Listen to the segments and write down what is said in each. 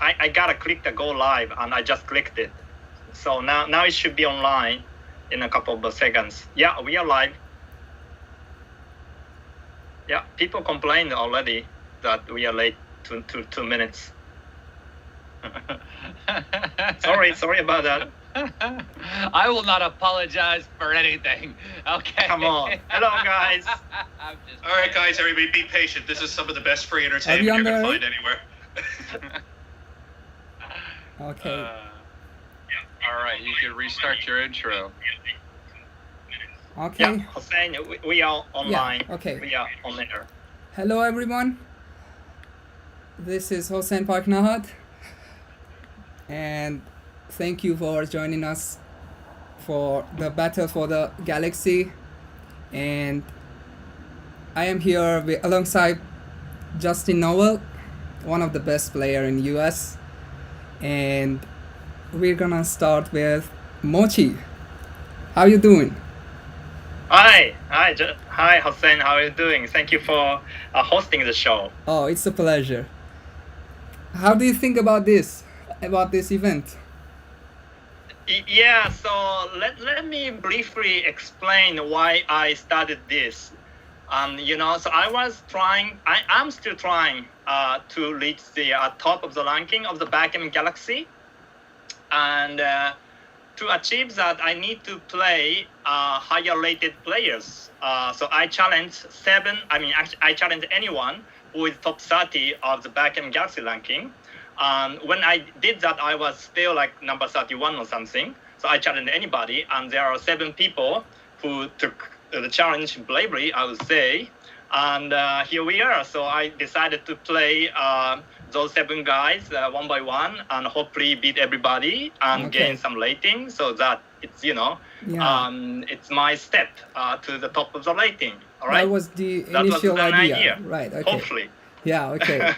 I gotta click the go live, and I just clicked it. So now it should be online in a couple of seconds. Yeah, we are live. Yeah, people complained already that we are late 2 minutes. sorry about that. I will not apologize for anything. Okay. Come on. Hello, guys. All right, guys, everybody be patient. This is some of the best free entertainment you're going to find anywhere. Okay. Yeah. All right, you can restart your intro. Okay. Yeah, Hossein, we are online. Yeah, okay. We are on air. Hello, everyone. This is Hossein Parknahat. And thank you for joining us for the Battle for the Galaxy. And I am here alongside Justin Noel, one of the best player in US. And we're gonna start with Mochy. How you doing? Hi, Hossein. How are you doing? Thank you for hosting the show. Oh, it's a pleasure. How do you think about this event? Yeah, so let me briefly explain why I started this. So I was trying, I'm still trying to reach the top of the ranking of the Backgammon Galaxy. And to achieve that, I need to play higher rated players. So I challenge I challenge anyone who is top 30 of the Backgammon Galaxy ranking. When I did that, I was still like number 31 or something. So I challenged anybody, and there are 7 people who took the challenge bravely, I would say. And here we are. So I decided to play those 7 guys one by one, and hopefully beat everybody and gain some rating, so that it's it's my step to the top of the rating. All right. That was the initial idea. Right. Okay. Hopefully. Yeah. Okay.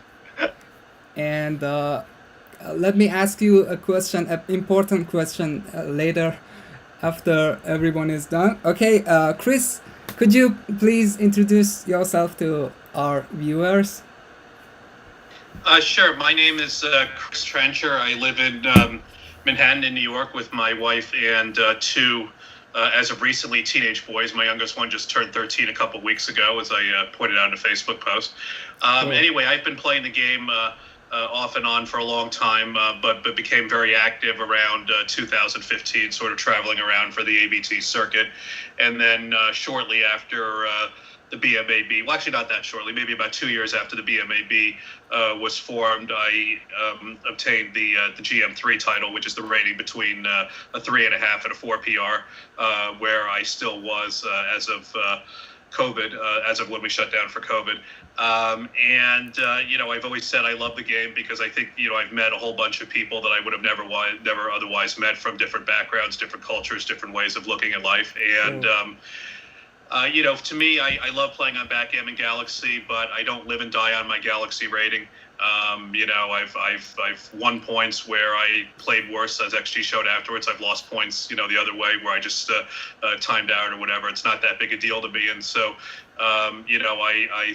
And let me ask you a question, an important question later, after everyone is done. Okay, Chris, could you please introduce yourself to our viewers? Sure. My name is Chris Trencher. I live in Manhattan in New York with my wife and 2, as of recently, teenage boys. My youngest one just turned 13 a couple weeks ago, as I pointed out in a Facebook post. Anyway, I've been playing the game off and on for a long time, but became very active around 2015, sort of traveling around for the ABT circuit. And then shortly after the BMAB, well, actually not that shortly, maybe about 2 years after the BMAB was formed, I obtained the GM3 title, which is the rating between a 3.5 and a 4 PR, where I still was as of COVID, as of when we shut down for COVID. I've always said I love the game because I think, I've met a whole bunch of people that I would have never otherwise met, from different backgrounds, different cultures, different ways of looking at life. And, to me, I love playing on Backgammon Galaxy, but I don't live and die on my Galaxy rating. I've won points where I played worse, as XG showed afterwards. I've lost points, the other way, where I just timed out or whatever. It's not that big a deal to me. And so, I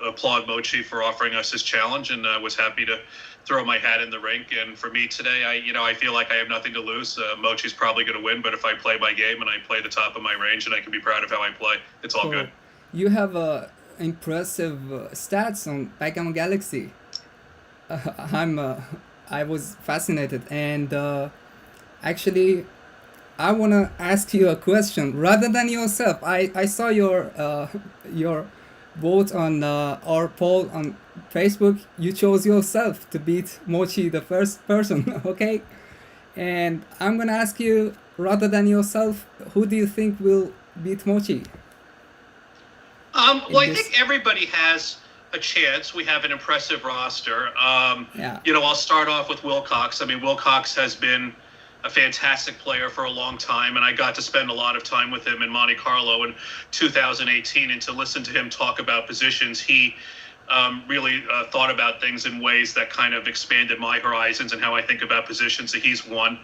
applaud Mochy for offering us his challenge, and was happy to throw my hat in the rink. And for me today, I feel like I have nothing to lose. Mochy's probably going to win, but if I play my game and I play the top of my range and I can be proud of how I play, it's all good. You have impressive stats on Backgammon Galaxy. I was fascinated, and actually I want to ask you a question rather than yourself. I saw your vote on our poll on Facebook. You chose yourself to beat Mochy, the first person. Okay, and I'm gonna ask you, rather than yourself, who do you think will beat Mochy? I think everybody has a chance. We have an impressive roster. I'll start off with Wilcox. I mean, Wilcox has been a fantastic player for a long time, and I got to spend a lot of time with him in Monte Carlo in 2018, and to listen to him talk about positions, he really thought about things in ways that kind of expanded my horizons and how I think about positions. So he's one.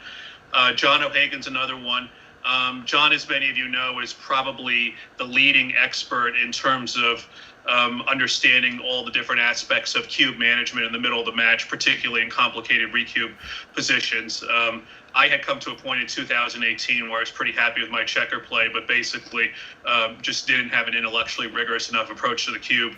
John O'Hagan's another one. John, as many of you know, is probably the leading expert in terms of understanding all the different aspects of cube management in the middle of the match, particularly in complicated recube positions. I had come to a point in 2018 where I was pretty happy with my checker play, but basically just didn't have an intellectually rigorous enough approach to the cube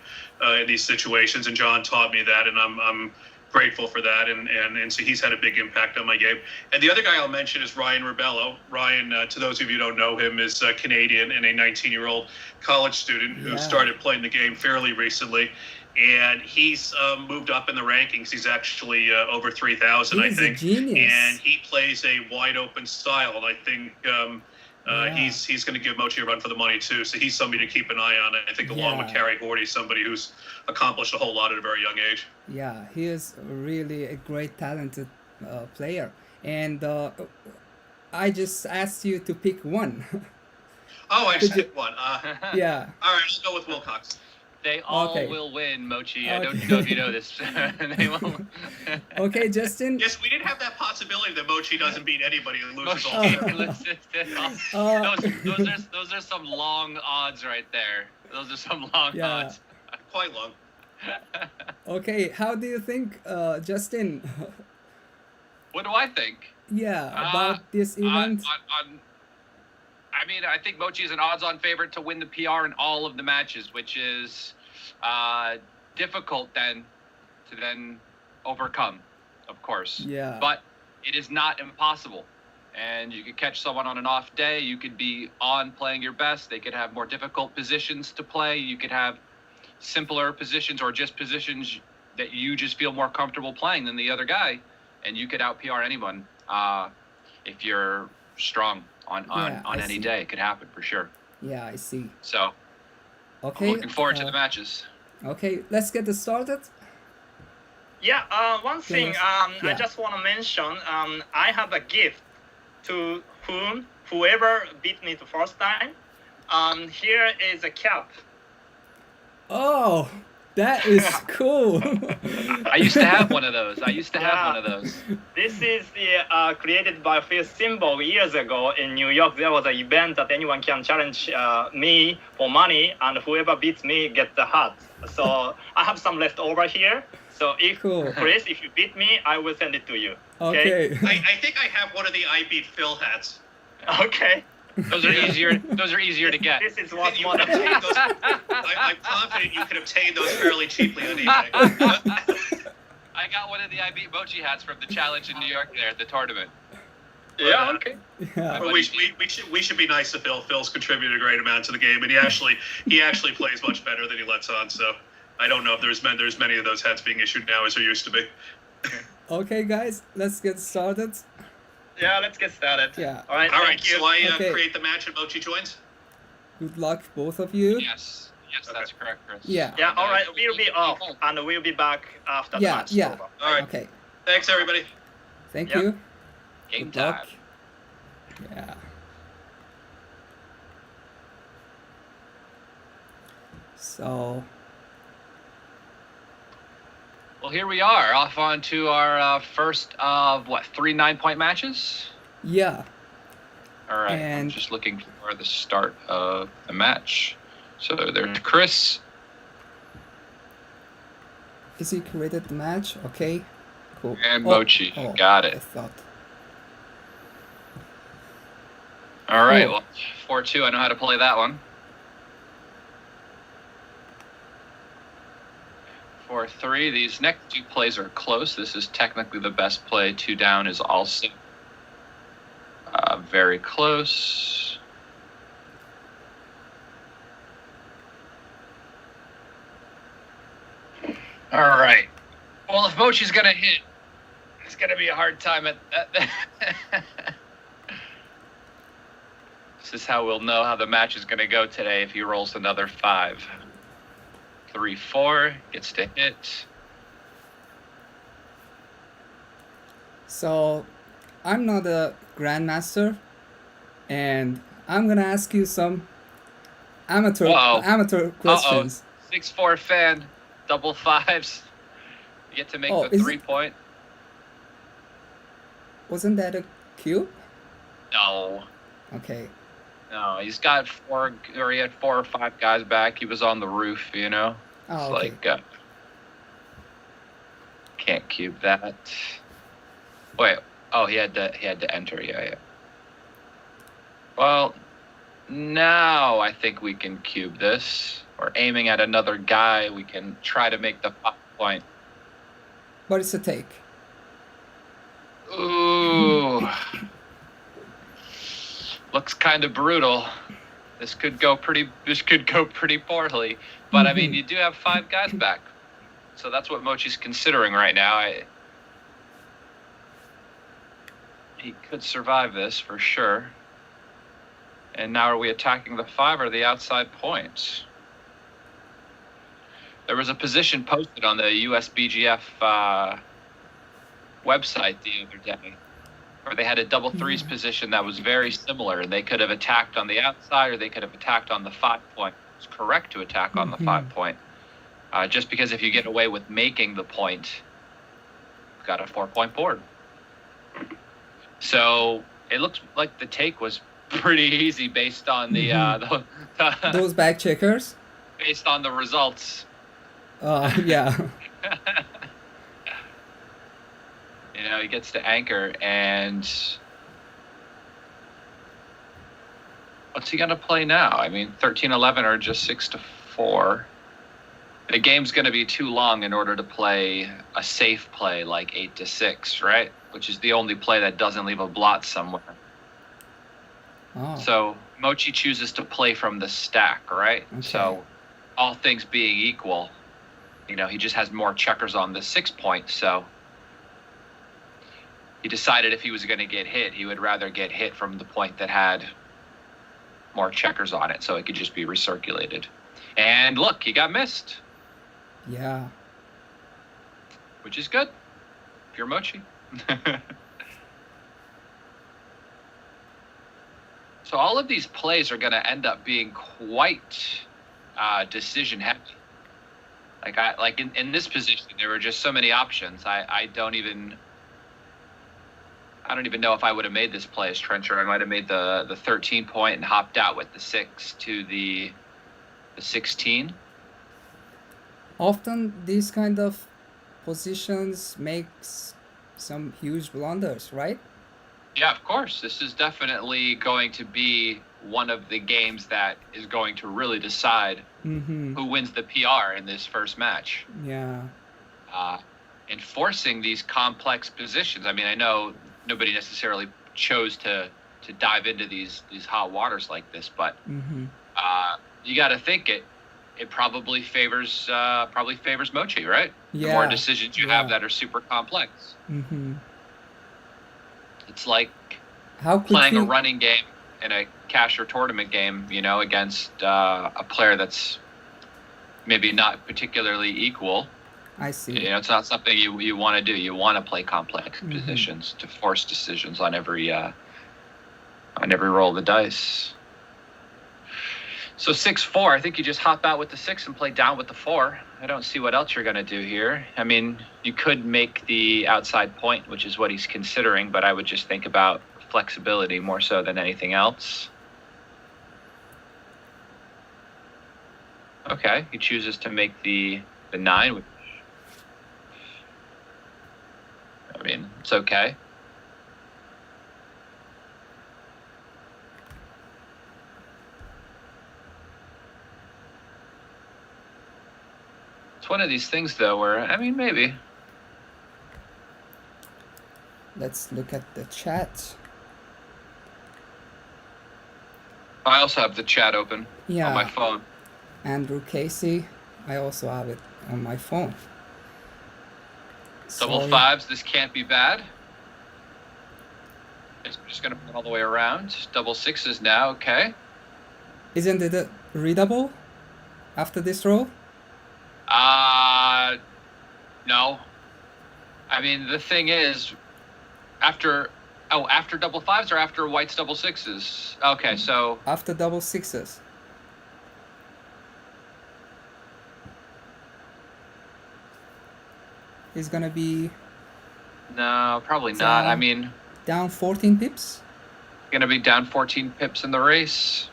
in these situations. And John taught me that, and I'm grateful for that. And so he's had a big impact on my game. And the other guy I'll mention is Ryan Marbella. Ryan, to those of you who don't know him, is Canadian and a 19-year-old college student who started playing the game fairly recently. And he's moved up in the rankings. He's actually over 3,000, I think. He's a genius. And he plays a wide open style. And I think he's going to give Mochy a run for the money too. So he's somebody to keep an eye on. I think along with Carrie Horty, somebody who's accomplished a whole lot at a very young age. Yeah, he is really a great talented player. And I just asked you to pick one. Oh, I just picked one. Yeah. All right, let's go with Wilcox. They all will win, Mochy. I don't know if you know this. They won't. Okay, Justin. Yes, we did have that possibility that Mochy doesn't beat anybody and loses all. Those are some long odds right there. Those are some long odds. Quite long. Okay, how do you think, Justin? What do I think? Yeah, about this event? I mean, I think Mochy is an odds-on favorite to win the PR in all of the matches, which is difficult to overcome, of course. Yeah. But it is not impossible. And you could catch someone on an off day. You could be on playing your best. They could have more difficult positions to play. You could have simpler positions or just positions that you just feel more comfortable playing than the other guy. And you could out-PR anyone if you're strong. On any day, it could happen for sure. Yeah, I see. So, okay, I'm looking forward to the matches. Okay, let's get this started. Yeah, one thing I just want to mention, I have a gift to whoever beat me the first time. Here is a cap. Oh, that is cool. I used to have one of those. This is the created by Phil Symbol years ago in New York. There was an event that anyone can challenge me for money, and whoever beats me gets the hat. So I have some left over here. So if Chris, if you beat me, I will send it to you. Okay. I think I have one of the I Beat Phil hats. Okay. Those are easier to get. This is what more than I'm confident you can obtain those fairly cheaply on eBay. I got one of the I Beat Mochy hats from the challenge in New York there at the tournament. Yeah, okay. Yeah. Well, we should be nice to Phil. Phil's contributed a great amount to the game, and he actually plays much better than he lets on. So I don't know if there's many of those hats being issued now as there used to be. Okay, guys, let's get started. Yeah, let's get started. Yeah. All right. Thank you. So I create the match and Mochy joins. Good luck, both of you. Yes, that's correct, Chris. Yeah. Yeah. All right. We'll be off, and we'll be back after the match. Yeah. Over. All right. Okay. Thanks, everybody. Thank Yeah. you. Game Good time. luck. Yeah. So. Well, here we are, off on to our first of, 3 9-point matches? Yeah. All right, I'm And- just looking for the start of the match. So there's Chris. Is he created the match? Okay. Cool. And Mochy. Got it. I thought. All right, Cool. well, 4-2, I know how to play that one. 4-3, these next two plays are close. This is technically the best play. 2 down is also very close. All right. Well, if Mochy's going to hit, it's going to be a hard time at This is how we'll know how the match is going to go today if he rolls another 5. 3-4, gets to hit. So, I'm not a Grandmaster, and I'm gonna ask you some amateur questions. 6-4 fan, double 5s. You get to make the is 3-point. Wasn't that a cube? No. Okay. No, he's got he had 4 or 5 guys back. He was on the roof, you know. Oh, It's okay. like can't cube that. Wait, oh, he had to enter. Yeah. Well, now I think we can cube this. We're aiming at another guy. We can try to make the 5 point. But it's a take. Ooh. Looks kind of brutal. This could go pretty poorly. But I mean, you do have 5 guys back. So that's what Mochy's considering right now. He could survive this for sure. And now are we attacking the 5 or the outside point? There was a position posted on the USBGF website the other day where they had a double threes position that was very similar, and they could have attacked on the outside or they could have attacked on the 5 point. It's correct to attack on the 5 point. Just because if you get away with making the point, you've got a 4-point board. So it looks like the take was pretty easy based on the Those back checkers? based on the results. Yeah. You know, he gets to anchor, and what's he gonna play now? I mean, 13-11 or just 6-4. The game's gonna be too long in order to play a safe play like 8-6, right? Which is the only play that doesn't leave a blot somewhere. Oh. So Mochy chooses to play from the stack, right? Okay. So all things being equal, you know, he just has more checkers on the 6 point. So he decided if he was going to get hit, he would rather get hit from the point that had more checkers on it, so it could just be recirculated. And look, he got missed. Yeah. Which is good if you're Mochy. So all of these plays are going to end up being quite decision heavy. Like in this position, there were just so many options. I don't even know if I would have made this play as Trencher. I might have made the 13 point and hopped out with the 6 to the 16. Often these kind of positions makes some huge blunders, right? Yeah, of course. This is definitely going to be one of the games that is going to really decide who wins the PR in this first match. Yeah. Enforcing these complex positions. I mean, I know nobody necessarily chose to dive into these hot waters like this, but you got to think it probably favors Mochy, right? Yeah. The more decisions you have that are super complex. It's like How could playing you... a running game in a cash or tournament game, you know, against a player that's maybe not particularly equal. I see. You know, it's not something you want to do. You want to play complex positions to force decisions on every roll of the dice. So 6-4, I think you just hop out with the 6 and play down with the 4. I don't see what else you're going to do here. I mean, you could make the outside point, which is what he's considering, but I would just think about flexibility more so than anything else. Okay, he chooses to make the 9, which, I mean, it's okay. It's one of these things, though, where, I mean, maybe. Let's look at the chat. I also have the chat open on my phone. Andrew Casey, I also have it on my phone. Double 5s, this can't be bad. I'm just going to put all the way around. Double 6s now, okay. Isn't it a readable after this roll? No. I mean, the thing is, after double 5s or after white's double 6s? Okay, so... After double 6s. It's gonna be... No, probably not. I mean... Down 14 pips? Going to be down 14 pips in the race.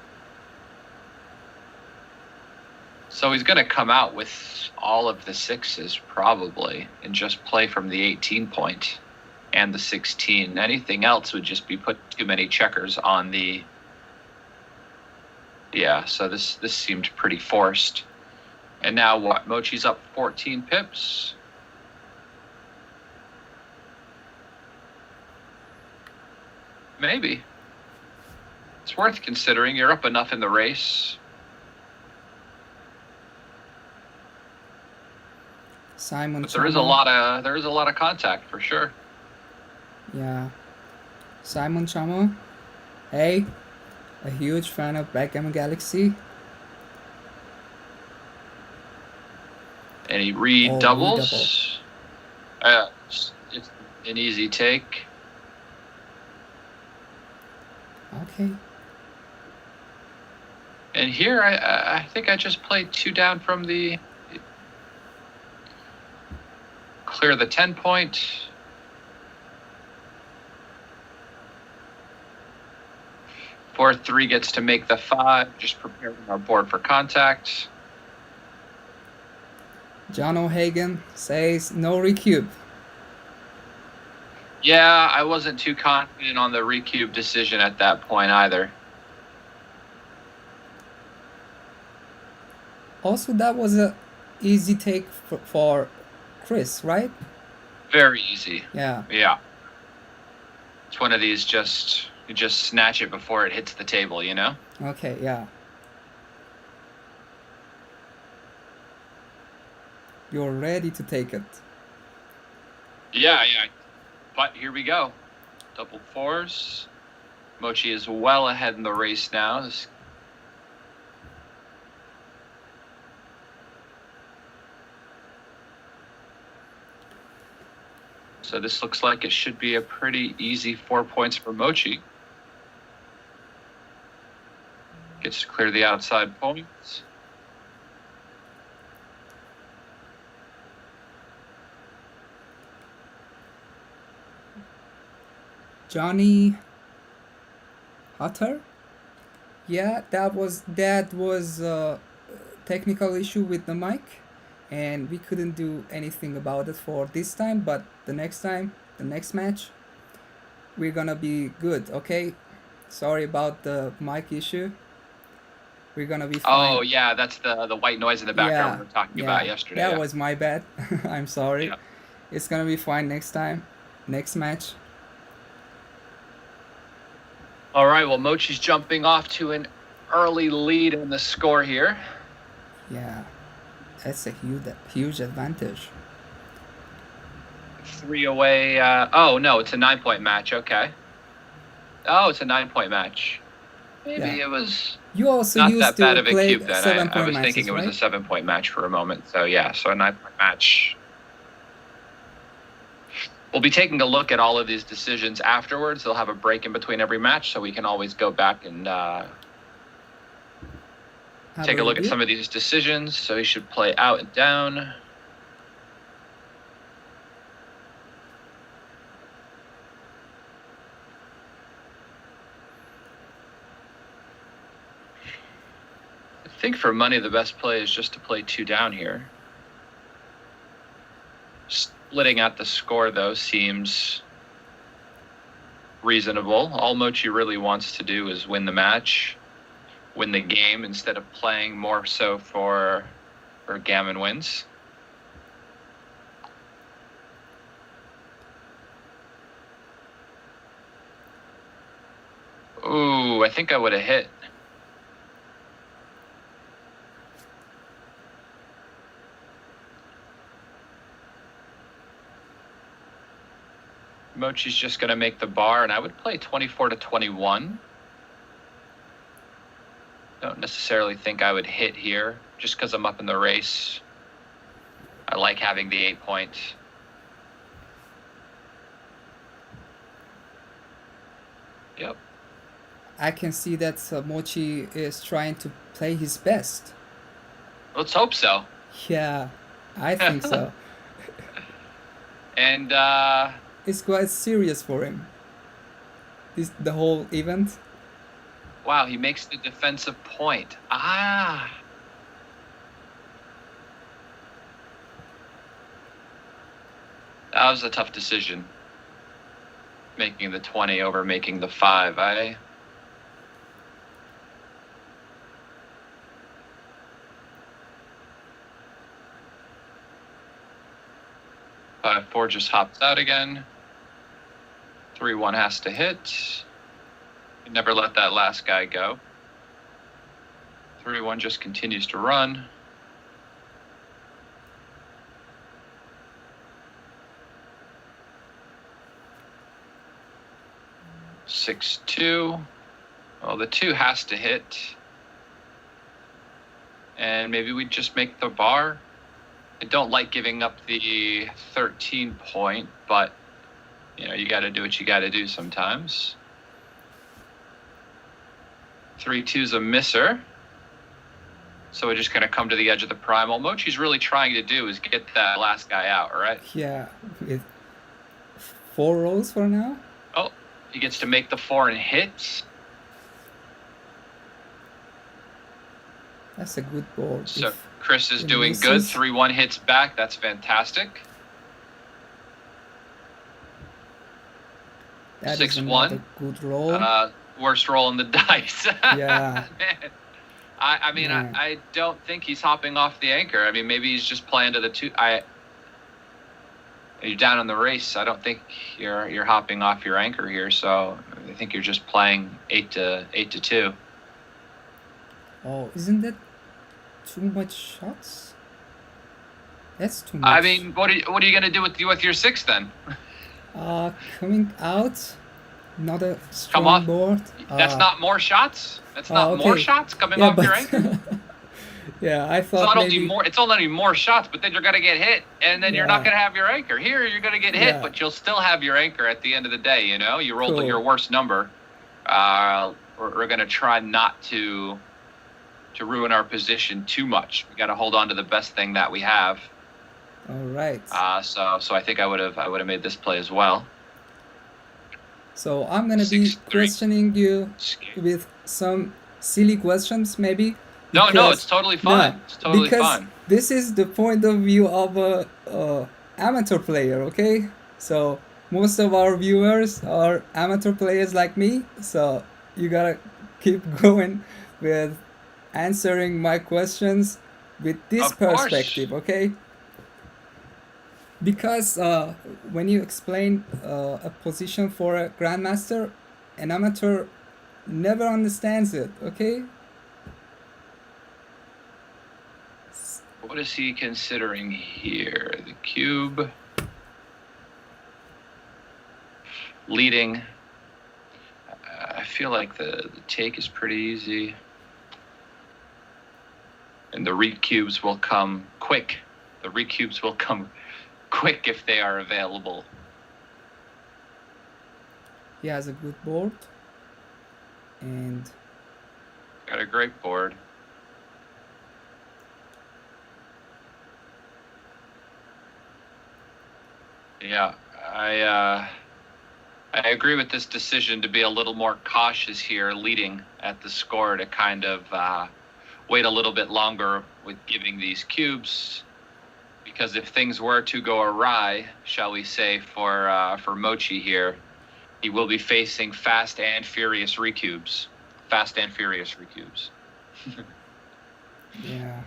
So he's going to come out with all of the 6s probably and just play from the 18 point and the 16. Anything else would just be put too many checkers on the... Yeah, so this seemed pretty forced. And now what? Mochy's up 14 pips. Maybe. It's worth considering. You're up enough in the race. Simon. But there is a lot of contact for sure. Yeah. Simon Chama. Hey, a huge fan of Backgammon Galaxy. And he redoubles. It's an easy take. Okay. And here, I think I just played 2 down from the... Clear the 10 point. Four 3 gets to make the 5. Just preparing our board for contact. John O'Hagan says no recube. Yeah, I wasn't too confident on the recube decision at that point either. Also, that was a easy take for Chris, right? Very easy. Yeah. Yeah. It's one of these you just snatch it before it hits the table, you know? Okay, yeah. You're ready to take it. Yeah. But here we go. Double 4s. Mochy is well ahead in the race now. So this looks like it should be a pretty easy 4 points for Mochy. Gets to clear the outside points. Johnny Hutter? Yeah, that was a technical issue with the mic, and we couldn't do anything about it for this time, but the next match, we're gonna be good, okay? Sorry about the mic issue. We're gonna be fine. Oh yeah, that's the white noise in the background we were talking about yesterday. That was my bad. I'm sorry. Yeah. It's gonna be fine next time. Next match. All right, well, Mochy's jumping off to an early lead in the score here. Yeah, that's a huge advantage. 3 away. Oh, no, it's a 9-point match. Okay. Oh, it's a 9-point match. Maybe it was You also not used that to bad of a play cube then. 7-point I was matches, thinking it was right? a 7-point match for a moment. So, yeah, so a 9-point match. We'll be taking a look at all of these decisions afterwards. They'll have a break in between every match, so we can always go back and take a look at some of these decisions. So he should play out and down. I think for money, the best play is just to play 2 down here. Splitting out the score, though, seems reasonable. All Mochy really wants to do is win the match, win the game, instead of playing more so for gammon wins. Ooh, I think I would have hit. Mochy's just going to make the bar, and I would play 24 to 21. Don't necessarily think I would hit here, just because I'm up in the race. I like having the 8 point. Yep. I can see that Mochy is trying to play his best. Let's hope so. Yeah, I think so. And It's quite serious for him. the whole event. Wow, he makes the defensive point. Ah. That was a tough decision. Making the 20 over making the 5. 5-4 just hops out again. 3-1 has to hit. You never let that last guy go. 3-1 just continues to run. Six, 2. Well, the 2 has to hit. And maybe we just make the bar. I don't like giving up the 13 point, but you know, you got to do what you got to do sometimes. 3-2's a misser. So we're just going to come to the edge of the primal. Mochy's really trying to do is get that last guy out, right? Yeah, with 4 rolls for now. Oh, he gets to make the 4 and hit. That's a good board. So If Chris is it doing good. misses- 3-1 hits back. That's fantastic. that is 6-1. another good roll. Worst roll in the dice. Yeah. Man. I mean, Yeah. I don't think he's hopping off the anchor. I mean, maybe he's just playing to the 2. You're down in the race. I don't think you're hopping off your anchor here. So I think you're just playing 8 to 2. Oh, isn't that too much shots? That's too much. I mean, what are you gonna do with your 6 then? Coming out, not a Come strong on. board. That's not more shots. That's not okay. more shots coming Yeah, off your but anchor. yeah, I It's thought not maybe only more. It's only more shots, but then you're gonna get hit, and then you're not Yeah. gonna have your anchor. Here, you're gonna get hit, Yeah. but you'll still have your anchor at the end of the day. You know, you rolled Cool. your worst number. We're gonna try not to ruin our position too much. We got to hold on to the best thing that we have. All right. So I think I would have made this play as well. So I'm gonna be 6-3. questioning you with some silly questions, maybe. No, because- it's totally fine. No, It's totally because fine. this is the point of view of a amateur player, okay? So most of our viewers are amateur players like me, so you gotta keep going with answering my questions with this Of course. perspective, okay? Because when you explain a position for a grandmaster, an amateur never understands it, okay? What is he considering here? The cube. Leading. I feel like the take is pretty easy. And the recubes will come quick. The recubes will come quick if they are available. He has a good board. And Got a great board. Yeah, I agree with this decision to be a little more cautious here, leading at the score, to kind of wait a little bit longer with giving these cubes, because if things were to go awry, shall we say, for Mochy here, he will be facing fast and furious recubes. Fast and furious recubes. yeah.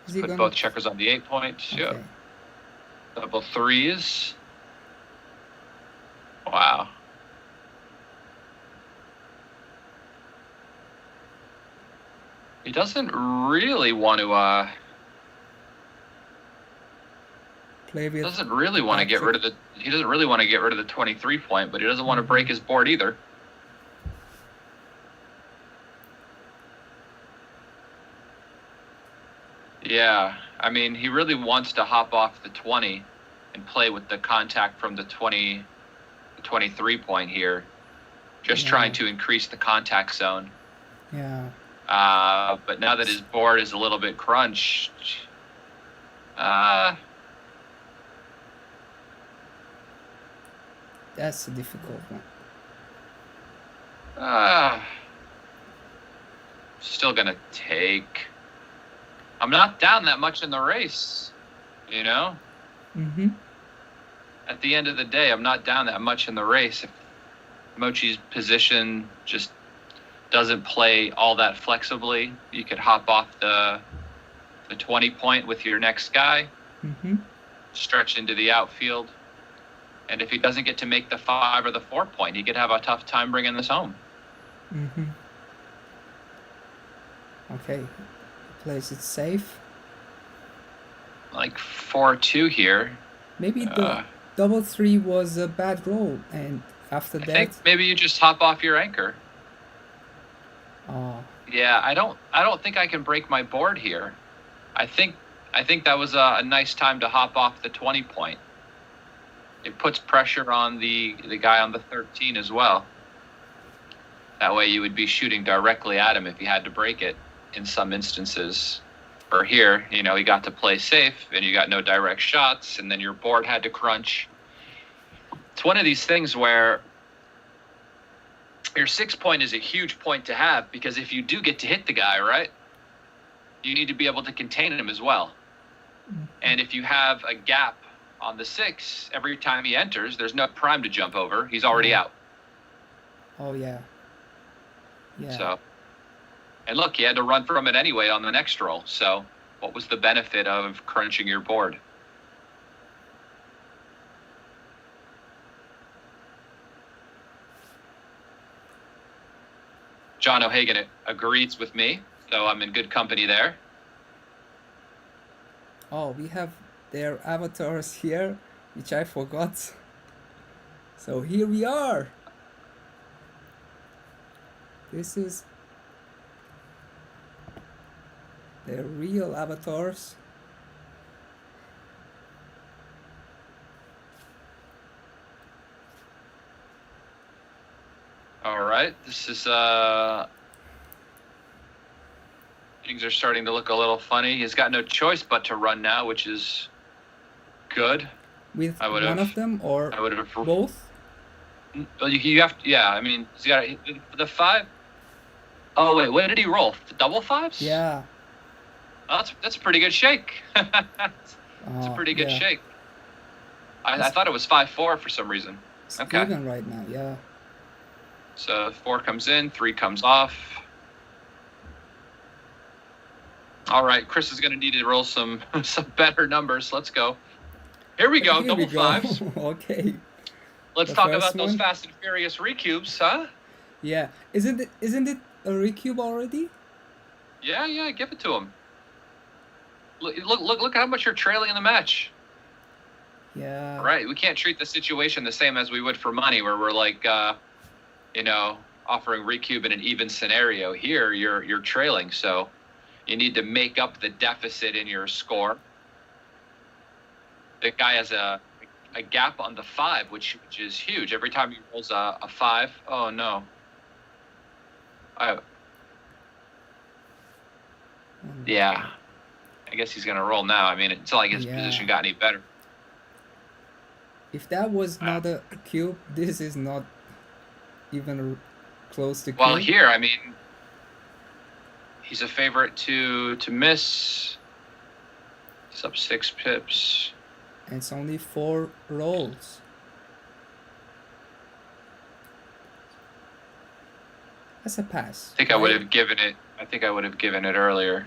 Is he Put gonna- both checkers on the 8 point. Yeah. Okay. Double threes. Wow. He doesn't really want to Play with doesn't really want to get rid of the he doesn't really want to get rid of the 23 point, but he doesn't want to break his board either. Yeah, I mean, he really wants to hop off the 20 and play with the contact from the 23 point here. Just Yeah. trying to increase the contact zone. Yeah. But now that his board is a little bit crunched, That's a difficult one. Still gonna take. I'm not down that much in the race, you know? Mm-hmm. At the end of the day, I'm not down that much in the race. If Mochy's position just doesn't play all that flexibly, you could hop off the 20 point with your next guy, Mm-hmm. stretch into the outfield. And if he doesn't get to make the 5 or the 4 point, he could have a tough time bringing this home. Mm-hmm. Okay. Plays it safe. Like 4-2 here. Maybe the double 3 was a bad roll, and after I that, think maybe you just hop off your anchor. Yeah, I don't think I can break my board here. I think that was a nice time to hop off the 20 point. It puts pressure on the guy on the 13 as well. That way you would be shooting directly at him if you had to break it in some instances. Or here, you know, he got to play safe and you got no direct shots, and then your board had to crunch. It's one of these things where your 6 point is a huge point to have, because if you do get to hit the guy, right, you need to be able to contain him as well. And if you have a gap on the 6, every time he enters, there's no prime to jump over. He's already out. Oh, yeah. Yeah. So, and look, you had to run from it anyway on the next roll. So what was the benefit of crunching your board? John O'Hagan agrees with me, so I'm in good company there. Oh, we have their avatars here, which I forgot. So here we are. This is their real avatars. All right, this is things are starting to look a little funny. He's got no choice but to run now, which is good. With one of them or I would have both? Well, you have to, yeah. I mean, he's got the 5. Oh wait, what did he roll? The double 5s? Yeah. Oh, that's a pretty good shake. It's a pretty good shake. I thought it was 5-4 for some reason. It's Okay. even right now, yeah. So 4 comes in, 3 comes off. All right, Chris is going to need to roll some better numbers. Let's go. Here we go, Here double we go. 5s. Okay. Let's The talk first about those one? Fast and Furious recubes, huh? Yeah. Isn't it a recube already? Yeah, give it to him. Look how much you're trailing in the match. Yeah. Right, we can't treat the situation the same as we would for money, where we're like, offering recube in an even scenario. Here, you're trailing, so you need to make up the deficit in your score. The guy has a gap on the 5, which is huge. Every time he rolls a 5, oh no. Yeah. I guess he's gonna roll now. I mean, it's not like his position got any better. If that was not a cube, this is not even close to cube. Well, here, I mean, he's a favorite to miss. He's up 6 pips. And it's only 4 rolls. That's a pass. I think I would have given it earlier.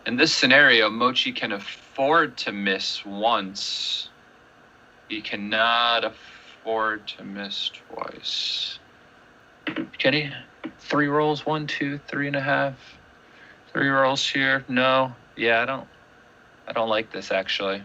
In this scenario, Mochy can afford to miss once. He cannot afford to miss twice. Can he? 3 rolls, 1, 2, 3.5. 3 rolls here. No. Yeah, I don't like this actually.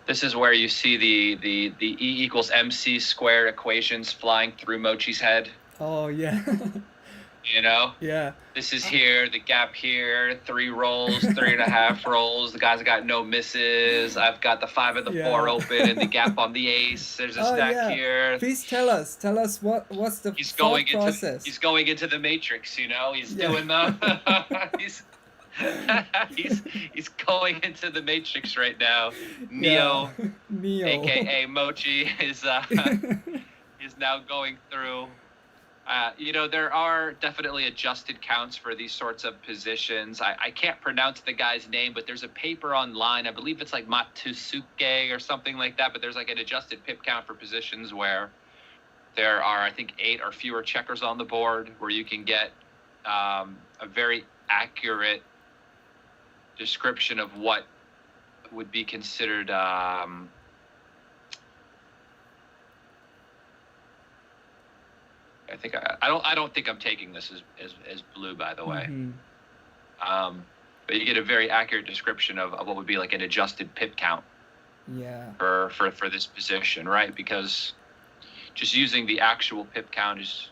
This is where you see the E equals MC square equations flying through Mochy's head. Oh yeah. You know? Yeah. This is here, the gap here, 3 rolls, 3.5 rolls. The guy's got no misses. I've got the 5 and the 4 open, and the gap on the ace. There's a stack here. Please tell us what's the thought process. He's going into the matrix. You know, he's doing the he's going into the matrix right now. Neo, aka Mochy, is now going through. You know, there are definitely adjusted counts for these sorts of positions. I can't pronounce the guy's name, but there's a paper online. I believe it's like Mochizuki or something like that. But there's like an adjusted pip count for positions where there are, I think, 8 or fewer checkers on the board, where you can get a very accurate description of what would be considered I don't think I'm taking this as blue, by the way. Mm-hmm. But you get a very accurate description of what would be like an adjusted pip count. Yeah. For this position, right? Because just using the actual pip count is.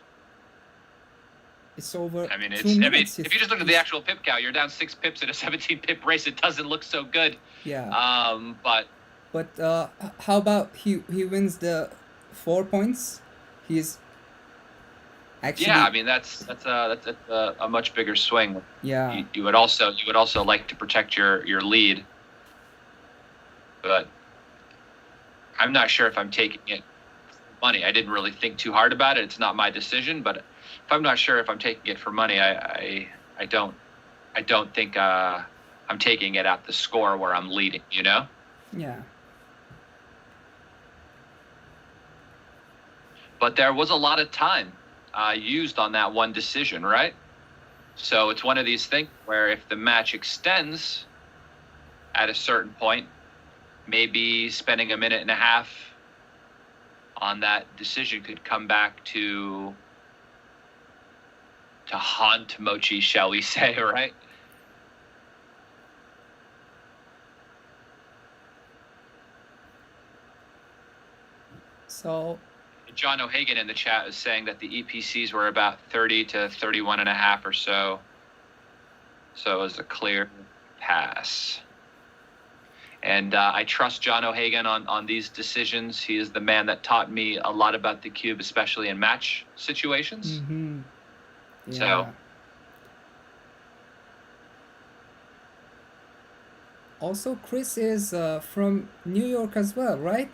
It's over. I mean, 2 minutes. If you just look at the actual pip count, you're down 6 pips in a 17 pip race. It doesn't look so good. Yeah. But how about he wins the 4 points? He's. Actually, yeah, I mean that's a much bigger swing. Yeah. You would also like to protect your lead, but I'm not sure if I'm taking it for money. I didn't really think too hard about it. It's not my decision, but if I'm not sure if I'm taking it for money, I don't think I'm taking it at the score where I'm leading. You know? Yeah. But there was a lot of time used on that one decision, right? So it's one of these things where if the match extends at a certain point, maybe spending a minute and a half on that decision could come back to haunt Mochy, shall we say, right? So John O'Hagan in the chat is saying that the EPCs were about 30 to 31.5 or so. So it was a clear pass. And I trust John O'Hagan on these decisions. He is the man that taught me a lot about the cube, especially in match situations. Mm-hmm. Yeah. So. Also, Chris is from New York as well, right?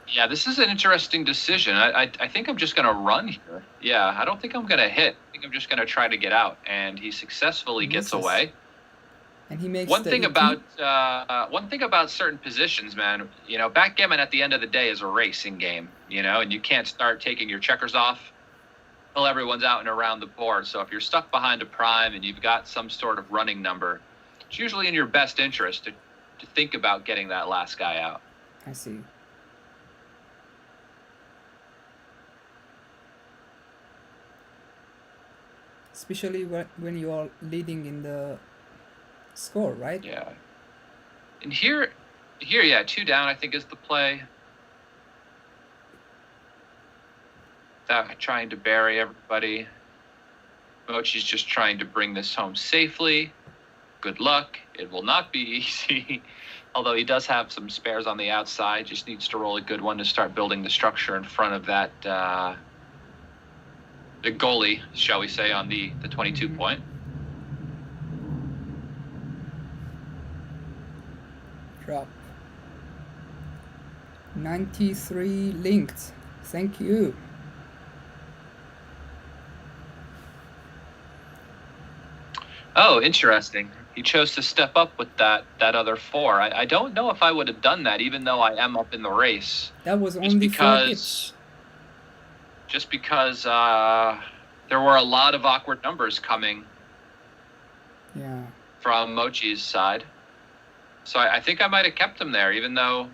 Yeah, this is an interesting decision. I think I'm just going to run here. Yeah, I don't think I'm going to hit. I think I'm just going to try to get out. And he successfully gets away. And he makes one thing about certain positions, man. You know, backgammon at the end of the day is a racing game. You know, and you can't start taking your checkers off until everyone's out and around the board. So if you're stuck behind a prime and you've got some sort of running number, it's usually in your best interest to think about getting that last guy out. I see. Especially when you are leading in the score, right? Yeah. And here, yeah, 2 down, I think, is the play. Without trying to bury everybody. Mochy's just trying to bring this home safely. Good luck. It will not be easy. Although he does have some spares on the outside. Just needs to roll a good one to start building the structure in front of that... the goalie, shall we say, on the 22 point. Drop. 93 linked. Thank you. Oh, interesting. He chose to step up with that other 4. I don't know if I would have done that, even though I am up in the race. That was only 4 hits. Just because there were a lot of awkward numbers coming from Mochy's side. So I think I might have kept him there, even though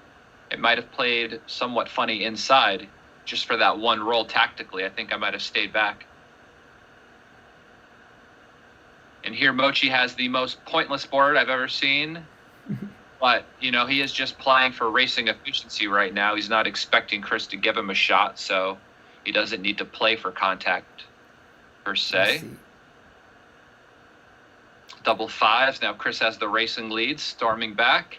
it might have played somewhat funny inside. Just for that one roll tactically, I think I might have stayed back. And here Mochy has the most pointless board I've ever seen. But, you know, he is just playing for racing efficiency right now. He's not expecting Chris to give him a shot, so he doesn't need to play for contact per I se. see. Double fives. Now Chris has the racing lead, storming back.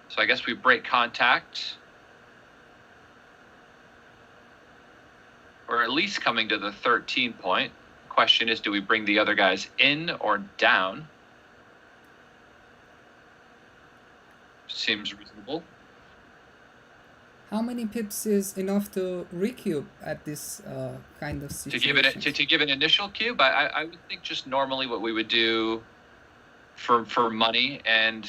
So I guess we break contact. We're at least coming to the 13 point. Question is, do we bring the other guys in or down? Seems reasonable. How many pips is enough to recube at this kind of To situation? give an initial cube, I would think just normally what we would do for money, and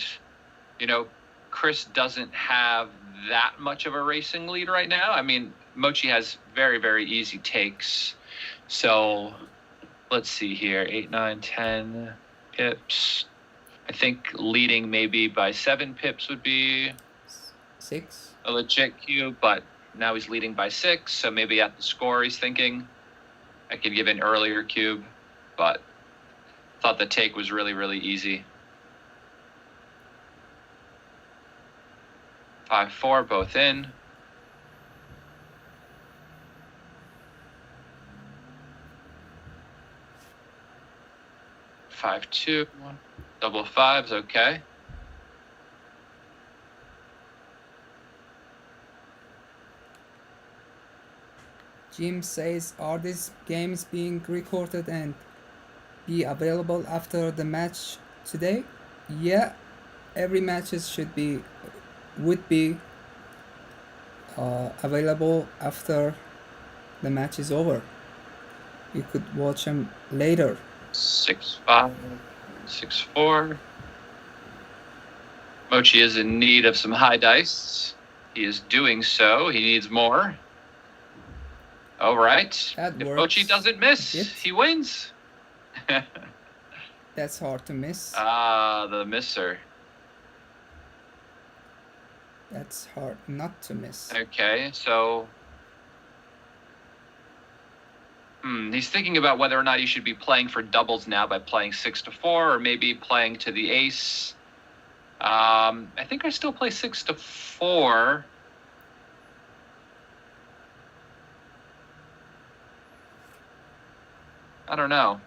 you know, Chris doesn't have that much of a racing lead right now. I mean, Mochy has very, very easy takes. So let's see here, 8, 9, 10 pips. I think leading maybe by 7 pips would be 6. a legit cube, but now he's leading by 6, so maybe at the score he's thinking I could give an earlier cube, but thought the take was really, really easy. 5, 4, both in. Five, 2, double fives, okay. Jim says, are these games being recorded and be available after the match today? Yeah, every matches would be available after the match is over. You could watch them later. 6, 5, 6, 4. Mochy is in need of some high dice. He is doing so. He needs more. All right. That If works. Mochy doesn't miss, Yep. he wins. That's hard to miss. Ah, the misser. That's hard not to miss. Okay, so he's thinking about whether or not he should be playing for doubles now by playing 6 to 4, or maybe playing to the ace. I think I still play 6 to 4. I don't know.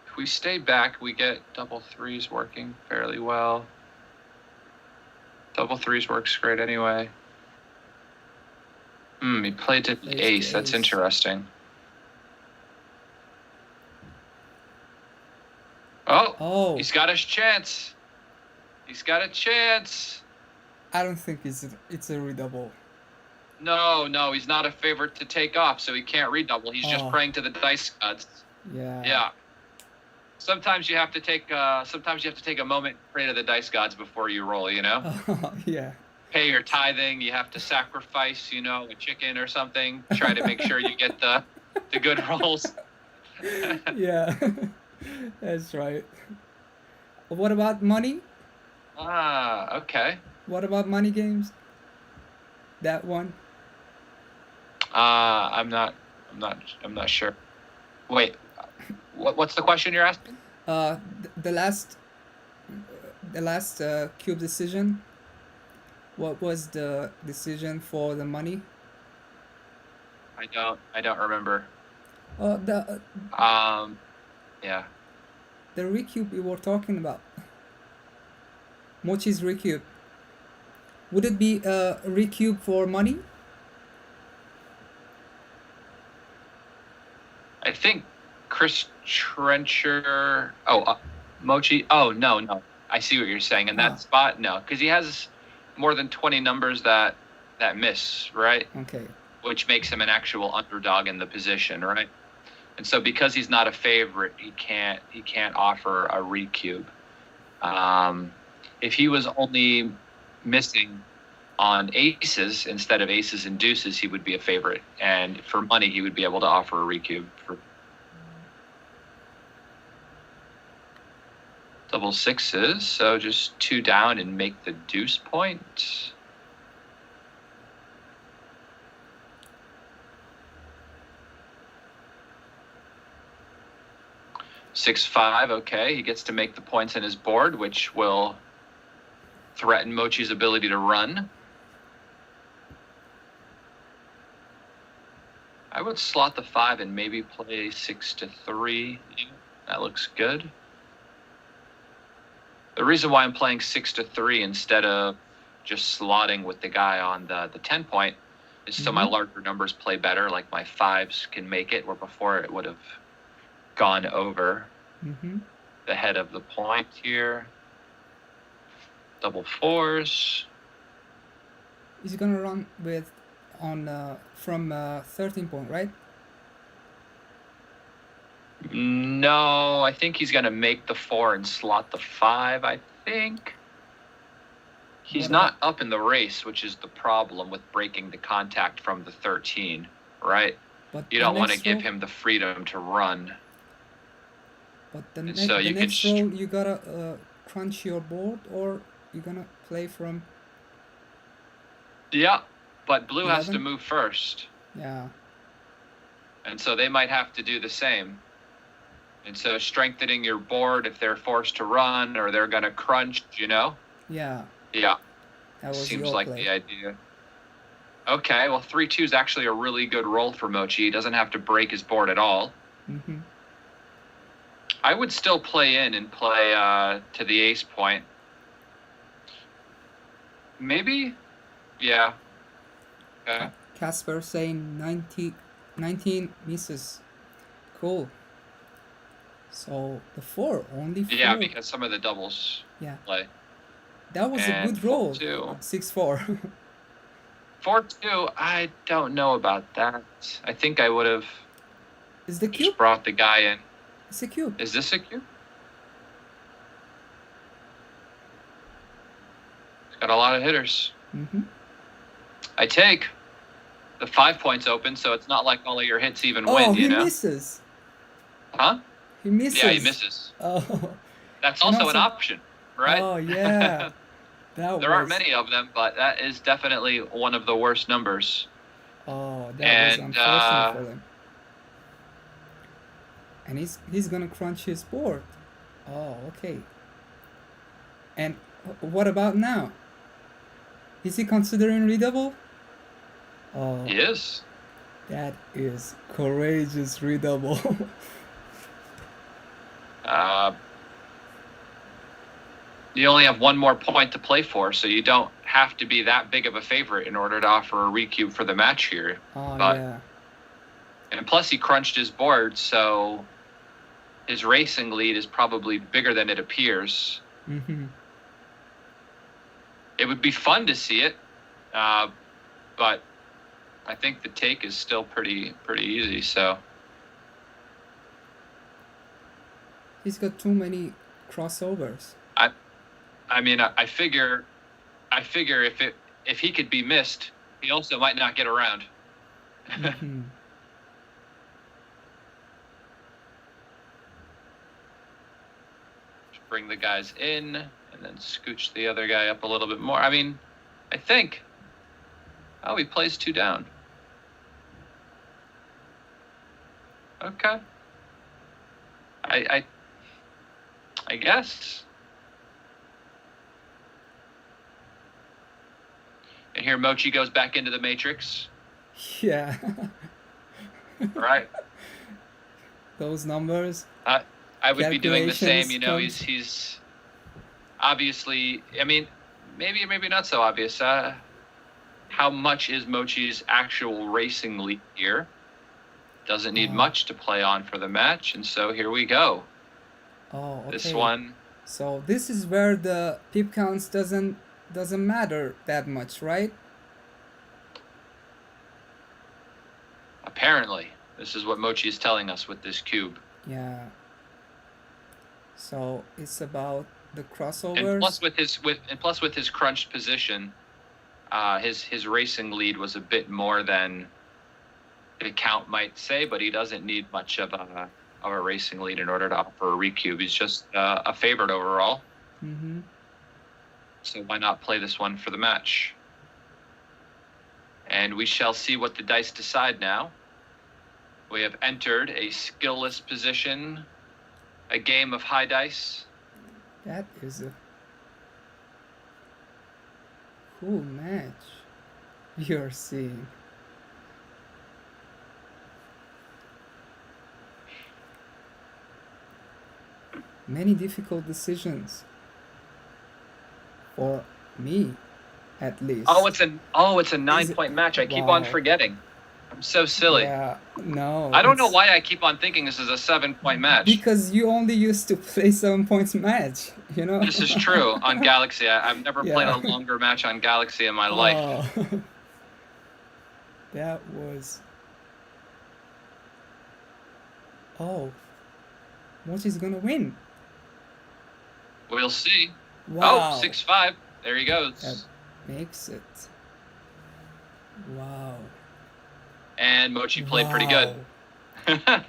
If we stay back, we get double threes working fairly well. Double threes works great anyway. He played to the Plays ace. the That's ace. interesting. Oh, he's got his chance. He's got a chance. I don't think it's a redouble. No, he's not a favorite to take off, so he can't redouble. He's just Oh. praying to the dice gods. Yeah. Yeah. Sometimes you have to take a moment, pray to the dice gods before you roll, you know? Yeah. Pay your tithing, you have to sacrifice, you know, a chicken or something, try to make sure you get the good rolls. Yeah. That's right. What about money? Ah, okay. What about money games? That one? I'm not sure. Wait, what's the question you're asking? The last cube decision. What was the decision for the money? I don't remember. Yeah. The recube we were talking about. Mochy's recube. Would it be a recube for money? I think Chris Trencher. Mochy. Oh no. I see what you're saying. In that spot, no, because he has more than 20 numbers that miss, right? Okay. Which makes him an actual underdog in the position, right? And so because he's not a favorite, he can't offer a recube. If he was only missing on aces instead of aces and deuces, he would be a favorite. And for money, he would be able to offer a recube. For double sixes, so just 2 down and make the deuce point. 6-5, okay. He gets to make the points in his board, which will threaten Mochy's ability to run. I would slot the 5 and maybe play 6-3. That looks good. The reason why I'm playing 6-3 instead of just slotting with the guy on the 10 point is so my larger numbers play better, like my 5s can make it, where before it would have gone over the head of the point here. Double 4s. He's gonna run with from 13 point, right? No, I think he's gonna make the 4 and slot the 5. I think he's not up in the race, which is the problem with breaking the contact from the 13, right? But you don't want to give him the freedom to run. But the next roll, you gotta crunch your board, or you're gonna play from. Yeah, but blue 11? has to move first. Yeah. And so they might have to do the same. And so strengthening your board if they're forced to run or they're going to crunch, you know? Yeah. Yeah. That was Seems your like play. the idea. Okay, well, 3-2 is actually a really good roll for Mochy. He doesn't have to break his board at all. I would still play in and play to the ace point. Maybe? Yeah. Okay. Casper saying 19 misses. Cool. So the 4, only 4. Yeah, because some of the doubles play. That was a good roll. 6-4. 4-2, I don't know about that. I think I would have Is the just cube? brought the guy in. It's a cube. Is this a cube? It's got a lot of hitters. I take. The 5 points open, so it's not like all of your hits even win, you know? He misses. Huh? He misses. Yeah, he misses. Oh. That's also an option, right? Oh, yeah. There aren't many of them, but that is definitely one of the worst numbers. Oh, that was unfortunate for him. And he's gonna crunch his board. Oh, okay. And what about now? Is he considering redouble? Oh, He is. that is courageous redouble. You only have one more point to play for, so you don't have to be that big of a favorite in order to offer a recube for the match here. Oh, But- yeah. And plus, he crunched his board, so his racing lead is probably bigger than it appears. It would be fun to see it, but I think the take is still pretty easy. So He's got too many crossovers. I mean, I figure if he could be missed, he also might not get around. Just bring the guys in and then scooch the other guy up a little bit more. I mean, I think. Oh, he plays 2 down. Okay. I guess. And here Mochy goes back into the matrix. Yeah. Right. Those numbers. I would be doing the same, you know, Calculations, he's obviously, I mean, maybe not so obvious. How much is Mochy's actual racing lead here? Doesn't need much to play on for the match, and so here we go. Oh, okay. This one. So this is where the pip counts doesn't matter that much, right? Apparently, this is what Mochy is telling us with this cube. Yeah. So it's about the crossovers. And plus with his crunched position, his racing lead was a bit more than the count might say, but he doesn't need much of a racing lead in order to offer a recube. He's just a favorite overall. So why not play this one for the match? And we shall see what the dice decide now. We have entered a skillless position a game of high dice. That is a cool match we are seeing. Many difficult decisions for me, at least. Oh, it's a 9-point match. I keep on Wow. forgetting. I'm so silly. Yeah, no. I don't know it's- why I keep on thinking this is a 7-point match. Because you only used to play 7 points match, you know? This is true on Galaxy. I've never played Yeah. a longer match on Galaxy in my life. Oh. That was. Oh. Mochi's gonna win. We'll see. Wow. Oh, 6-5. There he goes. That makes it. Wow. And Mochi played pretty good.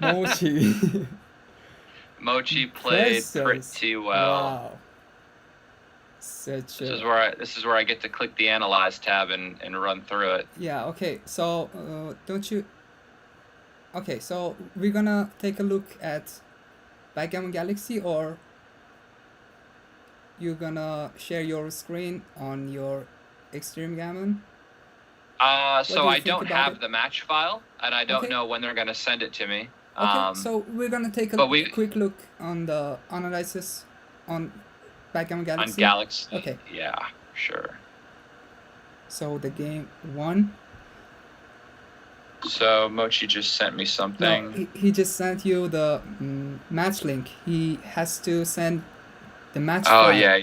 Mochi. Mochi played Impressive. pretty well. Wow. Such This a. is where I get to click the analyze tab and run through it. Yeah, okay, so don't you. Okay, so we're gonna take a look at Backgammon Galaxy, or you're gonna share your screen on your Extreme Gammon? So do you I think don't about have it? the match file, and I don't Okay. know when they're gonna send it to me. Okay, so we're gonna take a but we- quick look on the analysis on Backgammon on Galaxy. Galaxy. Okay. Yeah, sure. So the game 1. So Mochi just sent me something. No, he just sent you the match link. He has to send the match Oh file. yeah.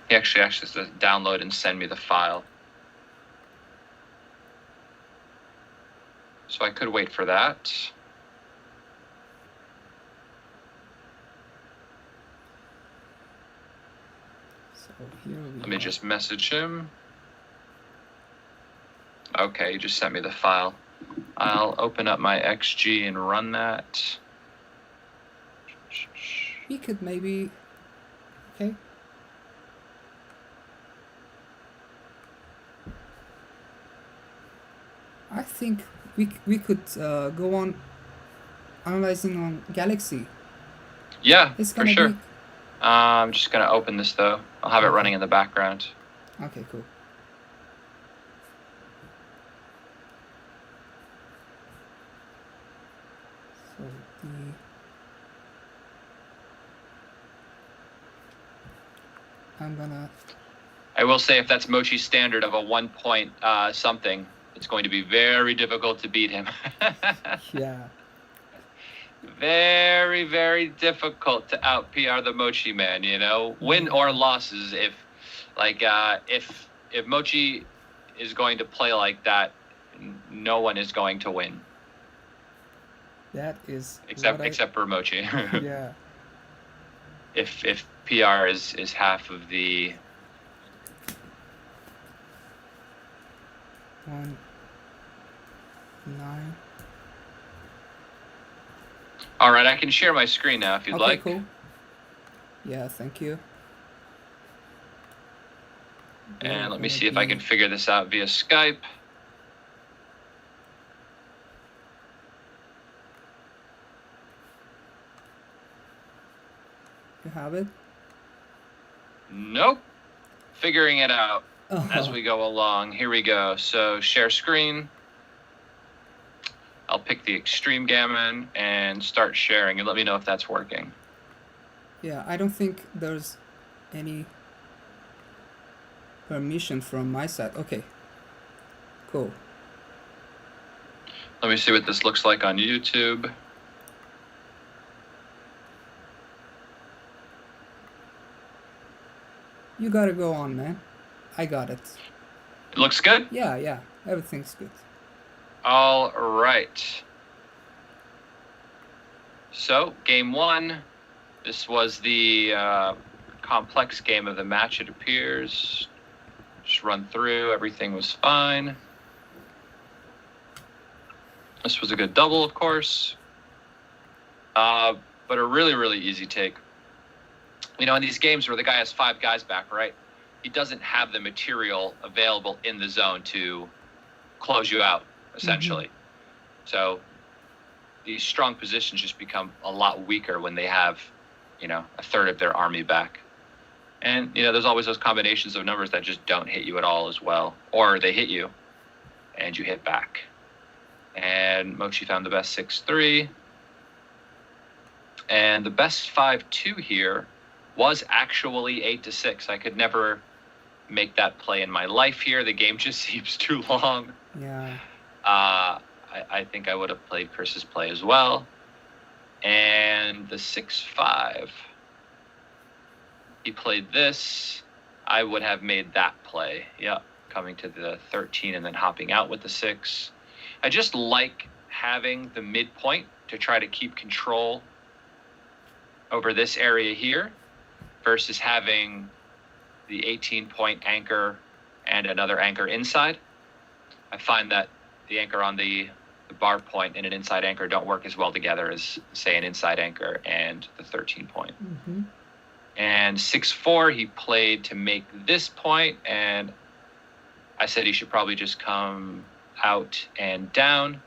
He actually has to download and send me the file. So I could wait for that. So here we Let me are. just message him. Okay, he just sent me the file. I'll open up my XG and run that. We could maybe. Okay. I think we could go on analyzing on Galaxy. Yeah, It's for gonna sure. be. I'm just gonna open this though. I'll have it running in the background. Okay, cool. So I'm gonna. I will say if that's Mochi's standard of a 1-point something, it's going to be very difficult to beat him. Yeah. Very, very difficult to out PR the Mochi man, you know? Win or losses if Mochi is going to play like that, no one is going to win. That is. Except for Mochi. Yeah. if PR is half of the 1, 9. All right, I can share my screen now if you'd Okay, like. cool. Yeah, thank you. And let me see if I can figure this out via Skype. You have it? Nope. Figuring it out Oh. as we go along. Here we go. So share screen. I'll pick the Extreme Gammon and start sharing and let me know if that's working. Yeah, I don't think there's any permission from my side. Okay. Cool. Let me see what this looks like on YouTube. You gotta go on, man. I got it. It looks good? Yeah. Everything's good. All right. So, game 1. This was the complex game of the match, it appears. Just run through. Everything was fine. This was a good double, of course. But a really, really easy take. You know, in these games where the guy has 5 guys back, right? He doesn't have the material available in the zone to close you out, essentially. So these strong positions just become a lot weaker when they have a third of their army back. And, there's always those combinations of numbers that just don't hit you at all as well. Or they hit you, and you hit back. And Mochy found the best 6-3. And the best 5-2 here was actually 8-6. I could never make that play in my life here. The game just seems too long. Yeah. I think I would have played Chris's play as well. And the 6-5, he played this. I would have made that play. Yeah, coming to the 13 and then hopping out with the 6. I just like having the midpoint to try to keep control over this area here versus having the 18-point anchor and another anchor inside. I find that the anchor on the bar point and an inside anchor don't work as well together as, say, an inside anchor and the 13 point. Mm-hmm. And 6-4, he played to make this point, and I said he should probably just come out and down.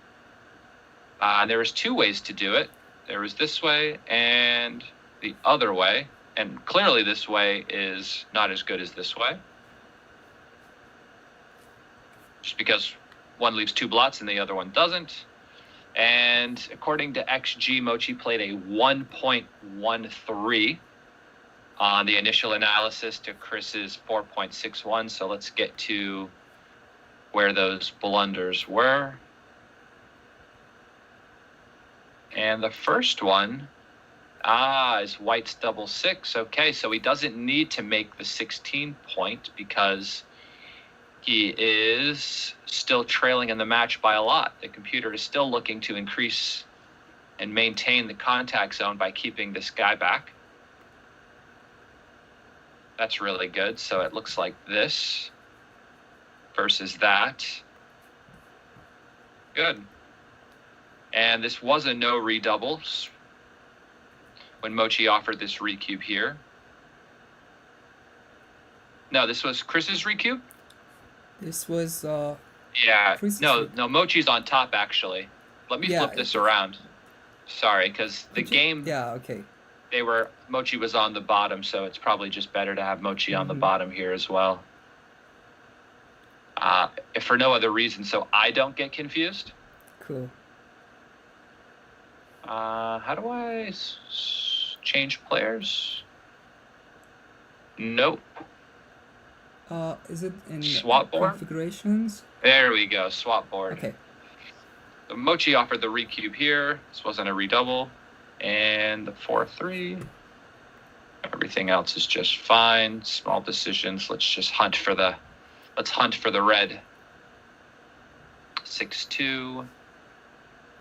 There was 2 ways to do it. There was this way and the other way, and clearly this way is not as good as this way. Just because one leaves 2 blots and the other one doesn't. And according to XG, Mochy played a 1.13 on the initial analysis to Chris's 4.61. So let's get to where those blunders were. And the first one, is White's double 6. Okay, so he doesn't need to make the 16 point because he is still trailing in the match by a lot. The computer is still looking to increase and maintain the contact zone by keeping this guy back. That's really good. So it looks like this versus that. Good. And this was a no redoubles when Mochy offered this recube here. No, this was Chris's recube? This was Yeah. Chris's No, Mochy's on top actually. Let me flip this around. Sorry, because the game okay. Mochy was on the bottom, so it's probably just better to have Mochy on the bottom here as well. If for no other reason, so I don't get confused. Cool. How do I change players? Nope. Is it in Swap board? configurations? There we go, swap board. Okay. So Mochy offered the recube here. This wasn't a redouble. And the 4-3. Everything else is just fine. Small decisions. Let's hunt for the red. 6-2.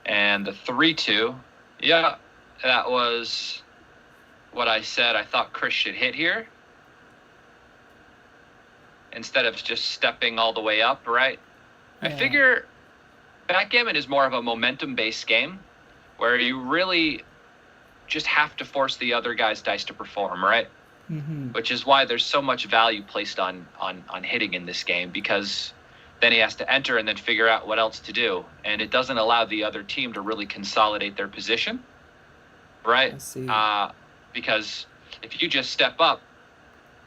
And the 3-2. Yeah, that was what I said I thought Chris should hit here. Instead of just stepping all the way up, right? Yeah. I figure backgammon is more of a momentum-based game where you really just have to force the other guy's dice to perform, right? Mm-hmm. Which is why there's so much value placed on hitting in this game, because then he has to enter and then figure out what else to do. And it doesn't allow the other team to really consolidate their position, right? I see. Because if you just step up,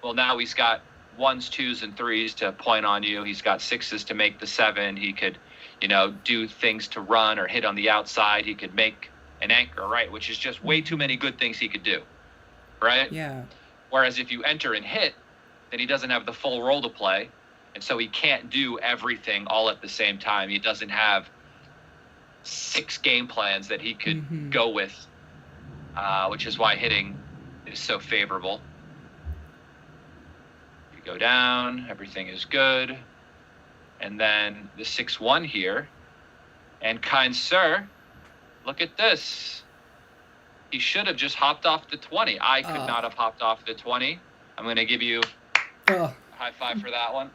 well, now he's got 1s, 2s, and 3s to point on you. He's got 6s to make the 7. He could, do things to run or hit on the outside. He could make an anchor, right? Which is just way too many good things he could do, right? Yeah. Whereas if you enter and hit, then he doesn't have the full role to play. And so he can't do everything all at the same time. He doesn't have 6 game plans that he could go with, which is why hitting is so favorable. You go down, everything is good. And then the 6-1 here. And kind sir, look at this. He should have just hopped off the 20. I could not have hopped off the 20. I'm going to give you a high five for that one.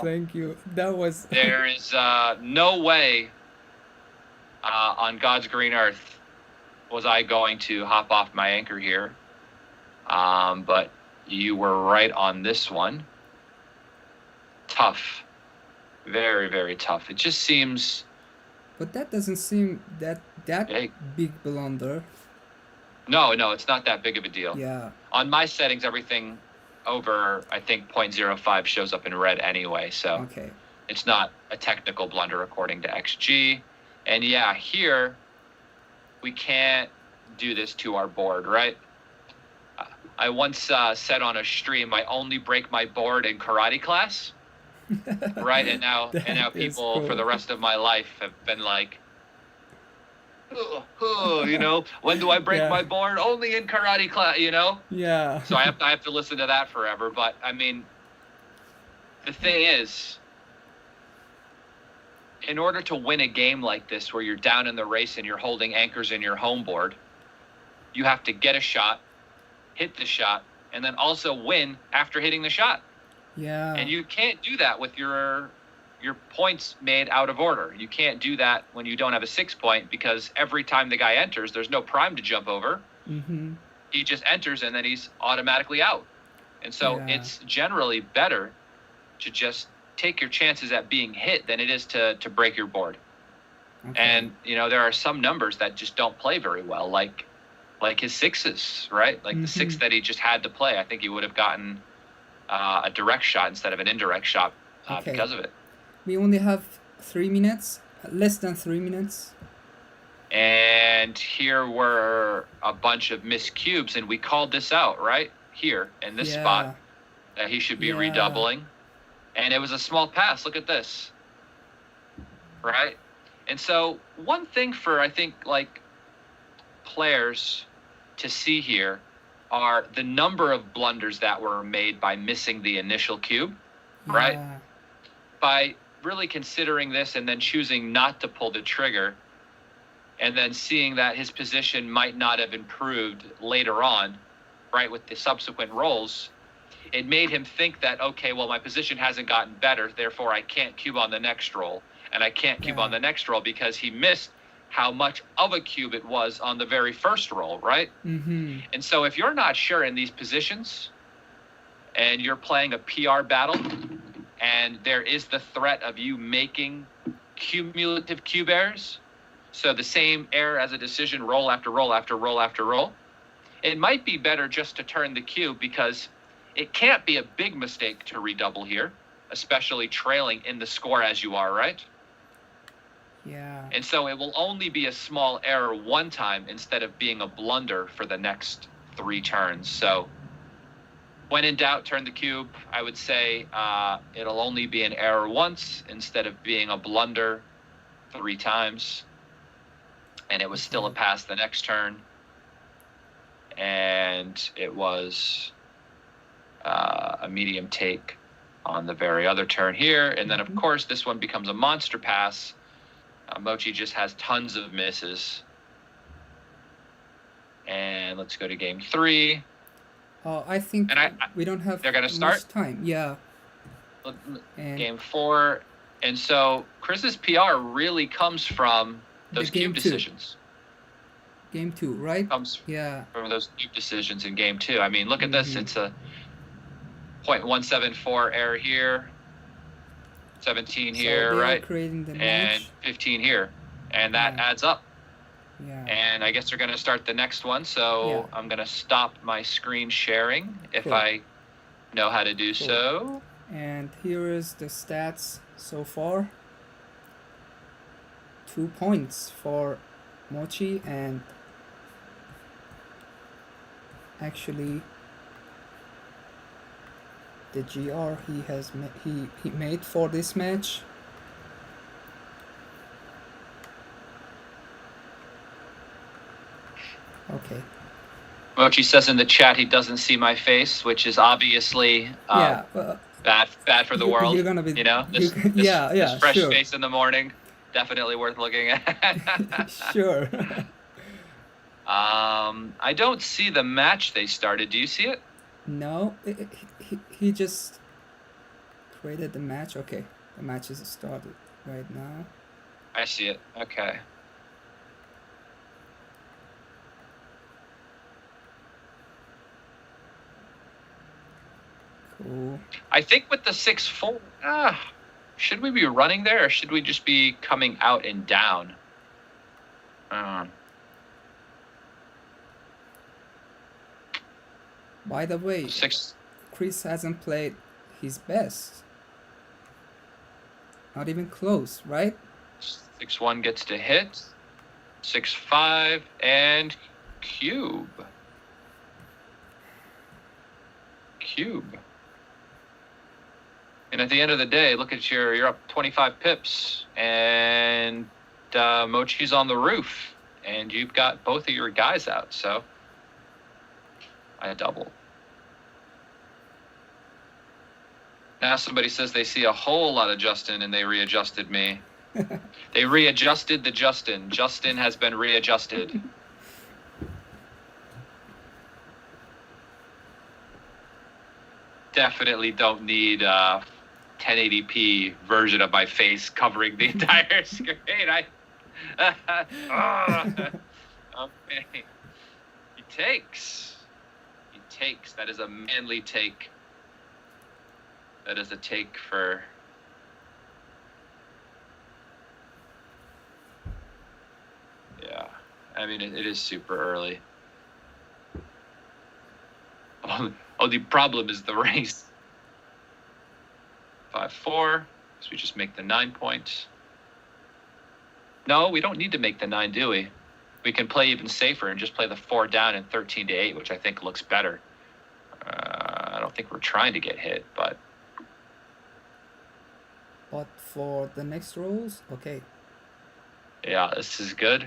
Thank you. That was... There is no way on God's green earth was I going to hop off my anchor here. But you were right on this one. Tough. Very, very tough. It just seems... But that doesn't seem that big blunder. No, it's not that big of a deal. Yeah. On my settings, everything over, I think, 0.05 shows up in red anyway, so Okay. it's not a technical blunder according to XG. And yeah, here, we can't do this to our board, right? I once said on a stream, I only break my board in karate class, right? And now That is people for cool. the rest of my life have been like, you know, when do I break Yeah. my board? Only in karate class, you know? Yeah. So I have to listen to that forever. But I mean, the thing is, in order to win a game like this where you're down in the race and you're holding anchors in your home board, you have to get a shot, hit the shot, and then also win after hitting the shot. Yeah. And you can't do that with your points made out of order. You can't do that when you don't have a 6 point, because every time the guy enters, there's no prime to jump over. Mm-hmm. He just enters and then he's automatically out. And so Yeah. it's generally better to just take your chances at being hit than it is to break your board. Okay. And, you know, there are some numbers that just don't play very well, like his sixes, right? Like the six Mhm. that he just had to play. I think he would have gotten a direct shot instead of an indirect shot Okay. because of it. We only have 3 minutes, less than 3 minutes. And here were a bunch of missed cubes, and we called this out, right? Here, in this Yeah. spot, that he should be Yeah. redoubling. And it was a small pass. Look at this. Right? And so one thing for, I think, like, players to see here are the number of blunders that were made by missing the initial cube, right? Yeah. By really considering this and then choosing not to pull the trigger, and then seeing that his position might not have improved later on, right, with the subsequent rolls, it made him think that, okay, well, my position hasn't gotten better, therefore I can't cube on the next roll, and I can't cube Yeah. on the next roll because he missed how much of a cube it was on the very first roll, right? Mm-hmm. And so if you're not sure in these positions and you're playing a PR battle and there is the threat of you making cumulative cube errors, so the same error as a decision roll after roll after roll after roll, it might be better just to turn the cube, because it can't be a big mistake to redouble here, especially trailing in the score as you are, right? Yeah. And so it will only be a small error one time instead of being a blunder for the next 3 turns. So when in doubt, turn the cube. I would say it'll only be an error once instead of being a blunder 3 times. And it was still a pass the next turn. And it was a medium take on the very other turn here. And then, of course, this one becomes a monster pass. Mochy just has tons of misses. And let's go to game 3. I think And we don't have they're gonna much start? time. Yeah. And Game 4. And so Chris's PR really comes from those The game cube 2. decisions. game 2, right? Comes Yeah. from those cube decisions in game 2. I mean, look at this. Mhm. It's a 0.174 error here, 17 So here, they are right? creating the And match. 15 here. And that Yeah. adds up. Yeah. And I guess they're going to start the next one. So Yeah. I'm going to stop my screen sharing if Cool. I know how to do Cool. so. And here is the stats so far. 2 points for Mochy, and actually the GR he made for this match. Okay. Mochi says in the chat he doesn't see my face, which is obviously Yeah. bad for the you- world. you're gonna be- you know, this, you- this, yeah, this fresh sure. face in the morning, definitely worth looking at. Sure. I don't see the match they started. Do you see it? No, he just created the match. Okay, the match is started right now. I see it. Okay. Cool. I think with the 6-4, should we be running there or should we just be coming out and down? By the way, 6. Chris hasn't played his best. Not even close, right? 6-1 gets to hit. 6-5 and cube. Cube. And at the end of the day, look at you're up 25 pips, and Mochy's on the roof, and you've got both of your guys out, so I double. Now somebody says they see a whole lot of Justin, and they readjusted me. They readjusted the Justin. Justin has been readjusted. Definitely don't need 1080p version of my face covering the entire screen. Okay. He takes. That is a manly take. That is a take for... Yeah. I mean, it is super early. Oh, the problem is the race. 5-4. So we just make the 9 point. No, we don't need to make the 9, do we? We can play even safer and just play the 4 down and 13-8, which I think looks better. I don't think we're trying to get hit, but... But for the next rolls, okay. Yeah, this is good.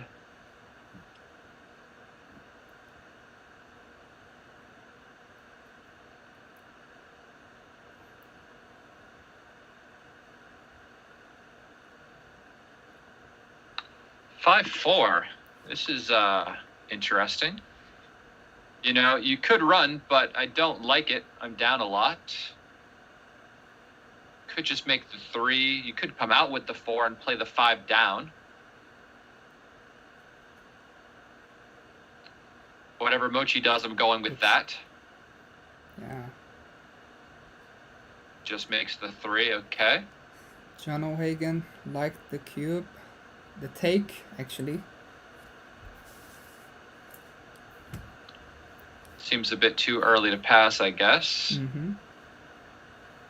Five, 4. This is interesting. You know, you could run, but I don't like it. I'm down a lot. Could just make the 3. You could come out with the 4 and play the 5 down. Whatever Mochy does, I'm going with that. Yeah. Just makes the 3, okay. John O'Hagan liked the cube. The take, actually. Seems a bit too early to pass, I guess. Mm-hmm.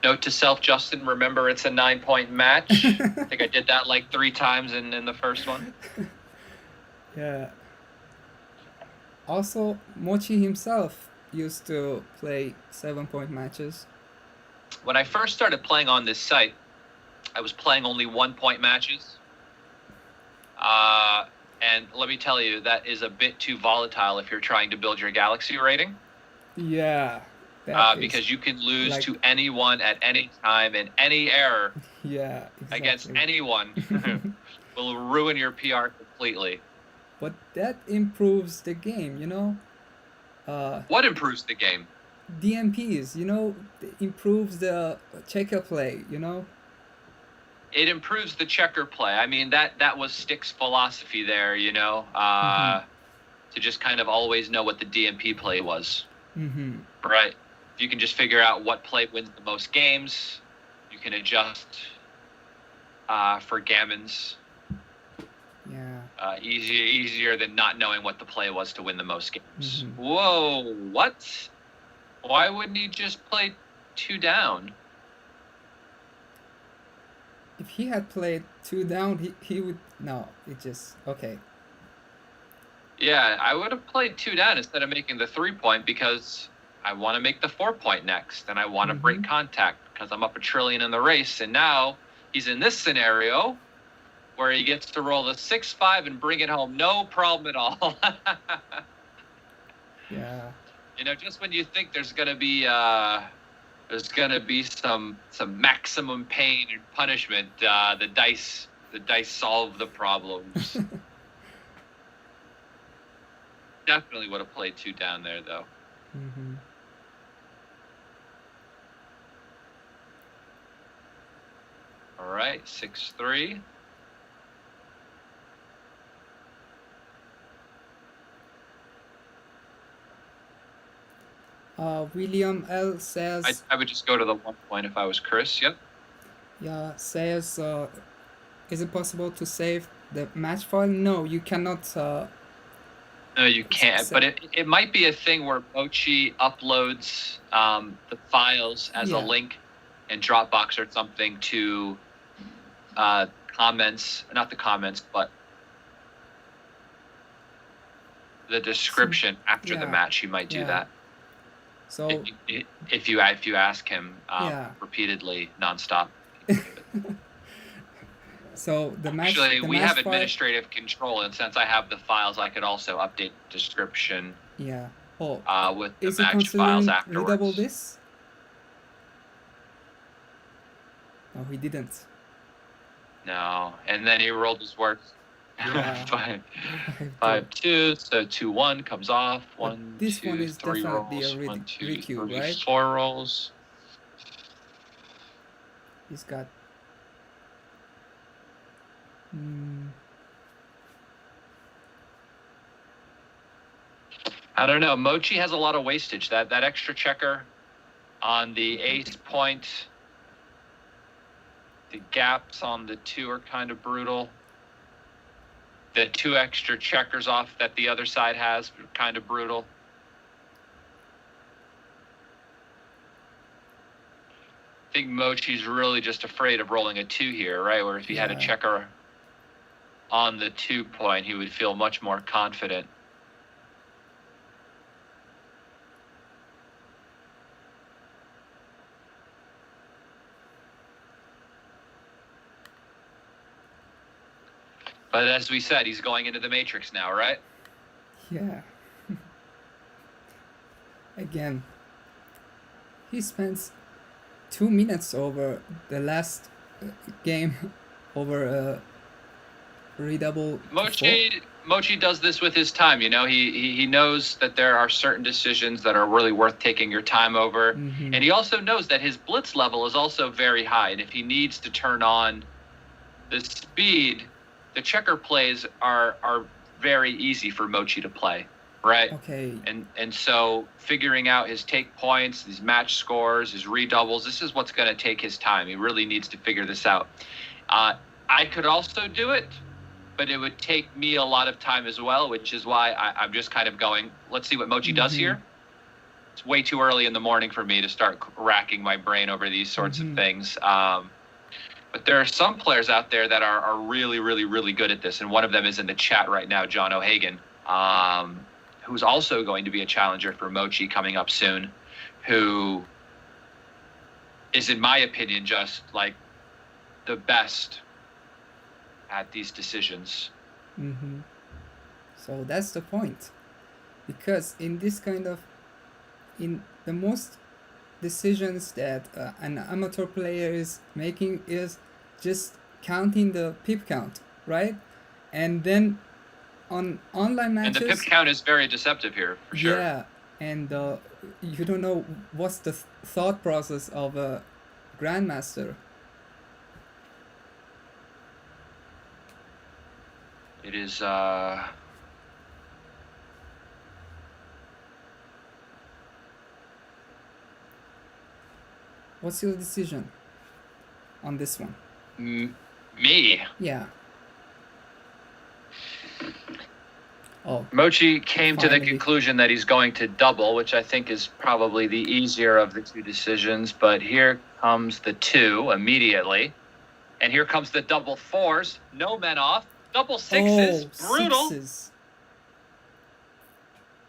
Note to self, Justin, remember it's a 9-point match. I think I did that like 3 times in the first one. Yeah. Also, Mochy himself used to play 7-point matches. When I first started playing on this site, I was playing only 1-point matches. And let me tell you, that is a bit too volatile if you're trying to build your Galaxy rating. Yeah. Because you can lose to anyone at any time and any error against anyone will ruin your PR completely. But that improves the game, you know? What improves the game? DMPs, you know, improves the checker play, you know? It improves the checker play. I mean, that was Stick's philosophy there, you know, to just kind of always know what the DMP play was. Mm-hmm. Right. If you can just figure out what play wins the most games, you can adjust for gammons. Yeah. Easier than not knowing what the play was to win the most games. Mm-hmm. Whoa, what? Why wouldn't he just play 2 down? If he had played 2 down, he would... No, it just... Okay. Yeah, I would have played 2 down instead of making the 3-point because I want to make the 4-point next, and I want to break contact because I'm up a trillion in the race, and now he's in this scenario where he gets to roll the 6-5 and bring it home. No problem at all. Yeah. You know, just when you think there's gonna be some maximum pain and punishment, the dice solve the problems. Definitely would have played 2 down there though. Mm-hmm. All right, 6-3. William L says... I would just go to the 1 point if I was Chris, yep. Yeah, says, is it possible to save the match file? No, you cannot No, you can't. But it might be a thing where Mochy uploads the files as a Yeah. link in Dropbox or something to comments, not the comments, but the description after the yeah, match. He might do yeah. that. So If you ask him Yeah. repeatedly, nonstop. so the match. Actually, the we match have fight- administrative control, and since I have the files, I could also update description Yeah. Oh, with the is he match considering files redouble afterwards. this? No, he didn't. No, and then he rolled his worst. Yeah. 5-2, so 2-1 comes off. But 1, this 2, one is 3 definitely a rolls. 1, 2, recube, 3, right? 4 rolls. He's got. I don't know. Mochy has a lot of wastage. That extra checker on the ace point. The gaps on the 2 are kind of brutal. The 2 extra checkers off that the other side has are kind of brutal. I think Mochy's really just afraid of rolling a 2 here, right? Where if he had a Yeah. checker on the 2 point, he would feel much more confident. But as we said, he's going into the matrix now, right? Yeah. Again, he spends 2 minutes over the last game over a redouble. Mochy does this with his time. You know, he knows that there are certain decisions that are really worth taking your time over, Mhm. and he also knows that his blitz level is also very high. And if he needs to turn on the speed, the checker plays are very easy for Mochy to play, right? Okay. And so figuring out his take points, his match scores, his redoubles, this is what's going to take his time. He really needs to figure this out. I could also do it, but it would take me a lot of time as well, which is why I'm just kind of going, let's see what Mochy does here. It's way too early in the morning for me to start racking my brain over these sorts of things. But there are some players out there that are really, really, really good at this. And one of them is in the chat right now, John O'Hagan, who's also going to be a challenger for Mochy coming up soon, who is, in my opinion, just like the best at these decisions. So that's the point. Because in this kind of, in the most decisions that an amateur player is making is just counting the pip count, right? And then on online matches, And the pip count is very deceptive here, for sure. yeah, and you don't know what's the thought process of a grandmaster. It is What's your decision on this one? me. Yeah. Oh, Mochy came to the Finally. conclusion that he's going to double, which I think is probably the easier of the 2 decisions. But here comes the 2 immediately. And here comes the double 4s. No men off. Double 6s. Brutal. 6s.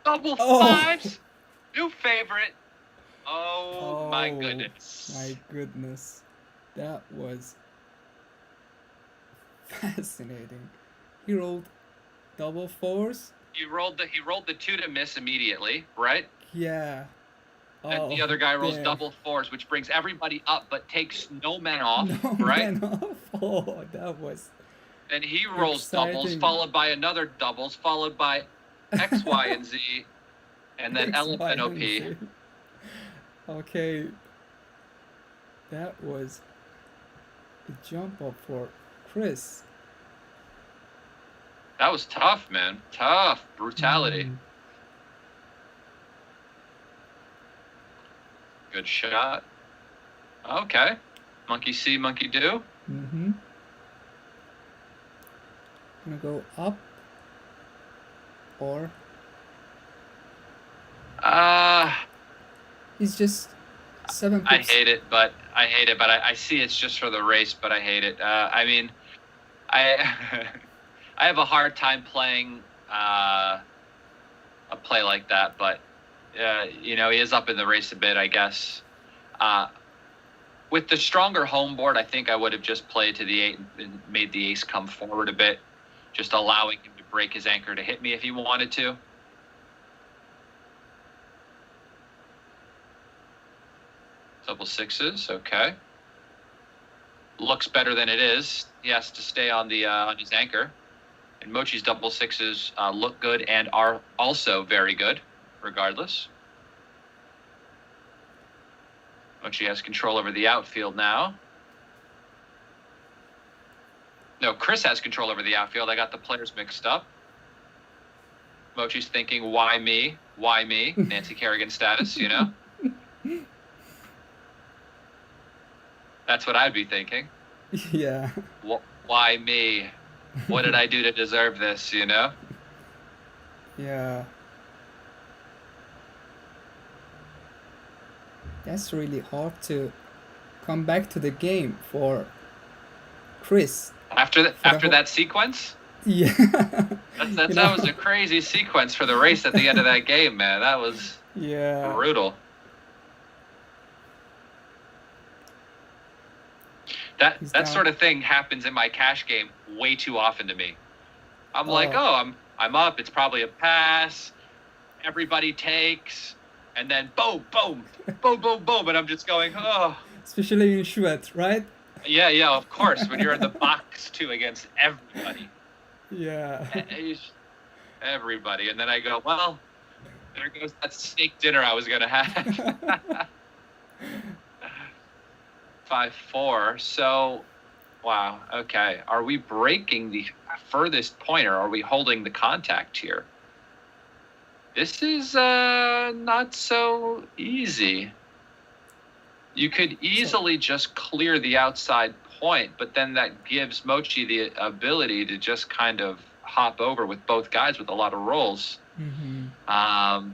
Double Oh. 5s. New favorite. Oh, my goodness. My goodness. That was fascinating. He rolled double 4s. He rolled the 2 to miss immediately, right? Yeah. And the other guy rolls damn. double 4s, which brings everybody up but takes no men off, No right? man off. Oh, that was And he rolls doubles, exciting. followed by another doubles, folled by X, Y, and Z, and then elephant OP. XYZ. Okay. That was a jump up for Chris. That was tough, man. Tough. Brutality. Good shot. Okay. Monkey see, monkey do. Gonna go up or He's just 7 I pips. hate it, but I see it's just for the race, but I hate it. I mean, I I have a hard time playing a play like that, but you know, he is up in the race a bit, I guess. With the stronger home board, I think I would have just played to the 8 and made the ace come forward a bit, just allowing him to break his anchor to hit me if he wanted to. Double sixes, okay. Looks better than it is. He has to stay on the on his anchor. And Mochy's double sixes look good and are also very good, regardless. Mochy has control over the outfield now. No, Chris has control over the outfield. I got the players mixed up. Mochy's thinking, why me? Why me? Nancy Kerrigan status, you know? That's what I'd be thinking. Yeah. Why me? What did I do to deserve this, you know? Yeah. That's really hard to come back to the game for Chris. After that sequence? Yeah. That was a crazy sequence for the race at the end of that game, man. That was brutal. That sort of thing happens in my cash game way too often to me. I'm like, I'm up. It's probably a pass. Everybody takes, and then boom, boom, boom, boom, boom, and I'm just going, oh. Especially in Schwed, right? Yeah, of course. When you're in the box too against everybody. Yeah. Everybody, and then I go, well, there goes that steak dinner I was gonna have. 5-4. So, wow. Okay. Are we breaking the furthest point, or are we holding the contact here? This is not so easy. You could easily just clear the outside point, but then that gives Mochy the ability to just kind of hop over with both guys with a lot of rolls. Mm-hmm.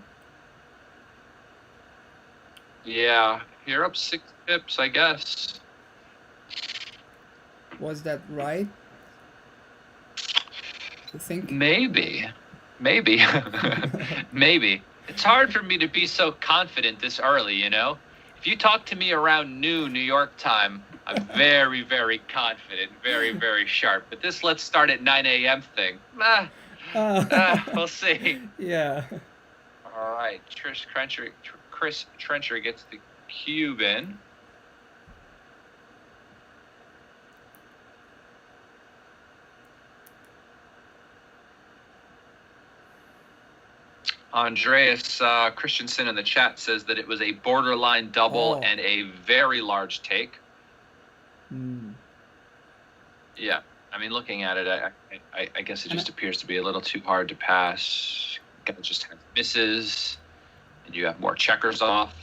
Yeah. You're up 6 pips, I guess. Was that right? You think? Maybe. Maybe. It's hard for me to be so confident this early, you know? If you talk to me around noon New York time, I'm very, very confident, very, very sharp. But this let's start at 9 a.m. thing, we'll see. Yeah. All right, Chris Trencher gets the cube in. Andreas Christensen in the chat says that it was a borderline double and a very large take. Mm. Yeah, I mean, looking at it, I guess it just appears to be a little too hard to pass. Guy just has misses, and you have more checkers off.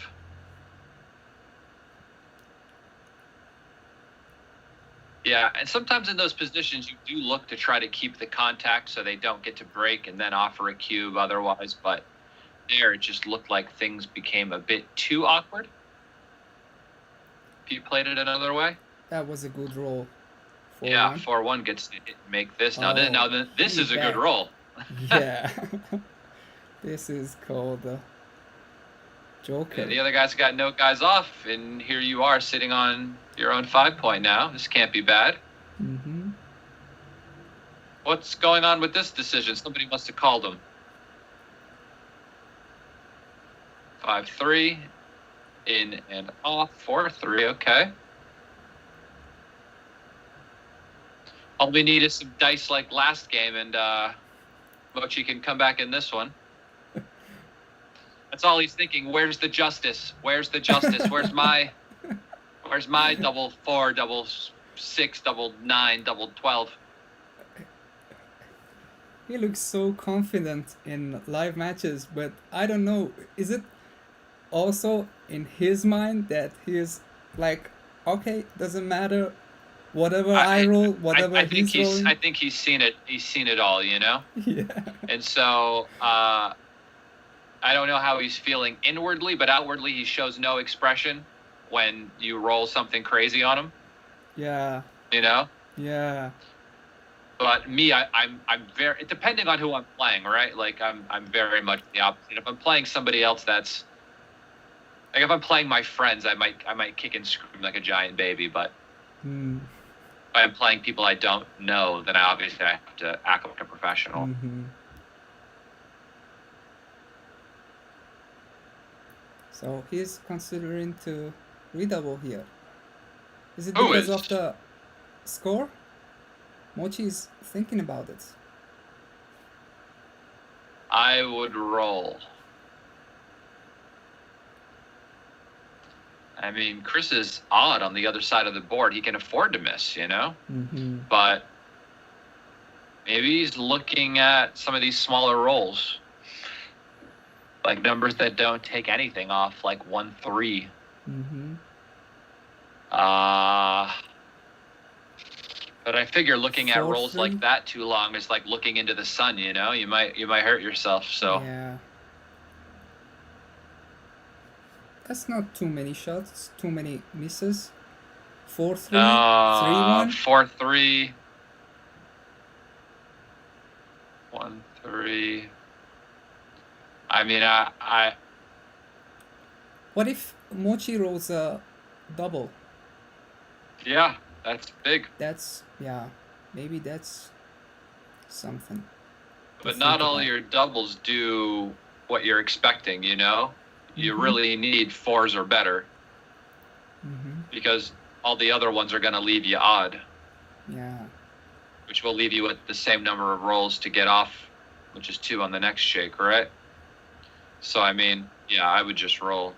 Yeah, and sometimes in those positions, you do look to try to keep the contact so they don't get to break and then offer a cube otherwise. But there, it just looked like things became a bit too awkward. If you played it another way. That was a good roll. 4-1. Yeah, 4-1 gets to make this. Now, this is a good roll. Yeah. This is called Joker. The other guys got no guys off, and here you are sitting on your own 5 point now. This can't be bad. Mm-hmm. What's going on with this decision? Somebody must have called him. 5-3, in and off, 4-3, okay. All we need is some dice like last game, and Mochy can come back in this one. That's all he's thinking. Where's the justice? Where's the justice? Where's my double 4, double 6, double 9, double 12? He looks so confident in live matches, but I don't know. Is it also in his mind that he's like, okay, doesn't matter, whatever I roll, whatever he's rolling? I think he's seen it. He's seen it all, you know. Yeah. And so I don't know how he's feeling inwardly, but outwardly he shows no expression when you roll something crazy on him. Yeah. You know? Yeah. But me, I'm very, depending on who I'm playing, right? Like I'm very much the opposite. If I'm playing somebody else that's like, if I'm playing my friends, I might kick and scream like a giant baby. But if I'm playing people I don't know, then I obviously have to act like a professional. Mm-hmm. So he's considering to redouble here. Is it Who because is? of the score? Mochy is thinking about it. I would roll. I mean, Chris is odd on the other side of the board. He can afford to miss, you know? Mm-hmm. But maybe he's looking at some of these smaller rolls. Like numbers that don't take anything off, like 1-3. Mm-hmm. But I figure looking at rolls 4-3? like that too long is like looking into the sun, you know? You might hurt yourself, so. Yeah. That's not too many shots, too many misses. 4-3, 3-1. 4-3. 1-3. I mean, I What if Mochy rolls a double? yeah, that's big. That's, yeah, maybe that's something. But not all your doubles do what you're expecting, you know? You really need 4s or better. Mm-hmm. Because all the other ones are going to leave you odd. Yeah. Which will leave you with the same number of rolls to get off, which is 2 on the next shake, right? So, I mean, yeah, I would just roll.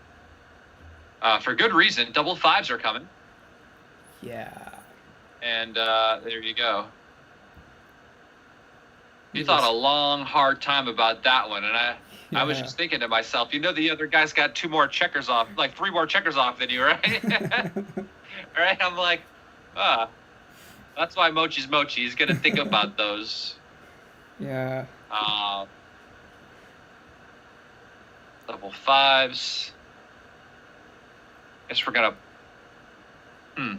For good reason, double 5s are coming. Yeah. And there you go. You thought a long, hard time about that one, and I was just thinking to myself, you know, the other guy's got 2 more checkers off, like 3 more checkers off than you, right? Right? I'm like, that's why Mochy's Mochy. He's gonna think about those. Yeah. Double 5s. Guess we're gonna. We're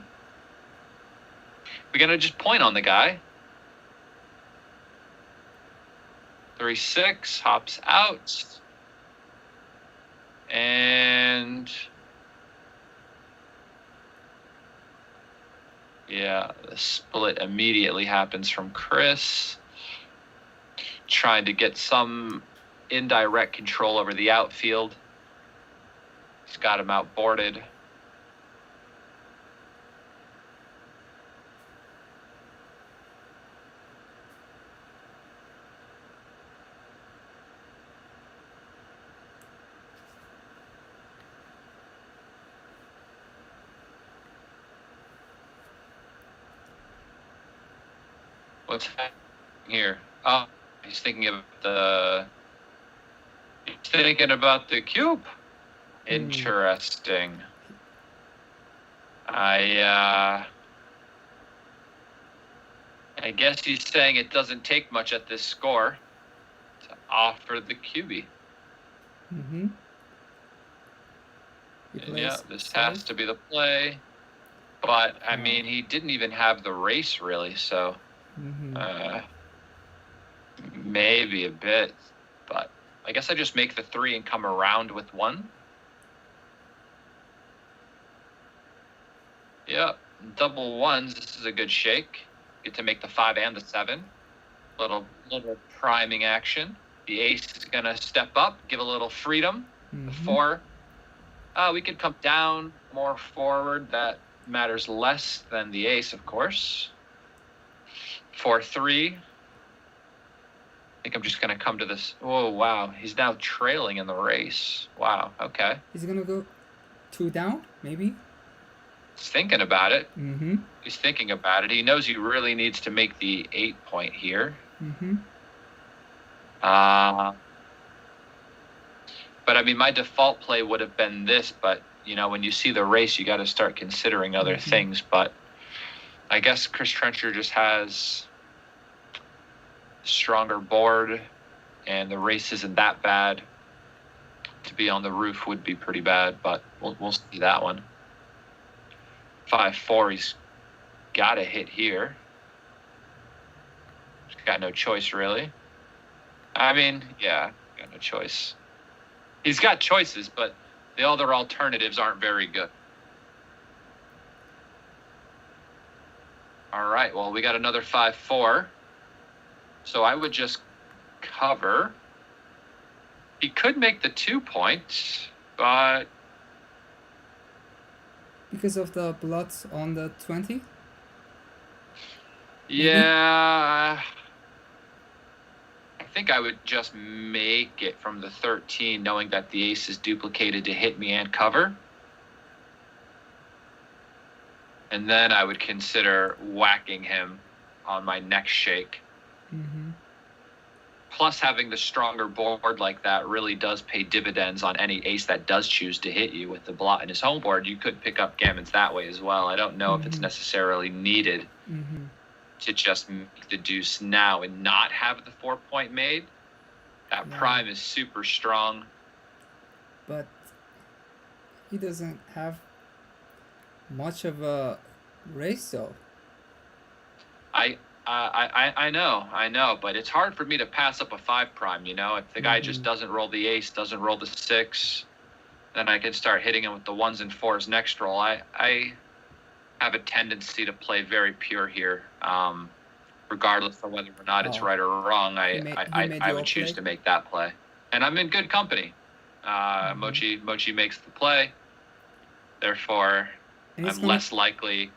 gonna just point on the guy. 3-6 hops out, and yeah, the split immediately happens from Chris, trying to get some indirect control over the outfield. He's got him outboarded. What's happening here? Oh, he's thinking about the cube. Interesting. I guess he's saying it doesn't take much at this score to offer the QB. Mm-hmm. And yeah, this has to be the play. But I mean, he didn't even have the race really, so maybe a bit. But I guess I just make the 3 and come around with 1. Yep, double 1s. This is a good shake. Get to make the 5 and the 7. Little priming action. The ace is gonna step up, give a little freedom. The 4. We could come down more forward. That matters less than the ace, of course. 4-3. I think I'm just gonna come to this. Oh wow, he's now trailing in the race. Wow. Okay. He's gonna go 2 down, maybe. He's thinking about it. Mm-hmm. He's thinking about it. He knows he really needs to make the 8 point here. Mm-hmm. But I mean, my default play would have been this, but you know, when you see the race, you got to start considering other things. But I guess Chris Trencher just has a stronger board, and the race isn't that bad. to be on the roof would be pretty bad, but we'll see that one. 5-4, he's got to hit here. He's got no choice, really. I mean, yeah, got no choice. He's got choices, but the other alternatives aren't very good. All right, well, we got another 5-4. So I would just cover. He could make the 2 points, but... Because of the blots on the 20? Yeah, I think I would just make it from the 13, knowing that the ace is duplicated to hit me and cover. And then I would consider whacking him on my next shake. Mm-hmm. Plus, having the stronger board like that really does pay dividends on any ace that does choose to hit you with the blot in his home board. You could pick up gammons that way as well. I don't know if it's necessarily needed to just make the deuce now and not have the 4-point made. That prime is super strong. But he doesn't have much of a race, though. I know, but it's hard for me to pass up a 5 prime, you know? If the guy just doesn't roll the ace, doesn't roll the 6, then I can start hitting him with the 1s and 4s next roll. I have a tendency to play very pure here, regardless of whether or not it's right or wrong. I would choose to make that play. And I'm in good company. Mochy makes the play. Therefore, I'm less likely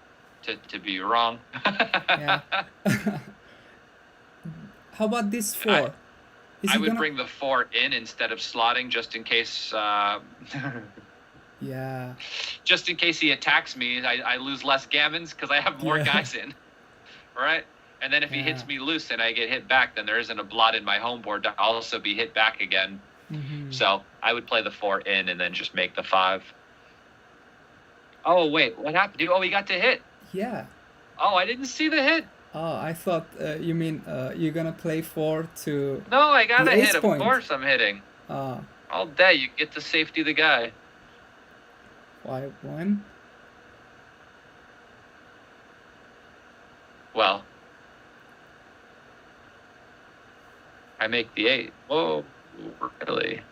to be wrong. Yeah. How about this 4? I would bring the 4 in instead of slotting, just in case. Yeah. Just in case he attacks me, I lose less gammons because I have more guys in, right? And then if he hits me loose and I get hit back, then there isn't a blot in my home board to also be hit back again. So I would play the 4 in and then just make the 5. Oh wait, what happened? Oh, he got to hit. Yeah. Oh, I didn't see the hit. Oh, I thought you mean you're gonna play 4 to. No, I gotta hit. Of point. Course, I'm hitting. Oh. All day, you get to safety the guy. 5-1. Well, I make the 8. Whoa, really?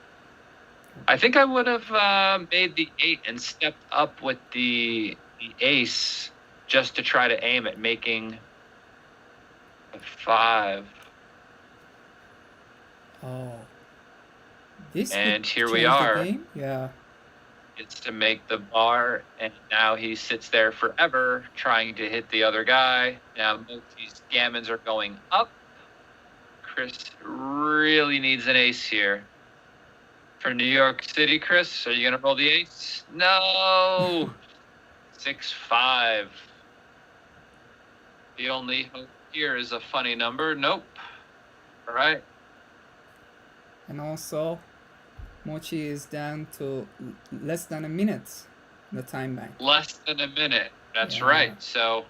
I think I would have made the 8 and stepped up with the ace just to try to aim at making a 5. Oh. This and here we change the are. game? Yeah. It's to make the bar, and now he sits there forever trying to hit the other guy. Now Mochy's gammons are going up. Chris really needs an ace here. For New York City, Chris, are you going to roll the ace? No! 6-5. The only hope here is a funny number. Nope. All right. And also, Mochy is down to less than a minute, the time bank. Less than a minute. That's right. So,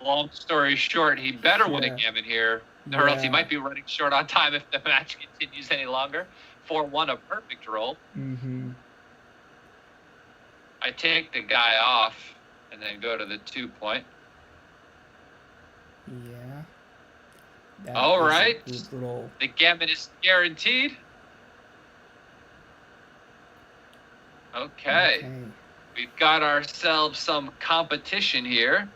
long story short, he better win a gammon here, or else he might be running short on time if the match continues any longer. 4-1, a perfect roll. I take the guy off and then go to the 2-point. Yeah. All right. Good roll. The gammon is guaranteed. Okay. We've got ourselves some competition here.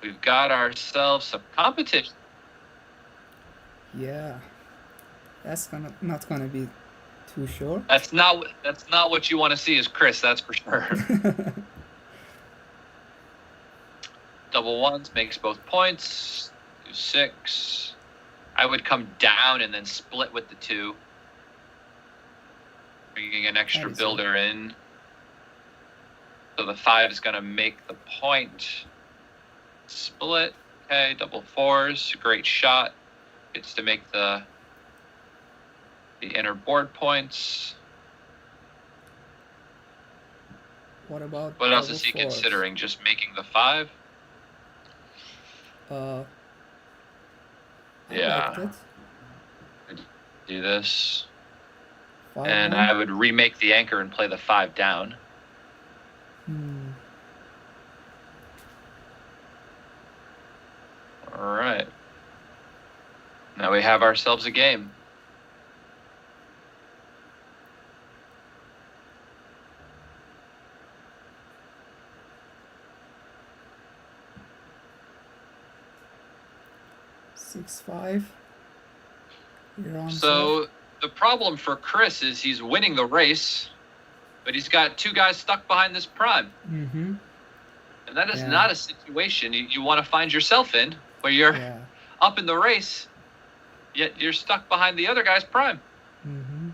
We've got ourselves some competition. Yeah. That's not gonna be too short. That's not what you want to see as Chris, that's for sure. Double ones makes both points. Do 6. I would come down and then split with the 2. Bringing an extra builder in. So the 5 is going to make the point. Split. Okay, double 4s. Great shot. Gets to make the inner board points. What about what else is he considering? Just making the 5? Yeah. Like that. Do this. 5, And 1. I would remake the anchor and play the 5 down. All right. Now we have ourselves a game. Six, 5. You're on So the problem for Chris is he's winning the race, but he's got 2 guys stuck behind this prime. Mm-hmm. And that is not a situation you want to find yourself in, where you're up in the race, yet you're stuck behind the other guy's prime. Mm-hmm.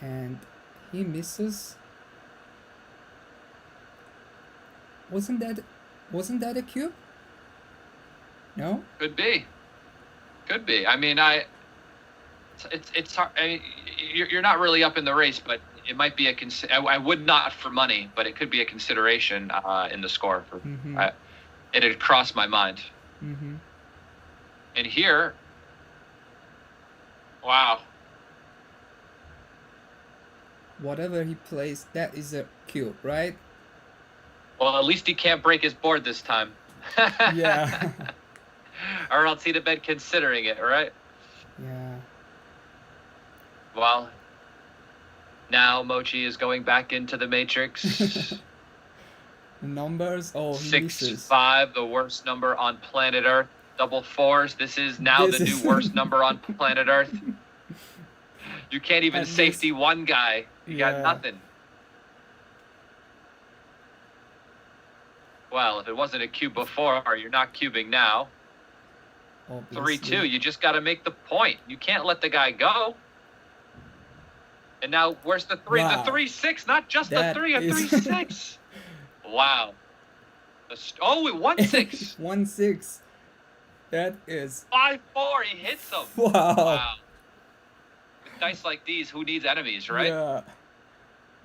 And he misses. Wasn't that a cube? No? Could be. I mean, it's hard. You're not really up in the race, but it might be I would not for money, but it could be a consideration in the score. It had crossed my mind. Mm-hmm. And here, wow. Whatever he plays, that is a cube, right? Well, at least he can't break his board this time. Yeah. Or else he'd have been considering it, right? Yeah. Well, now Mochy is going back into the matrix. Numbers? Oh, he 6, misses. 5, the worst number on planet Earth. Double 4s. This is now the new worst number on planet Earth. You can't even safety one guy. You got nothing. Well, if it wasn't a cube before, you're not cubing now. 3-2. You just got to make the point. You can't let the guy go. And now, where's the 3? Wow. The 3-6, not just That the 3, a is- 3-6. Wow. Oh, it 1-6. 1-6. That is 5-4. He hits him. wow. With dice like these, who needs enemies, right? Yeah.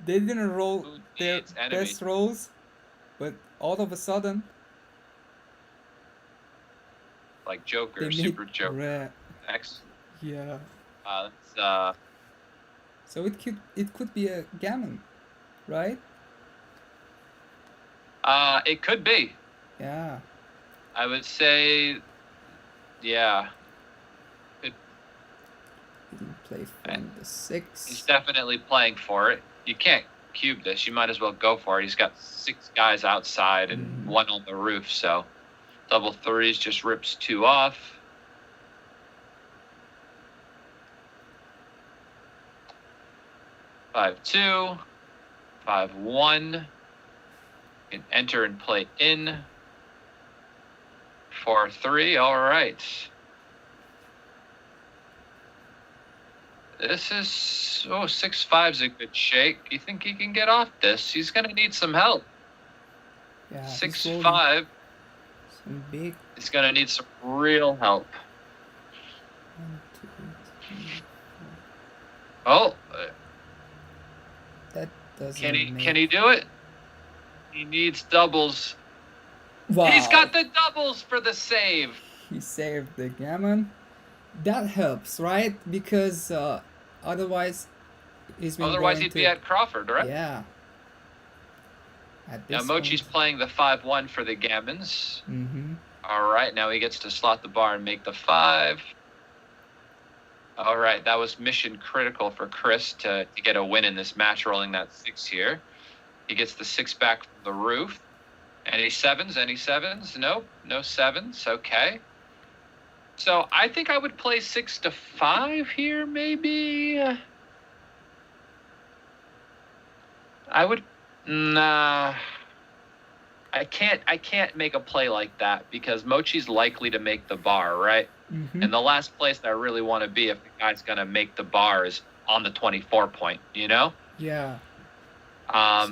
They didn't roll Who their needs enemies? best rolls, but all of a sudden Like Joker, they Super need Joker. rare. X. Yeah. That's, So it could be a gammon, right? it could be. Yeah. I would say, yeah. He didn't play from the 6. He's definitely playing for it. You can't cube this. You might as well go for it. He's got 6 guys outside and 1 on the roof, so double 3s just rips 2 off. Five, 2, 5-1. You can enter and play in. 4-3. All right. This is 6-5's a good shake. You think he can get off this? He's gonna need some help. Yeah. 6-5. Some big. He's gonna need some real help. 1, 2, 3, 4. Oh, That doesn't. can he do it? He needs doubles. Wow. He's got the doubles for the save. He saved the gammon. That helps, right? Because otherwise, he's been Otherwise, going he'd to, be at Crawford, right? Yeah. At Now this Mochi's point. playing the 5-1 for the gammons. Mm-hmm. All right, now he gets to slot the bar and make the 5. All right, that was mission critical for Chris to get a win in this match, rolling that 6 here. He gets the 6 back from the roof. Any 7s? Any 7s? Nope, no 7s. Okay. So I think I would play 6-5 here, maybe. I would. Nah. I can't make a play like that because Mochi's likely to make the bar, right? Mm-hmm. And the last place that I really want to be if the guy's gonna make the bar is on the 24 point, you know? Yeah.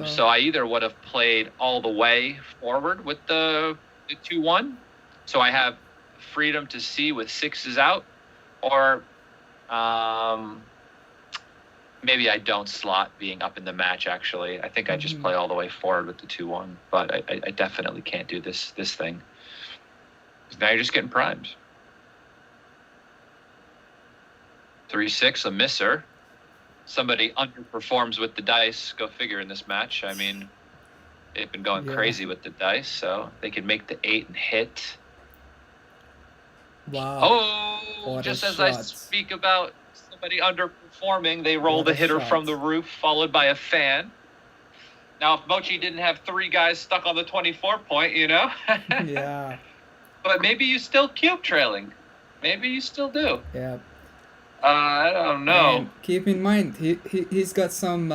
So I either would have played all the way forward with the 2-1, so I have freedom to see with 6s out, or maybe I don't slot being up in the match. Actually, I think I just play all the way forward with the 2-1, but I definitely can't do this thing. 'Cause now you're just getting primed. 3-6, a misser. Somebody underperforms with the dice. Go figure in this match. I mean, they've been going Yeah. crazy with the dice, so they can make the 8 and hit. Wow. Oh, What a just as I shot. speak about somebody underperforming, they roll What the a hitter shot. from the roof, followed by a fan. Now, if Mochy didn't have 3 guys stuck on the 24 point, you know? Yeah. But maybe you still cube trailing. Maybe you still do. Yeah. I don't know. And keep in mind, he's got some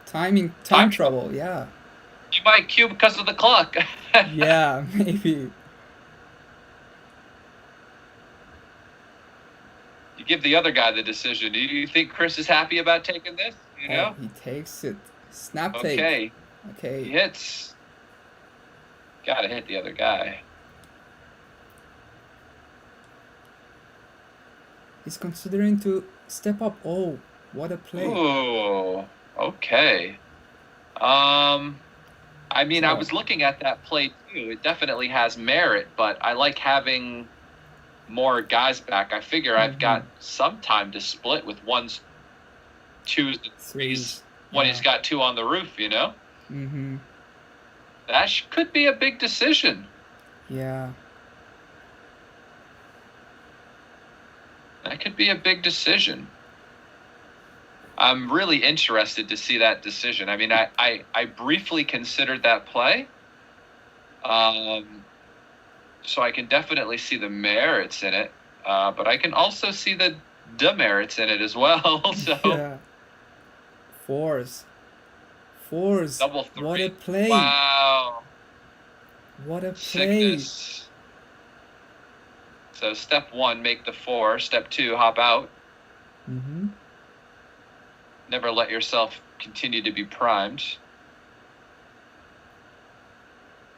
time Time trouble. Yeah. You might cube because of the clock. Yeah, maybe. You give the other guy the decision. Do you think Chris is happy about taking this? You know? Oh, he takes it. Snap take. Okay. Okay. He hits. Gotta hit the other guy. He's considering to step up. Oh, what a play. Ooh. Okay. I mean, I So- was looking at that play too. It definitely has merit, but I like having more guys back. I figure I've got some time to split with ones, twos, and threes when he's got 2 on the roof, you know? Mm-hmm. That could be a big decision. Yeah. That could be a big decision. I'm really interested to see that decision. I mean, I briefly considered that play. So I can definitely see the merits in it. But I can also see the demerits in it as well. So Yeah. Fours. double 3. What a play. Wow. What a play. Sickness. So step 1, make the 4. Step 2, hop out. Mm-hmm. Never let yourself continue to be primed.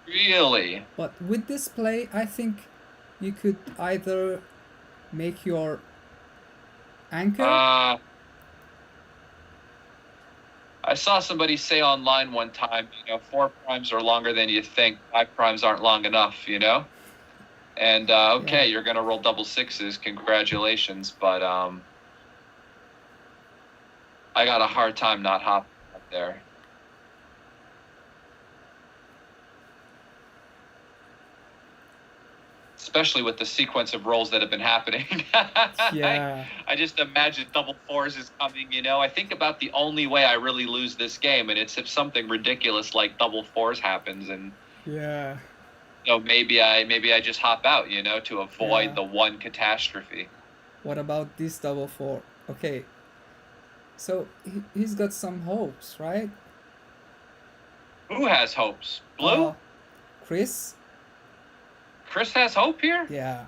Really? But with this play, I think you could either make your anchor. I saw somebody say online one time, 4 primes are longer than you think. 5 primes aren't long enough, And okay, you're gonna roll double 6s. Congratulations, but I got a hard time not hopping up there. Especially with the sequence of rolls that have been happening. Yeah. I just imagine double 4s is coming, I think about the only way I really lose this game, and it's if something ridiculous like double 4s happens, and Yeah. maybe I just hop out, to avoid Yeah. the one catastrophe. What about this double 4? Okay. So he's got some hopes, right? Who has hopes? Blue? Chris? Chris has hope here? Yeah.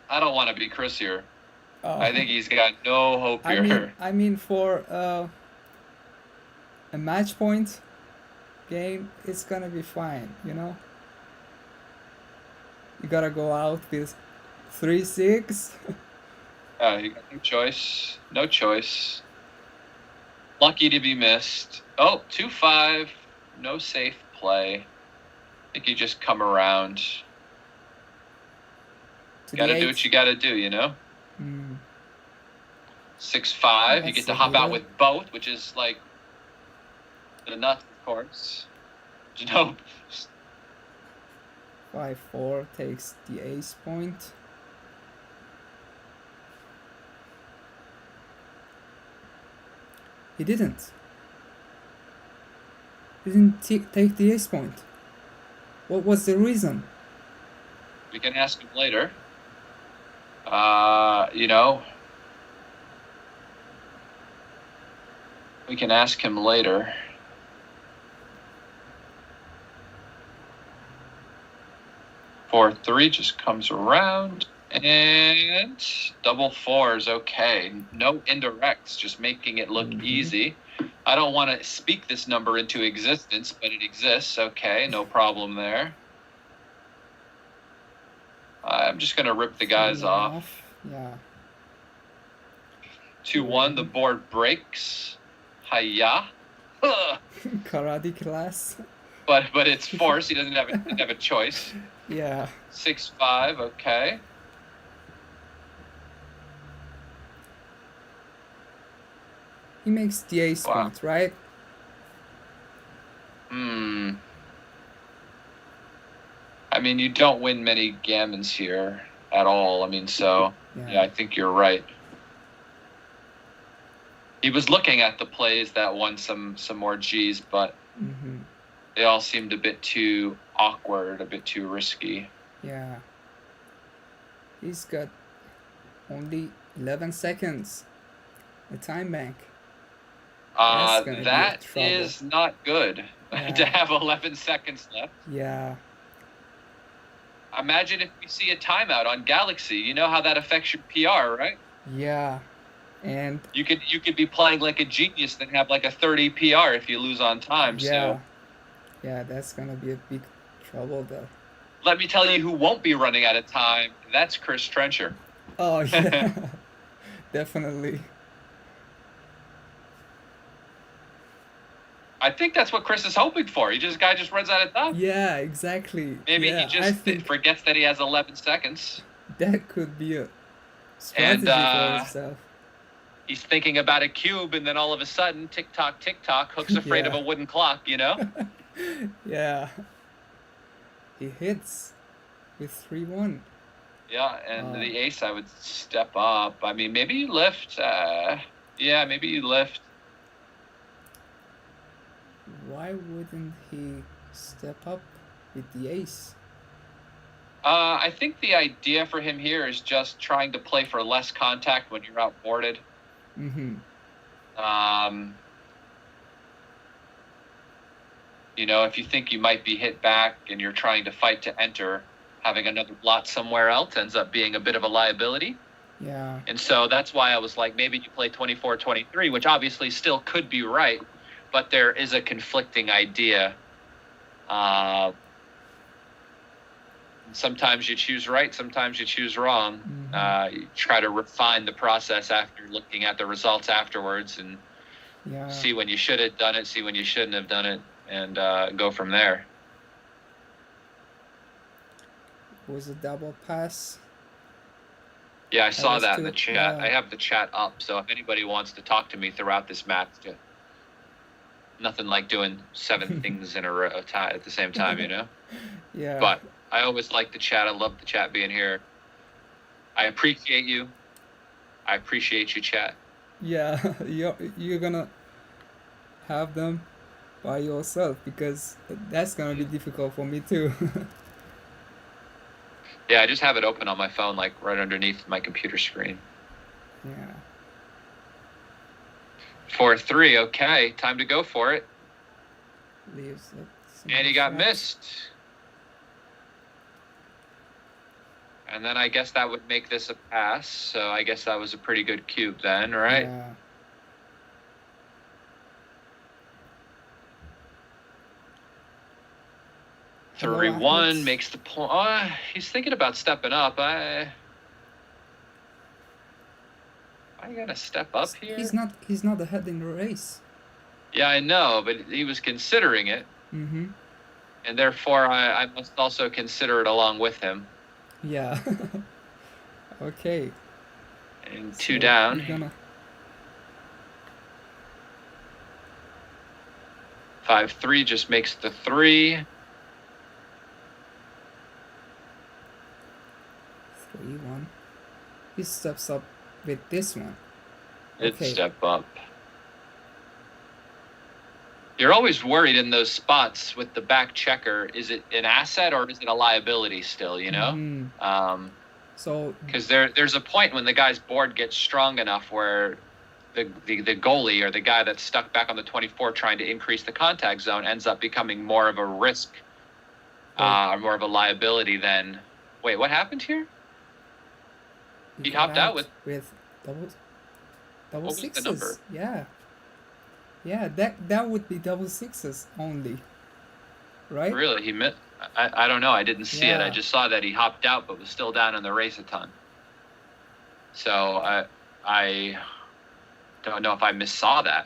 I don't want to be Chris here. I think he's got no hope here. I mean for a match point game, it's gonna be fine, You gotta go out with 3-6. You got no choice. No choice. Lucky to be missed. Oh, 2-5. No safe play. I think you just come around. To Gotta the do 8. what you gotta do, Mm. 6-5. You That's get to a hop out hitter. with both, which is like the nuts, of course. 5-4 takes the ace point. He didn't. He didn't take the ace point. What was the reason? We can ask him later. We can ask him later. Four, 3 just comes around, and double 4s. Okay, no indirects, just making it look easy. I don't want to speak this number into existence, but it exists. Okay, no problem there. I'm just gonna rip the guys off. Yeah. 2-1, the board breaks. Hiya. Ugh. Karate class. But it's force. He doesn't have a choice. Yeah. 6-5. Okay. He makes the ace Wow. point, right? I mean, you don't win many gammons here at all. I mean, so yeah, I think you're right. He was looking at the plays that won some more G's, but they all seemed a bit too awkward, a bit too risky. Yeah. He's got only 11 seconds. The time bank. That is not good to have 11 seconds left. Yeah. Imagine if you see a timeout on Galaxy. You know how that affects your PR, right? Yeah. And you could be playing like a genius and have like a 30 PR if you lose on time. yeah. So Yeah, that's gonna be a big trouble though. let me tell you who won't be running out of time. That's Chris Trencher. Oh yeah. Definitely. I think that's what Chris is hoping for. Guy just runs out of time. Yeah, exactly. Maybe he just forgets that he has 11 seconds. That could be a strategy for himself. He's thinking about a cube, and then all of a sudden, tick-tock, tick-tock, Hook's afraid of a wooden clock, you know? Yeah. He hits with 3-1. Yeah, and the ace, I would step up. I mean, maybe you lift. Yeah, maybe you lift. Why wouldn't he step up with the ace? I think the idea for him here is just trying to play for less contact when you're outboarded. You know, if you think you might be hit back and you're trying to fight to enter, having another blot somewhere else ends up being a bit of a liability. Yeah. And so that's why I was like, maybe you play 24-23, which obviously still could be right, but there is a conflicting idea. Sometimes you choose right, sometimes you choose wrong. You try to refine the process after looking at the results afterwards and see when you should have done it, see when you shouldn't have done it, and go from there. It was a double pass. Yeah, I saw that in the chat. I have the chat up, so if anybody wants to talk to me throughout this match, nothing like doing 7 things in a row at the same time, you know? Yeah. But I always like the chat. I love the chat being here. I appreciate you. I appreciate you, chat. Yeah, you're gonna have them by yourself because that's gonna be difficult for me too. Yeah, I just have it open on my phone, like right underneath my computer screen. Yeah. 4-3, okay. Time to go for it. Leaves And he got missed. And then I guess that would make this a pass. So I guess that was a pretty good cube then, right? Yeah. Hello, 3-1 makes the point. Oh, he's thinking about stepping up. Why you gonna step up here? He's not ahead in the race. Yeah, I know, but he was considering it. And therefore I must also consider it along with him. Yeah. Okay. And 2 down. 5-3 just makes the 3. 3-1. He steps up with this one. It's step up. You're always worried in those spots with the back checker. Is it an asset or is it a liability still, you know? So because there's a point when the guy's board gets strong enough where the goalie or the guy that's stuck back on the 24 trying to increase the contact zone ends up becoming more of a risk, or more of a liability than. Wait, what happened here? He hopped out with double sixes. The number? Yeah, that would be double sixes only, right? Really, he missed. I don't know. I didn't see it. I just saw that he hopped out, but was still down in the race a ton. So I don't know if I missaw that.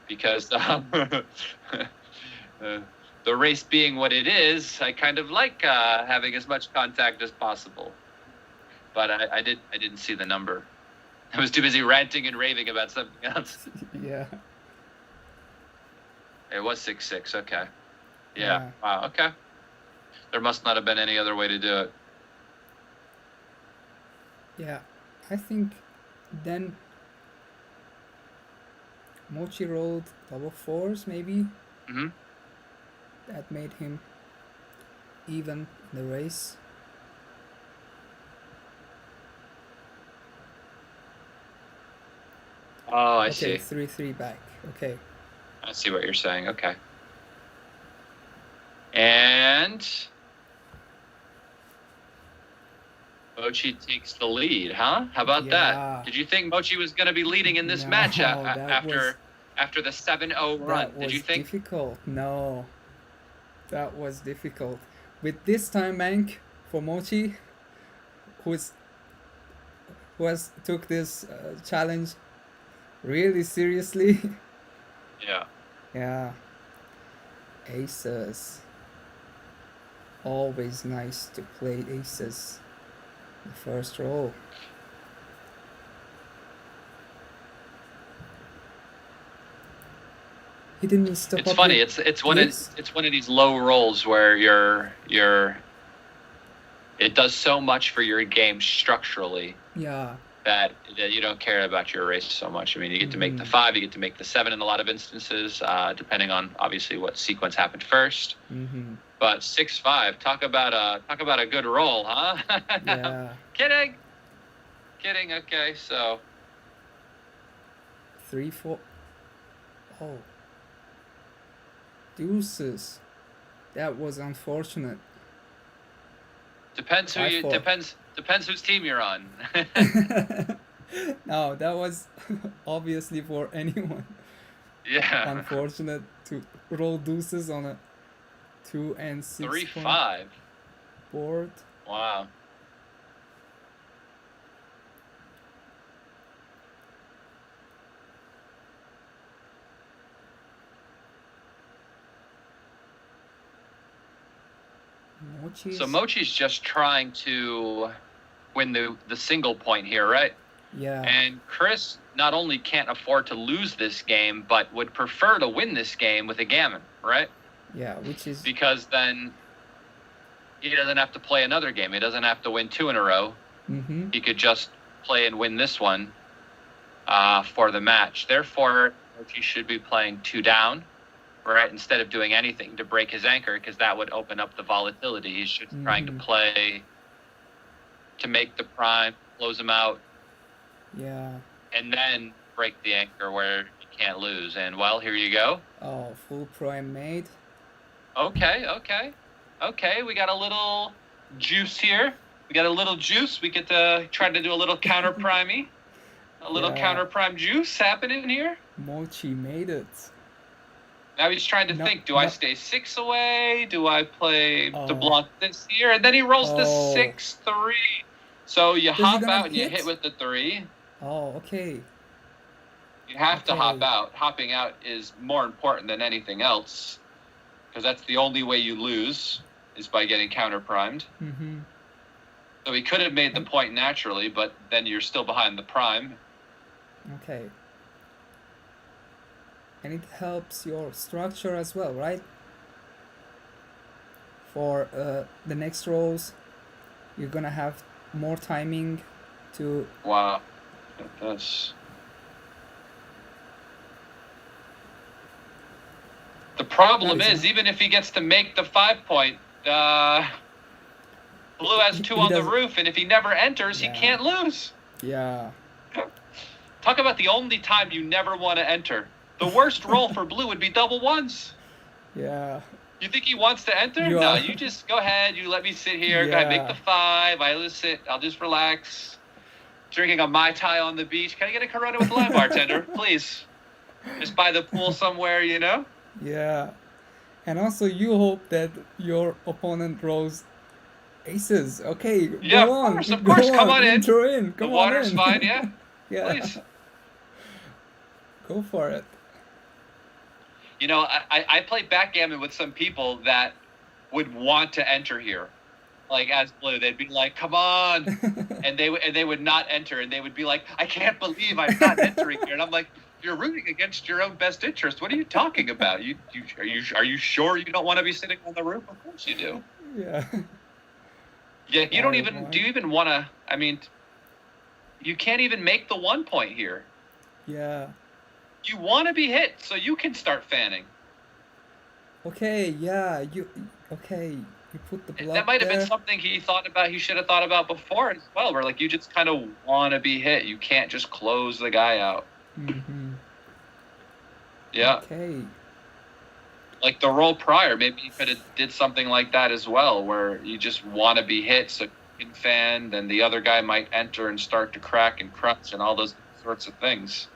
Because the race being what it is, I kind of like having as much contact as possible. but I didn't see the number. I was too busy ranting and raving about something else. Yeah. It was 6-6. Okay. Yeah. Yeah. Wow. Okay. There must not have been any other way to do it. Yeah, I think then Mochy rolled double fours maybe. Hmm. That made him even in the race. Oh, I Okay, see. 3-3 back. Okay. I see what you're saying. Okay. And Mochy takes the lead, huh? How about Yeah. that? Did you think Mochy was going to be leading in this No, match that after the 7-0 run? That Did was you think? difficult. No, that was difficult. With this time bank for Mochy, who has took this challenge really seriously. Yeah. Yeah. Aces. Always nice to play aces. The first roll. He didn't stop. It's up funny. with It's one of this. it's one of these low rolls where it does so much for your game structurally Yeah. that you don't care about your race so much. I mean, you get to make the 5, you get to make the 7 in a lot of instances, depending on obviously what sequence happened first. Mm-hmm. But 6-5, talk about a good roll, huh? Yeah. Kidding. Okay, so 3-4. Oh. Deuces. That was unfortunate. depends 5-4. depends whose team you're on. No, that was obviously for anyone. Yeah. Unfortunate to roll deuces on a 2 and 6 point 3-5. board. Wow. Mochy's. So Mochy's just trying to win the single point here, right? Yeah. And Chris not only can't afford to lose this game, but would prefer to win this game with a gammon, right? Yeah, which is Because then he doesn't have to play another game. He doesn't have to win 2 in a row. mm-hmm. He could just play and win this one for the match. Therefore, Mochy should be playing 2 down, right? Instead of doing anything to break his anchor, because that would open up the volatility. He's just trying to play to make the prime, close him out, Yeah. and then break the anchor where you can't lose. And well, here you go. Oh, full prime made. Okay, we got a little juice here. We get to try to do a little counter primey. A little Yeah. counter prime juice happening here. Mochi made it. Now he's trying to No, think, do I no. stay 6 away? Do I play Oh. to block this here? And then he rolls the Oh. 6-3. So you he hop gonna out and you hit? hit with the 3. Oh, okay. You have to hop Okay. out. Hopping out is more important than anything else, because that's the only way you lose is by getting counter primed. Mm-hmm. So he could have made the point naturally, but then you're still behind the prime. Okay. And it helps your structure as well, right? For the next rolls, you're gonna have more timing to. Wow, that's. The problem That is is, even if he gets to make the 5 point, Blue has 2 He on the doesn't- roof, and if he never enters, Yeah. he can't lose. Yeah. Talk about the only time you never want to enter. The worst roll for Blue would be double ones. Yeah. You think he wants to enter? You No, are- you just go ahead. You let me sit here. Go ahead, make the 5. I just sit. I'll just relax. Drinking a Mai Tai on the beach. Can I get a Corona with lime, bartender? Please. Just by the pool somewhere, you know? Yeah. And also, you hope that your opponent rolls aces. Okay, Yeah, go on. of go course. Come on in. Intro in. The Come on water's in. fine, yeah? Yeah. Please. Go for it. You know, I play backgammon with some people that would want to enter here. like as blue. They'd be like, "Come on," and they would not enter, and they would be like, "I can't believe I'm not entering here," and I'm like, "You're rooting against your own best interest. What are you talking about? Are you sure you don't want to be sitting on the roof? Of course you do." Yeah. Yeah, you don't even. Do you even want to? I mean, you can't even make the 1 point here. Yeah. You want to be hit, so you can start fanning. Okay, yeah, you put the block That might have there. been something he should have thought about before as well, where like you just kind of want to be hit. You can't just close the guy out. Mm-hmm. Yeah. Okay. Like the roll prior, maybe you could have did something like that as well, where you just want to be hit so you can fan, then the other guy might enter and start to crack and crunch and all those sorts of things.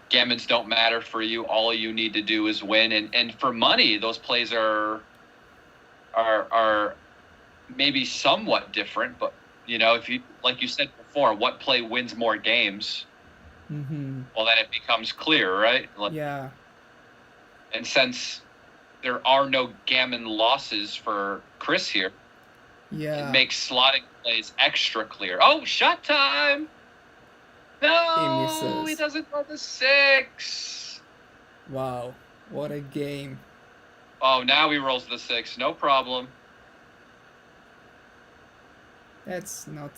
Gammons don't matter for you. All you need to do is win. And for money, those plays are maybe somewhat different. But, you know, if you, like you said before, what play wins more games? Mm-hmm. Well, then it becomes clear, right? Yeah. And since there are no gammon losses for Chris here, yeah, it makes slotting plays extra clear. Oh, shot time! No, he doesn't know the 6. Wow, what a game. Oh, now he rolls the 6. No problem. That's not...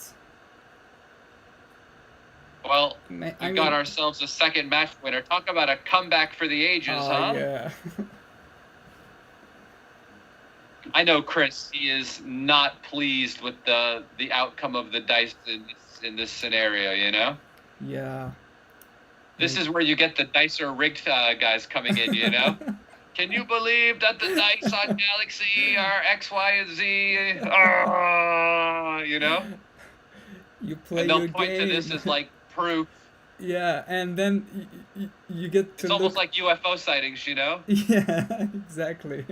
Well, we got ourselves a second match winner. Talk about a comeback for the ages, huh? Yeah. I know Chris, he is not pleased with the outcome of the dice in this scenario, you know? Yeah. This is where you get the dicer rigged guys coming in, you know? Can you believe that the dice on Galaxy are X, Y, and Z? You know? You play and your they'll point game. to this as like proof. Yeah, and then you get to It's almost like UFO sightings, you know? Yeah, exactly.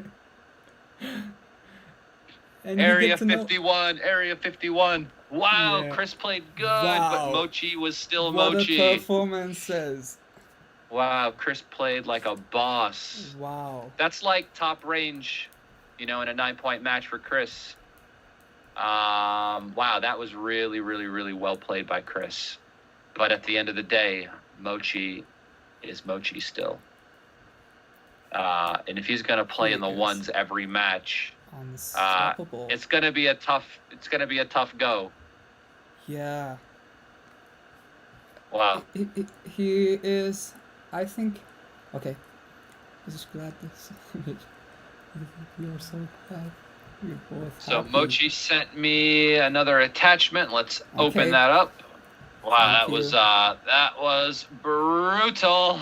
And Area 51, Area 51. Wow, yeah. Chris played good, wow. but Mochy was still what Mochy. What a performances. Wow, Chris played like a boss. Wow. That's like top range, you know, in a 9-point match for Chris. Wow, that was really, really, really well played by Chris. But at the end of the day, Mochy is Mochy still. And if he's going to play in the ones every match, it's going to be a tough go. Yeah. Wow. He is, I think, okay. I'm just glad that you're so happy. You're both so happy. Mochy sent me another attachment. Let's open that up. Wow, that was brutal.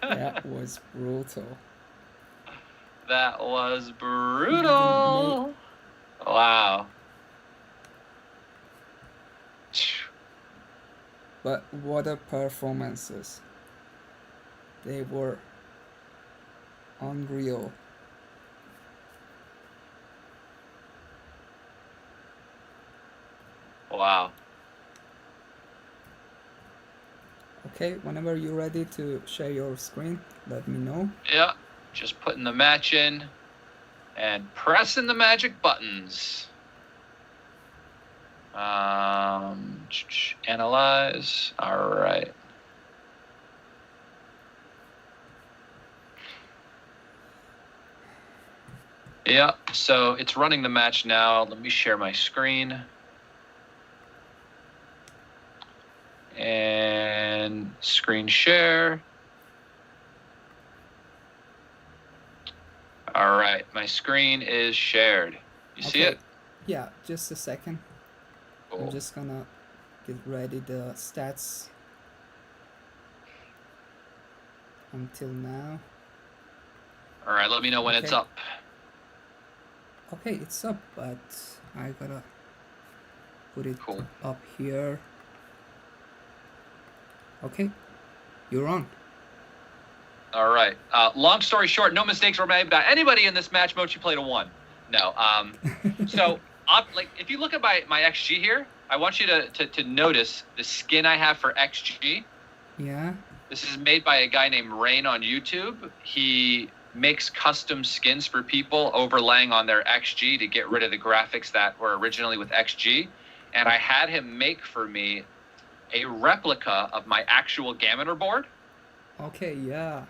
That was brutal. That was brutal. Wow. But what a performances. They were unreal. Wow. Okay, whenever you're ready to share your screen, let me know. Yeah, just putting the match in and pressing the magic buttons. Analyze. All right. Yeah, so it's running the match now. Let me share my screen. And screen share. All right, my screen is shared. You see it? Yeah, just a second. Cool. I'm just gonna get ready the stats until now. All right, let me know when it's up. Okay, it's up, but I gotta put it up here. Okay, you're on. All right. Long story short, no mistakes were made by anybody in this match. Mochy played a 1. No. So like if you look at my XG here, I want you to notice the skin I have for XG. Yeah. This is made by a guy named Rain on YouTube. He makes custom skins for people overlaying on their XG to get rid of the graphics that were originally with XG. And I had him make for me a replica of my actual Gammoner board. Okay, yeah.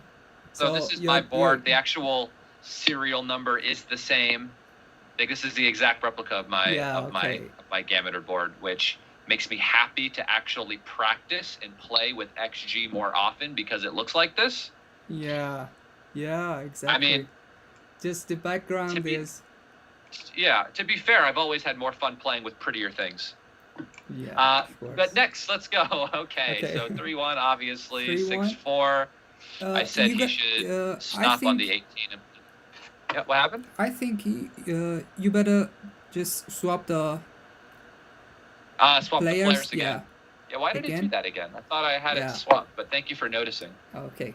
So this is my board. The actual serial number is the same. Like this is the exact replica of my my Gammoner board, which makes me happy to actually practice and play with XG more often because it looks like this. Yeah, exactly. I mean, just the background is. Yeah, to be fair, I've always had more fun playing with prettier things. Yeah, of course. But next, let's go. Okay. So 3-1, obviously. 6-4. I said he should stop on the 18. Yeah, what happened? I think you better just swap the swap players, the players again. Yeah, why did it do that again? I thought I had it swapped, but thank you for noticing. Okay.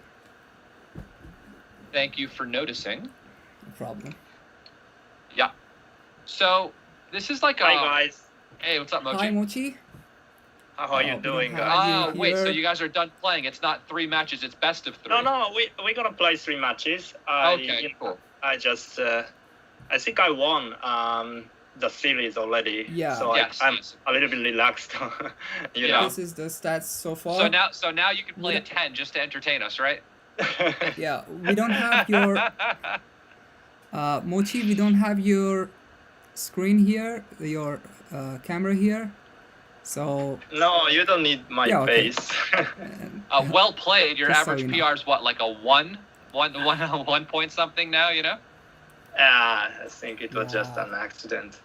Thank you for noticing. No problem. Yeah. So, this is like a... Hi, guys. Hey, what's up, Mochy? Hi, Mochi. How are you doing, we don't guys? have you Wait, so here. you guys are done playing. It's not 3 matches, it's best of 3. No, we're gonna play 3 matches. Okay, cool. I just, I think I won the series already. Yeah. So Yes, I'm yes. a little bit relaxed. you Yeah. know. This is the stats so far. So now you can play a 10 just to entertain us, right? Yeah, we don't have your Mochi. We don't have your screen here, your camera here. So No, you don't need my Yeah, okay. face. Well played. Your Just so average you know. PR is what, like a 1 point something now, you know? I think it was just Yeah. an accident.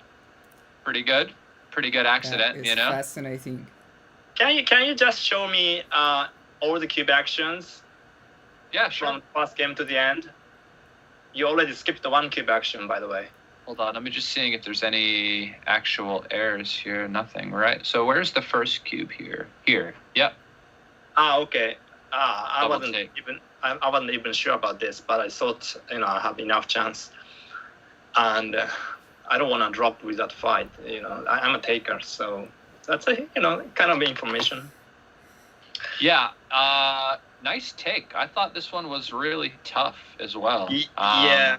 Pretty good. Pretty good accident, it's you know? fascinating. Can you just show me all the cube actions Yeah, sure. from first game to the end? You already skipped the 1 cube action, by the way. Hold on, I'm just seeing if there's any actual errors here. Nothing, right? So where's the first cube here? Here. Yep. Okay. I Double wasn't take. I wasn't even sure about this, but I thought I have enough chance, and I don't want to drop with that fight. I'm a taker, so that's kind of information. Yeah. Nice take. I thought this one was really tough as well. Yeah.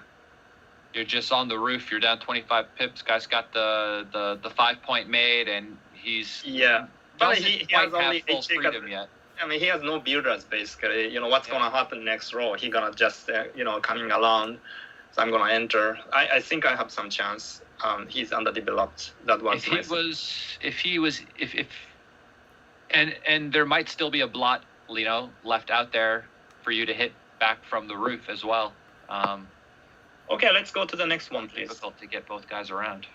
You're just on the roof. You're down 25 pips. Guy's got the 5 point made, and he's But doesn't he quite has only have full 8 checkers. freedom yet. I mean, he has no builders basically. What's gonna happen next row? He gonna just coming around. So I'm gonna enter. I think I have some chance. He's underdeveloped. That was and there might still be a blot, left out there for you to hit back from the roof as well. Okay, let's go to the next one, please. Difficult to get both guys around.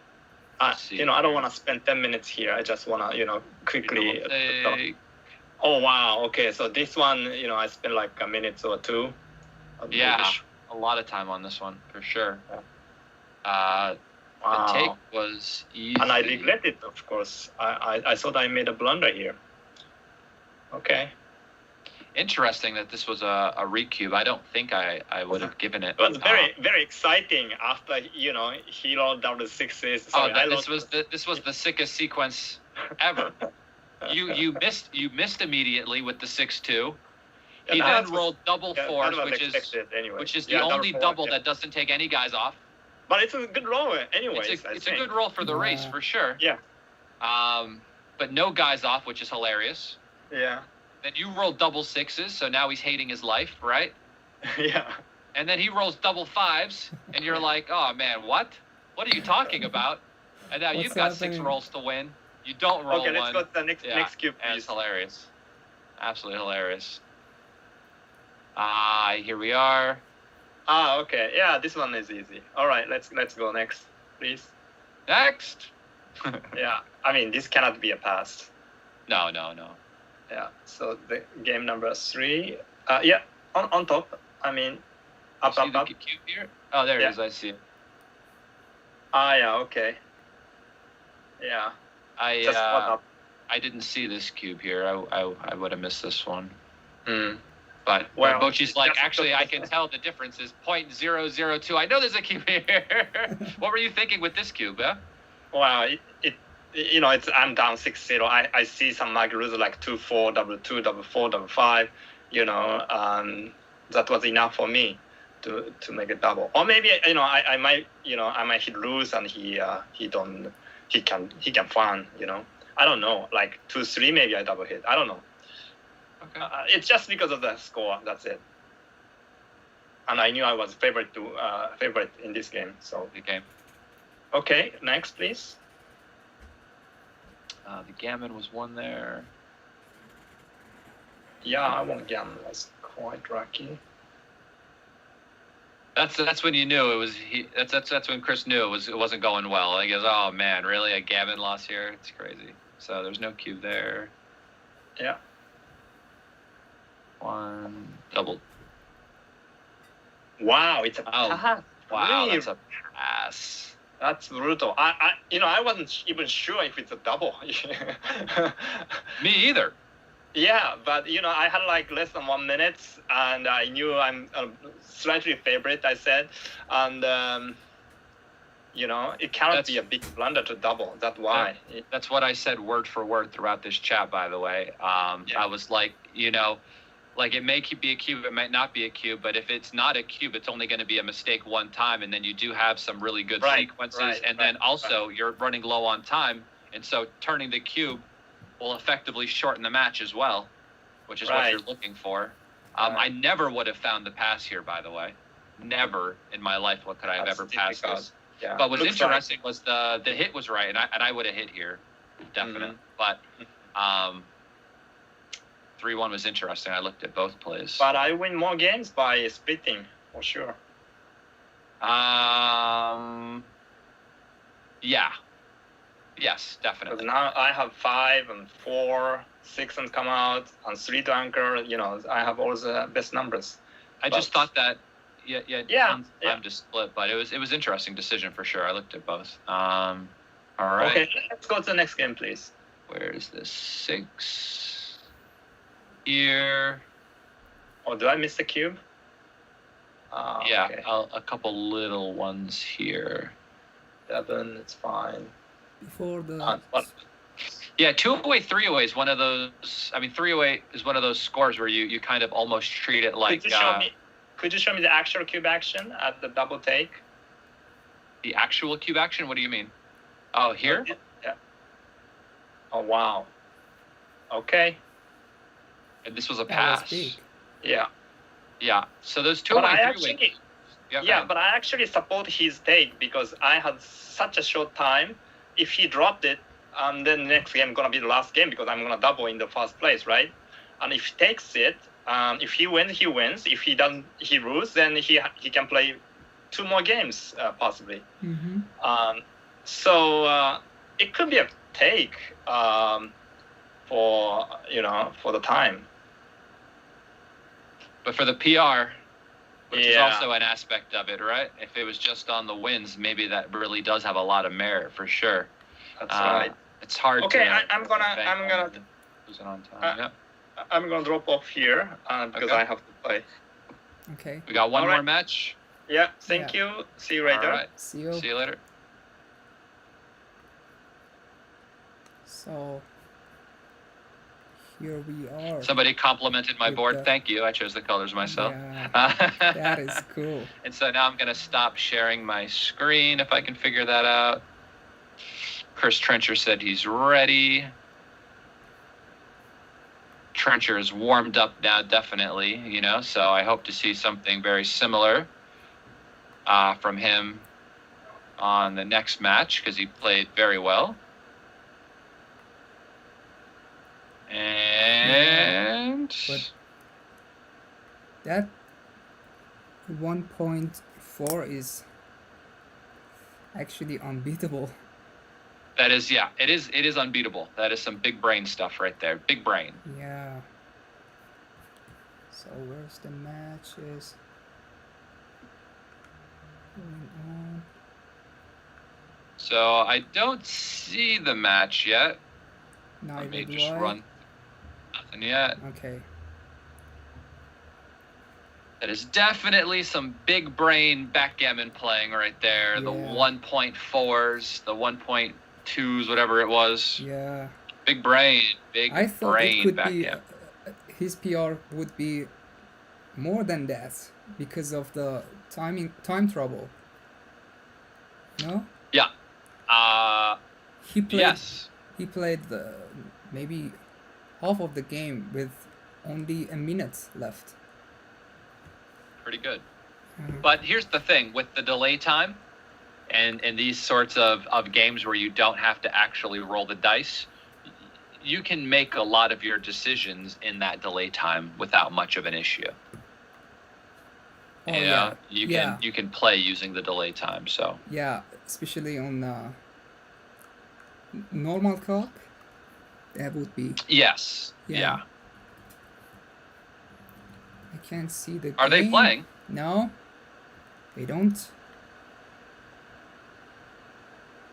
I don't want to spend 10 minutes here. I just want to, quickly. Oh wow. Okay, so this one, I spent like a minute or 2. Yeah, a lot of time on this one for sure. Wow. The take was easy. And I regret it, of course. I thought I made a blunder here. Okay. Interesting that this was a recube. I don't think I would have given it. It was very exciting after he rolled down the 6s. Sorry, this was the sickest sequence ever. You missed immediately with the 6-2. He then rolled double 4s, which is the only double that doesn't take any guys off. But it's a good roll, anyways. It's a good roll for the race for sure. Yeah. But no guys off, which is hilarious. Yeah. Then you roll double 6s, so now he's hating his life, right? Yeah. And then he rolls double 5s, and you're like, oh man, what? What are you talking about? And now you've got 6 rolls to win. You don't roll one. Okay, let's go to the next cube, please. And it's hilarious. Absolutely hilarious. Here we are. Okay. Yeah, this one is easy. All right, let's go next, please. Next. Yeah, I mean, this cannot be a pass. No. Yeah, so the game number 3. Yeah, on top. I mean, up. See the cube here? Oh, there it is. I see it. Yeah, okay. Yeah. I didn't see this cube here. I would have missed this one. Mm. But Mochy's like, actually, I can tell the difference is 0.002. I know there's a cube here. What were you thinking with this cube, huh? Well, it's I'm down 6-0. I see some market lose like 2-4, double 2, double 4, double 5. That was enough for me to make a double. Or maybe I might hit loose and he can fun. I don't know. Like 2-3 maybe I double hit. I don't know. Okay. It's just because of the score. That's it. And I knew I was favorite in this game. So The game. okay, next please. The gammon was one there. Yeah, I won again. Was quite lucky. That's when you knew it was. That's when Chris knew it wasn't going well. He goes, "Oh man, really a gammon loss here? It's crazy." So there's no cube there. Yeah. One double. Wow, it's a Oh, pass. Wow, Really? that's a pass. That's brutal. I wasn't even sure if it's a double. Me either. Yeah, but I had like less than 1 minute, and I knew I'm slightly favorite. I said, and it cannot be a big blunder to double. That's why. That's what I said word for word throughout this chat, by the way. Yeah. I was like, like it may be a cube, it might not be a cube, but if it's not a cube, it's only going to be a mistake one time, and then you do have some really good sequences, and then also you're running low on time, and so turning the cube will effectively shorten the match as well, which is what you're looking for. I never would have found the pass here, by the way. Never in my life could I have ever passed this. Yeah. But what's Looks interesting was the hit was right, and I would have hit here, definitely. But 3-1 was interesting. I looked at both plays. But I win more games by splitting for sure. Yeah. Yes, Because definitely. now I have 5 and 4, 6 and come out, and 3 to anchor. I have all the best numbers. I just thought that. Yeah. Time to split, but it was interesting decision for sure. I looked at both. All right. Okay, let's go to the next game, please. Where is this? 6 here. Oh, did I miss the cube? Yeah, Okay. a couple little ones here. 7, it's fine. Before the Yeah, 2-away, 3-away is one of those. I mean, 3-away is one of those scores where you kind of almost treat it like. Could you show me the actual cube action at the double take? The actual cube action? What do you mean? Oh, here? Yeah. Oh, wow. Okay. And this was a that pass. was big. Yeah. Yeah. So those But I 2-away, 3-away. actually, go yeah, ahead. but I actually support his take because I had such a short time. If he dropped it, then next game gonna be the last game because I'm gonna double in the first place, right? And if he takes it, if he wins, he wins. If he doesn't, he loses. Then he can play 2 more games possibly. Mm-hmm. So it could be a take for the time. But for the PR, which is Yeah. also an aspect of it, right? If it was just on the wins, maybe that really does have a lot of merit for sure. That's right. It's hard. Okay, to I'm gonna lose it on time. Yep. I'm gonna drop off here because Okay. I have to play. Okay. We got one All more right. match. Yeah. Thank you. See you later. All right. See you. See you later. So here we are. Somebody complimented my With board. the- Thank you. I chose the colors myself. Yeah, that is cool. And so now I'm going to stop sharing my screen if I can figure that out. Chris Trencher said he's ready. Trencher is warmed up now, definitely, so I hope to see something very similar from him on the next match because he played very well. And But that 1.4 is actually unbeatable. that is, yeah, it is unbeatable. That is some big brain stuff right there. Big brain. Yeah. So where's the matches going on? So I don't see the match yet. Neither Let me do just I. run. Nothing yet. Okay. That is definitely some big brain backgammon playing right there. The Yeah. 1.4s, the 1.2s, whatever it was. Yeah. Big brain, big I thought it brain could be backgammon. his PR would be more than that because of the time trouble. No, Yeah. he played. Yes. He played maybe half of the game with only a minute left. Pretty good. Mhm. But here's the thing with the delay time and these sorts of games where you don't have to actually roll the dice, you can make a lot of your decisions in that delay time without much of an issue. Oh You yeah, know, you yeah, can you can play using the delay time. So yeah. Especially on normal clock, that would be. yes, yeah. I can't see the. Are they game. playing? No, they don't.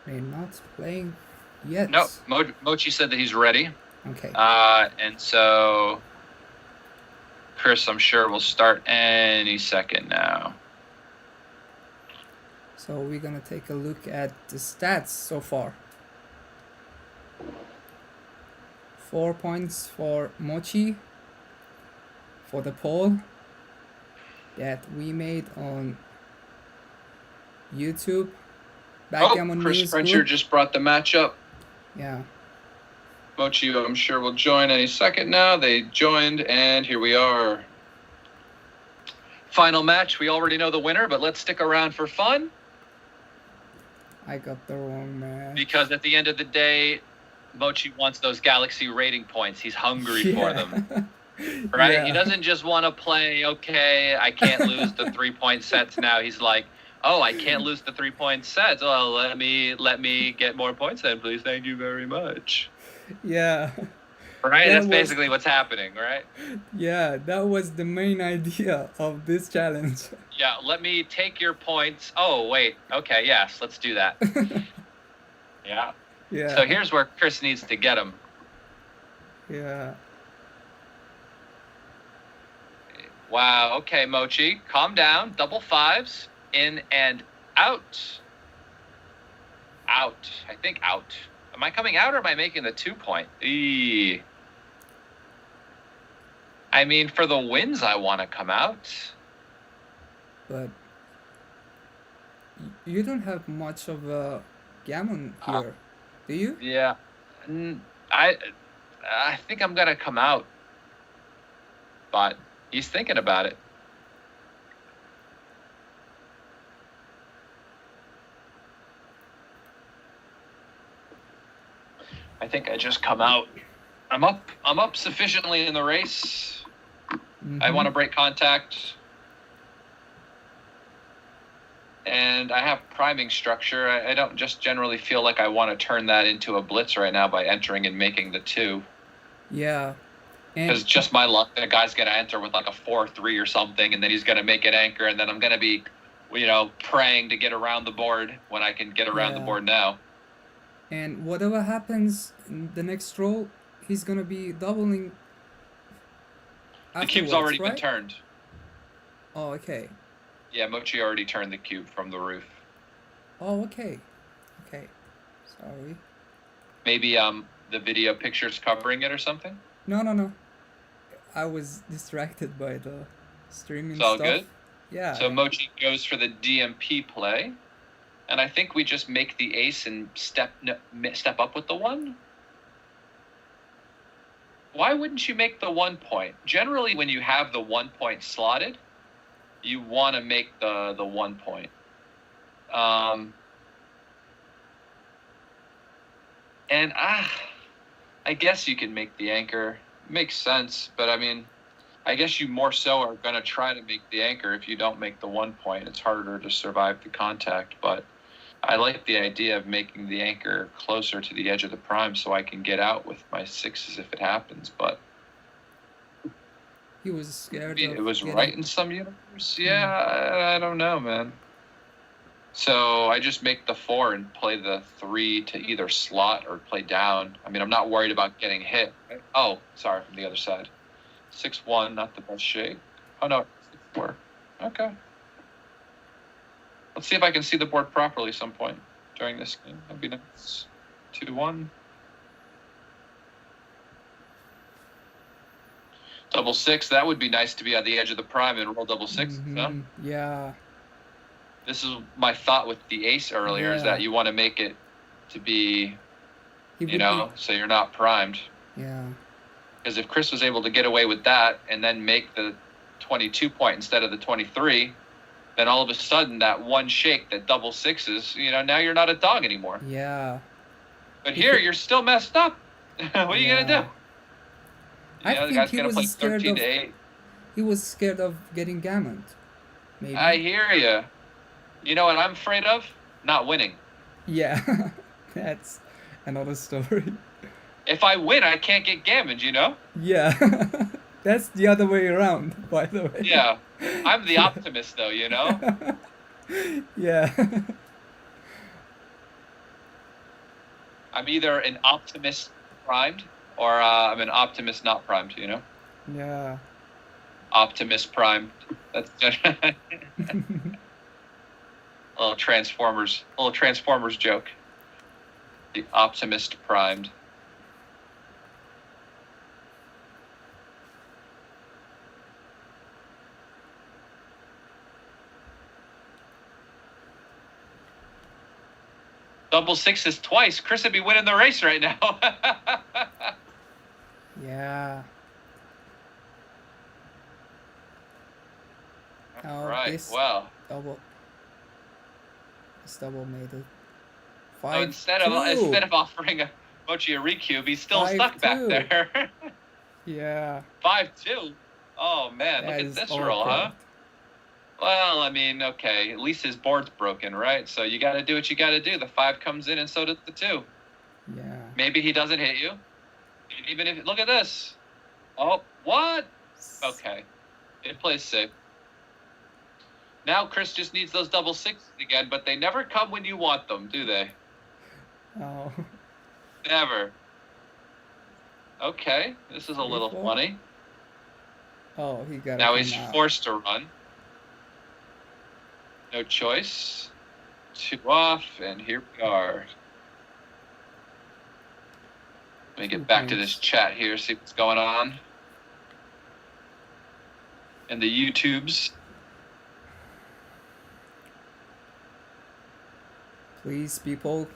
They're not playing yet. No, Mochy said that he's ready. Okay. And so Chris, I'm sure, will start any second now. So we're gonna take a look at the stats so far. 4 points for Mochy for the poll that we made on YouTube. Backgammon Chris News Frencher group. just brought the match up. Yeah. Mochy, I'm sure, will join any second now. They joined, and here we are. Final match. We already know the winner, but let's stick around for fun. I got the wrong man. Because at the end of the day, Mochy wants those Galaxy rating points. He's hungry for them. Right? Yeah. He doesn't just want to play, okay, I can't lose the 3-point sets now. He's like, oh, I can't lose the 3-point sets. Well, let me get more points then, please. Thank you very much. Yeah. Right? That That's was- basically what's happening, right? Yeah, that was the main idea of this challenge. Yeah, let me take your points. Oh, wait. Okay, yes, let's do that. Yeah. Yeah. So here's where Chris needs to get them. Yeah. Wow, okay, Mochy, calm down. Double fives, in and out. Out. I think out. Am I coming out or am I making the 2-point? Eee. I mean, for the wins, I want to come out. But you don't have much of a gammon here, do you? Yeah. I think I'm going to come out. But he's thinking about it. I think I just come out. I'm up sufficiently in the race. I want to break contact. And I have priming structure. I don't just generally feel like I want to turn that into a blitz right now by entering and making the 2. Yeah. Because And just my luck, the guy's going to enter with like a 4-3 or something, and then he's going to make an anchor, and then I'm going to be, praying to get around the board when I can get around the Yeah. board now. and whatever happens in the next roll, he's gonna be doubling. The cube's afterwards, already right? been turned. Oh, okay. Yeah, Mochy already turned the cube from the roof. Oh, okay. Okay. Sorry. Maybe the video picture's covering it or something? No. I was distracted by the streaming It's all stuff. good? Yeah. So Mochy goes for the DMP play. And I think we just make the ace and step up with the 1. Why wouldn't you make the 1 point? Generally, when you have the 1 point slotted, you want to make the 1 point. And I guess you can make the anchor. Makes sense, but I mean, I guess you more so are going to try to make the anchor. If you don't make the 1 point, it's harder to survive the contact, but I like the idea of making the anchor closer to the edge of the prime so I can get out with my 6s if it happens, but He was scared. it of was getting- right in some universe. Yeah, I don't know, man. So I just make the 4 and play the 3 to either slot or play down. I mean, I'm not worried about getting hit. Oh, sorry, from the other side. 6-1, not the best shape. Oh, no, 6-4. Okay. Let's see if I can see the board properly some point during this game. That'd be nice. 2-1. Double six. That would be nice to be at the edge of the prime and roll double six. Huh? Yeah. This is my thought with the ace earlier, is that you want to make it to be, so you're not primed. Yeah. Because if Chris was able to get away with that and then make the 22 point instead of the 23, then all of a sudden that one shake, that double sixes, now you're not a dog anymore. Yeah. But here, you're still messed up. What are you going to do? I the guy's think he going to play was scared 13 of. to 8. He was scared of getting gammoned. Maybe. I hear you. You know what I'm afraid of? Not winning. Yeah. That's another story. If I win, I can't get gammoned, Yeah. That's the other way around, by the way. Yeah. I'm the optimist, though, Yeah. I'm either an optimist primed or I'm an optimist not primed, Yeah. Optimist primed. That's a little Transformers joke. The optimist primed. Double sixes twice. Chris would be winning the race right now. Yeah. All right. This Well. This double made it. So instead of offering a Mochy a recube, he's still stuck back there. Yeah. 5-2. Oh man, That look at is this awkward. roll, huh? Well, I mean, okay, at least his board's broken, right? So you got to do what you got to do. The 5 comes in, and so does the 2. Yeah. Maybe he doesn't hit you. Even if, look at this. Oh, what? Okay. It plays safe. Now Chris just needs those double sixes again, but they never come when you want them, do they? Oh. Never. Okay, this is a little funny. Oh, he got. Now he's forced to run. No choice. 2 off, and here we are. Let me get back to this chat here, see what's going on. And the YouTubes. Please, people.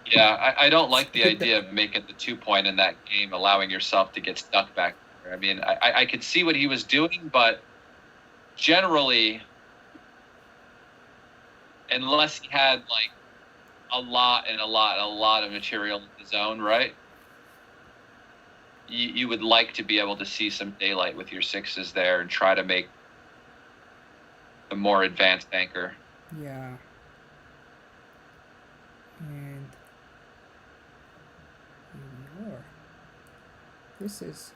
Yeah, I don't like the idea of making the 2 point in that game, allowing yourself to get stuck back there. I mean, I could see what he was doing, but generally, unless he had like a lot of material in the zone, right? You would like to be able to see some daylight with your sixes there and try to make the more advanced anchor. Yeah. And here we are. Chris doesn't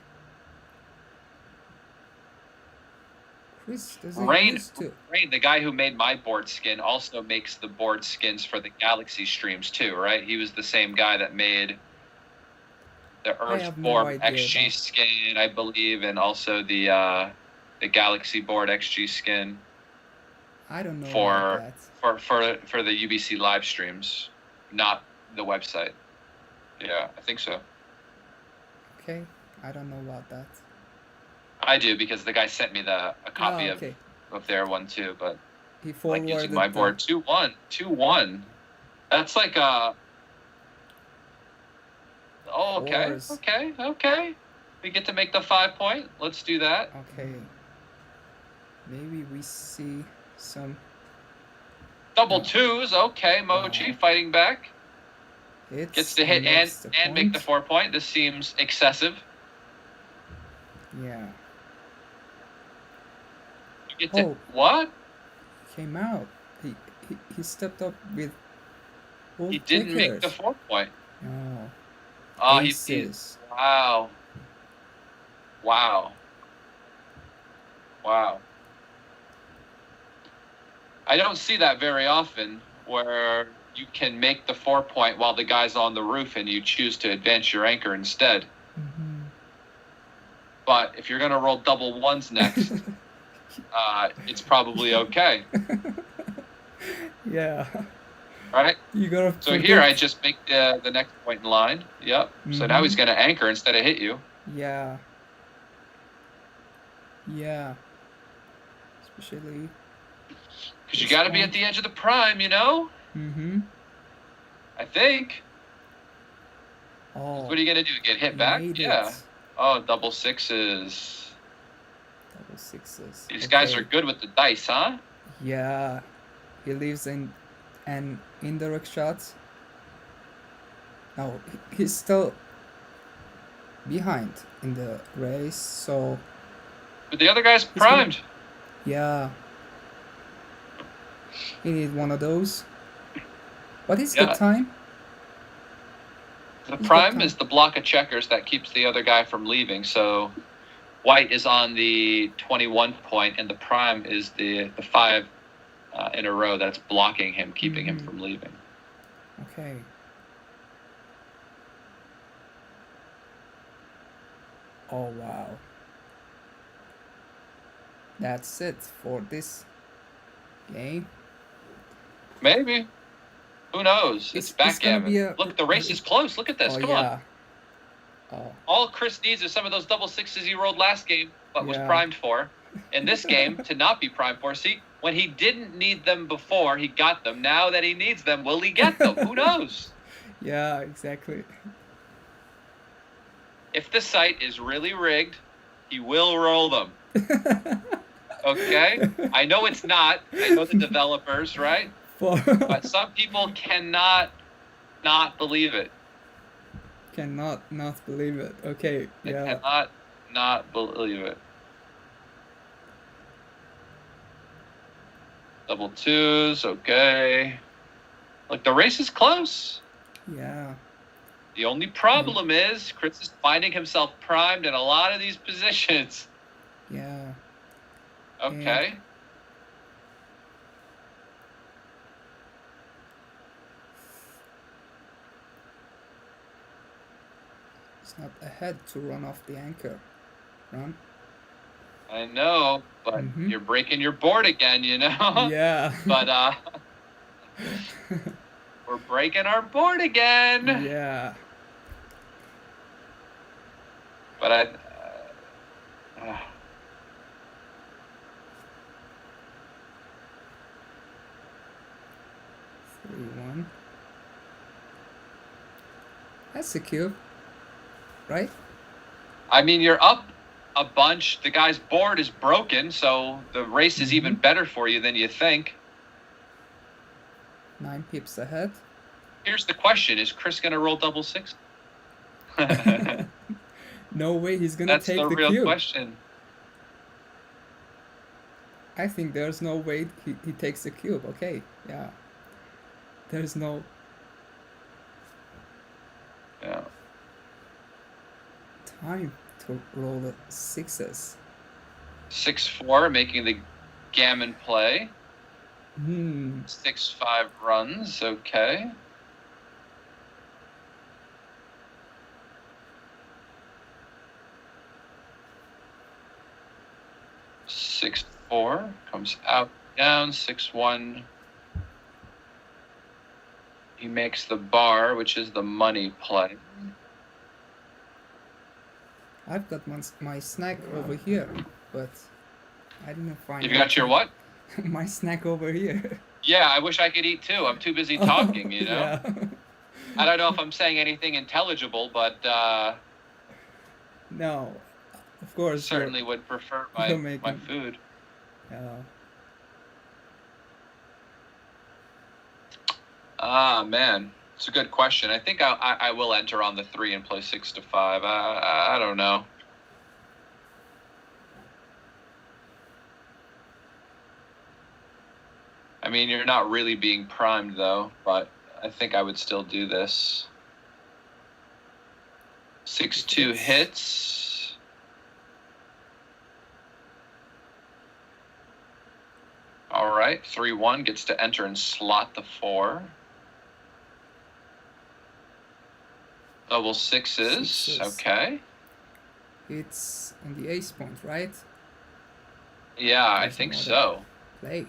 used to. Rain, the guy who made my board skin, also makes the board skins for the Galaxy streams too, right? He was the same guy that made the Earthborn XG skin, I believe, and also the Galaxy board XG skin. I don't know for about that. for the UBC live streams, not the website. Yeah, I think so. Okay, I don't know about that. I do, because the guy sent me a copy okay. of their one too, but He I like forwarded using my board. 2-1. 2-1. That's like a... Oh, okay. Fours. Okay. We get to make the 5 point. Let's do that. Okay. Maybe we see some... Double twos. Okay, Mochy fighting back. Gets to hit and make the 4 point. This seems excessive. Yeah. You get to, what? Came out. He stepped up with both He didn't make the kickers. 4 point. No. Oh, Aces. Wow. I don't see that very often, where you can make the 4 point while the guy's on the roof and you choose to advance your anchor instead. Mm-hmm. But if you're going to roll double ones next, it's probably okay, Yeah. right? You gotta. So here I just make the next point in line. Yep. So now he's going to anchor instead of hit you. Yeah. Yeah. Especially. Because you got to be at the edge of the prime, you know? Mm-hmm. I think. Oh. What are you going to do? Get hit back? Yeah. Oh, double sixes. Double sixes. These guys are good with the dice, huh? Yeah. He leaves in an indirect shot. No, he's still behind in the race, so... But the other guy's primed. Yeah. He needs one of those. What is the time? The prime is the block of checkers that keeps the other guy from leaving. So white is on the 21 point, and the prime is the 5 in a row that's blocking him, keeping him from leaving. Okay. Oh, wow. That's it for this game. Maybe. Who knows? It's backgammon. Look, the race is close. Look at this. Come on. Oh. All Chris needs is some of those double sixes he rolled last game, but was primed for. In this game, to not be primed for. See, when he didn't need them before, he got them. Now that he needs them, will he get them? Who knows? Yeah, exactly. If the site is really rigged, he will roll them. Okay? I know it's not. I know the developers, right? But some people cannot not believe it. Cannot not believe it. Okay, They cannot not believe it. Double twos, okay. Look, the race is close. Yeah. The only problem is Chris is finding himself primed in a lot of these positions. Yeah. Okay. It's not ahead to run off the anchor. Run. I know, but you're breaking your board again, you know? Yeah. But we're breaking our board again. Yeah. But 3-1. That's a cube, right? I mean, you're up a bunch. The guy's board is broken, so the race is even better for you than you think. 9 pips ahead. Here's the question: is Chris gonna roll double six? No way he's gonna take the cube. That's the real question. I think there's no way he takes the cube. Okay, yeah. There's no... Yeah. Time to roll the sixes. 6-4, making the gammon play. 6-5 runs, okay. Six four comes out down. 6-1. He makes the bar, which is the money play. I've got my snack over here, but I didn't find it. You got your what? My snack over here. Yeah, I wish I could eat too. I'm too busy talking, you know? Yeah. I don't know if I'm saying anything intelligible, but no, of course. Certainly would prefer my food. Yeah. Ah, man. It's a good question. I think I will enter on the 3 and play 6-5. I don't know. I mean, you're not really being primed, though, but I think I would still do this. 6-2 hits. All right, 3-1 gets to enter and slot the 4. Double sixes. Okay. It's on the ace point, right? Yeah, I There's think no other so. play.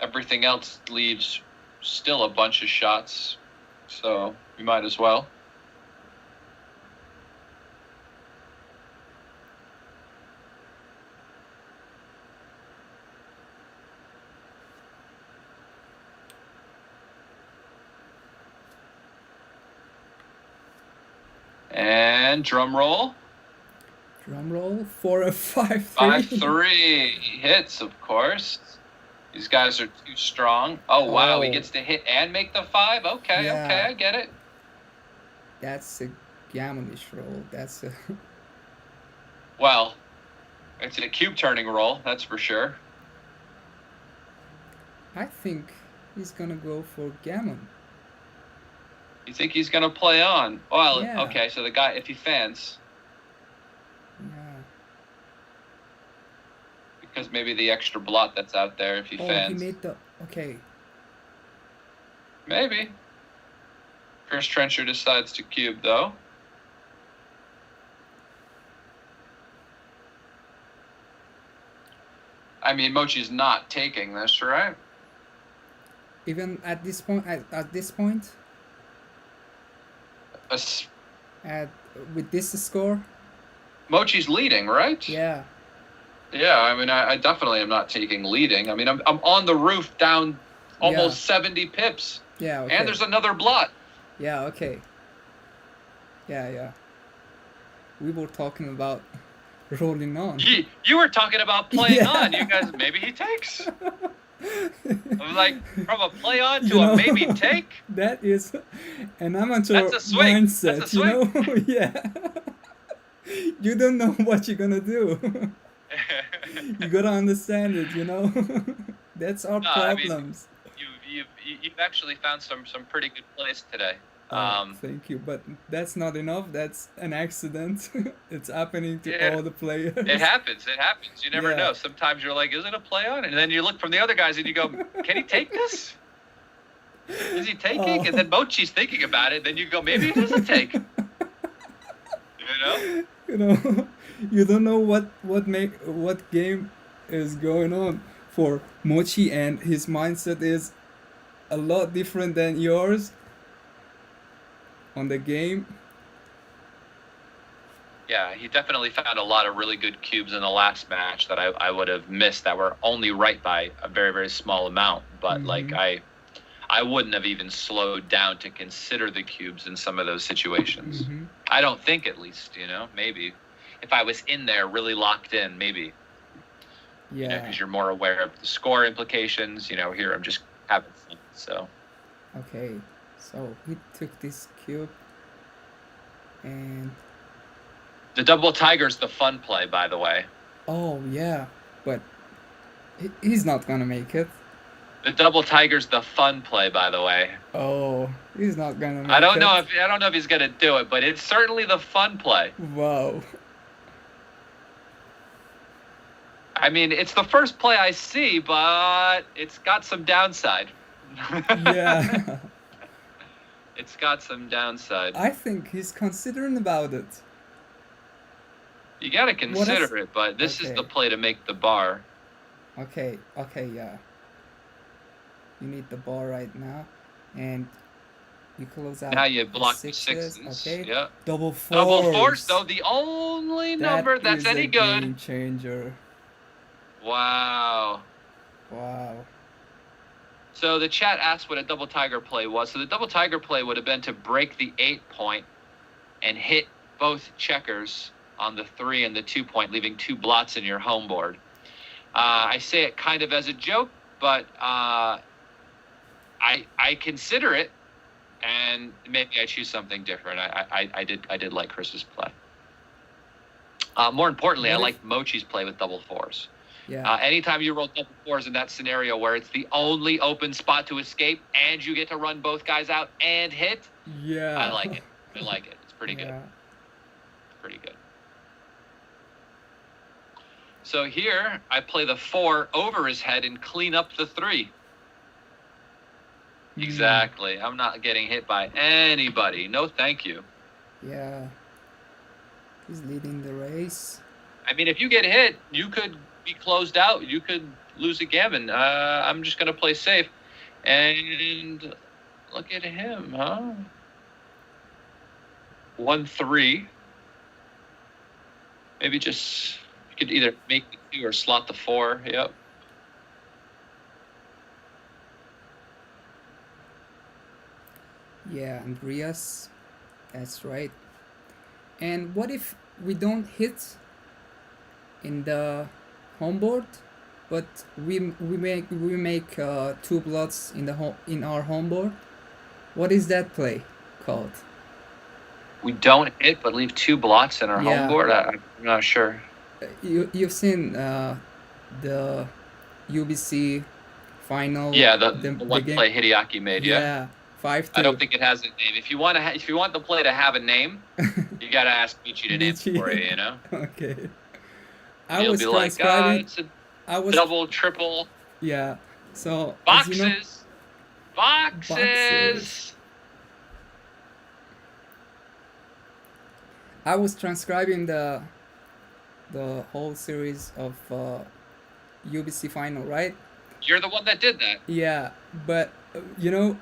Everything else leaves still a bunch of shots, so we might as well. And drum roll. Drum roll for a 5-3. 5-3 hits, of course. These guys are too strong. Oh wow, he Oh. gets to hit and make the 5. Okay, Yeah. okay, I get it. That's a gammonish roll. That's a Well, it's a cube turning roll, that's for sure. I think he's gonna go for gammon. You think he's gonna play on? Well, Yeah. okay, so the guy, if he fans, Yeah. because maybe the extra blot that's out there, if he Oh, fans. he made the okay. Maybe. Chris Trencher decides to cube, though. I mean, Mochy's not taking this, right? Even at this point, at this point, at with this score, Mochy's leading, right? yeah. Yeah, I mean, I definitely am not taking leading. I mean, I'm on the roof down almost 70 pips. Yeah, okay. And there's another blot. Yeah, okay. Yeah. We were talking about rolling on. You were talking about playing Yeah. on. You guys, maybe he takes. I'm like, from a play on to You know, a maybe take? That is an amateur That's a swing. mindset, That's a you know? Yeah. You don't know what you're gonna do. You gotta understand it, you know? That's our No, I mean, problems. You've actually found some pretty good plays today. Thank you, but that's not enough. That's an accident. It's happening to Yeah. all the players. It happens. It happens. You never Yeah. know. Sometimes you're like, is it a play on? And then you look from the other guys and you go, can he take this? Is he taking? Oh. And then Mochy's thinking about it. Then you go, maybe it is a take. You know? You know, you don't know what game is going on for Mochy, and his mindset is a lot different than yours on the game. Yeah, he definitely found a lot of really good cubes in the last match that I would have missed that were only right by a very, very small amount. But like I wouldn't have even slowed down to consider the cubes in some of those situations. Mhm. I don't think, at least, you know, maybe if I was in there really locked in, maybe, you know, Yeah. because you're more aware of the score implications. You know, here I'm just having fun. So Okay. So he took this cube, and the double tiger's the fun play, by the way. oh yeah, but he's not gonna make it. The double tiger's the fun play, by the way. Oh, he's not gonna make it. I don't know if he's gonna do it, but it's certainly the fun play. Wow. I mean, it's the first play I see, but it's got some downside. Yeah. It's got some downside. I think he's considering about it. You gotta What consider else? it, but this is Okay. the play to make the bar. Okay, yeah. You need the ball right now, and you close out. Now you the block the sixes. sixes. Okay. Yeah. Double fours. Double fours, though, the only number that's is any a good. Game changer. Wow. Wow. So the chat asked what a double tiger play was. So the double tiger play would have been to break the 8 point and hit both checkers on the 3 and the 2 point, leaving 2 blots in your home board. I say it kind of as a joke, but I consider it, and maybe I choose something different. I did like Chris's play. More importantly, I What if- like Mochy's play with double fours. Yeah. Anytime you roll double fours in that scenario where it's the only open spot to escape and you get to run both guys out and hit, Yeah. I like it. I like it. It's pretty good. Yeah. Pretty good. So here, I play the 4 over his head and clean up the 3. Mm. Exactly. I'm not getting hit by anybody. No, thank you. Yeah. He's leading the race. I mean, if you get hit, you could be closed out. You could lose a gammon. I'm just going to play safe. And look at him, huh? 1-3. Maybe just, you could either make the 2 or slot the 4. Yep. Yeah, Andreas, that's right. And what if we don't hit in the home board, but we make 2 blots in our home board? What is that play called? We don't hit, but leave 2 blots in our home board? I'm not sure. You've seen the UBC final? Yeah, the one play Hideaki made, yeah. 5-2. I don't think it has a name. If you want the play to have a name, you gotta ask Mochy to name it for you. You know. Okay. You'll be like, it's a double, triple. Yeah. So boxes. You know, boxes. I was transcribing the whole series of UBC final, right? You're the one that did that. Yeah, but you know,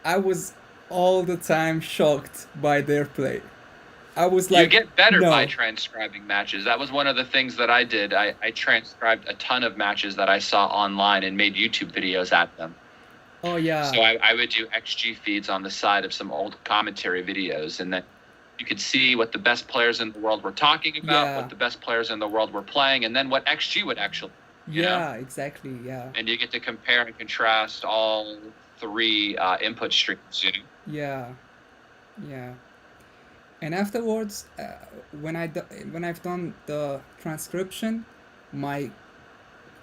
I was all the time shocked by their play. I was like, you get better by transcribing matches. That was one of the things that I did. I transcribed a ton of matches that I saw online and made YouTube videos at them. Oh yeah. So I would do XG feeds on the side of some old commentary videos, and then you could see what the best players in the world were talking about, what the best players in the world were playing, and then what XG would actually. You know? Exactly. Yeah. And you get to compare and contrast all 3 input streams. You know? Yeah. Yeah. And afterwards, when I've done the transcription, my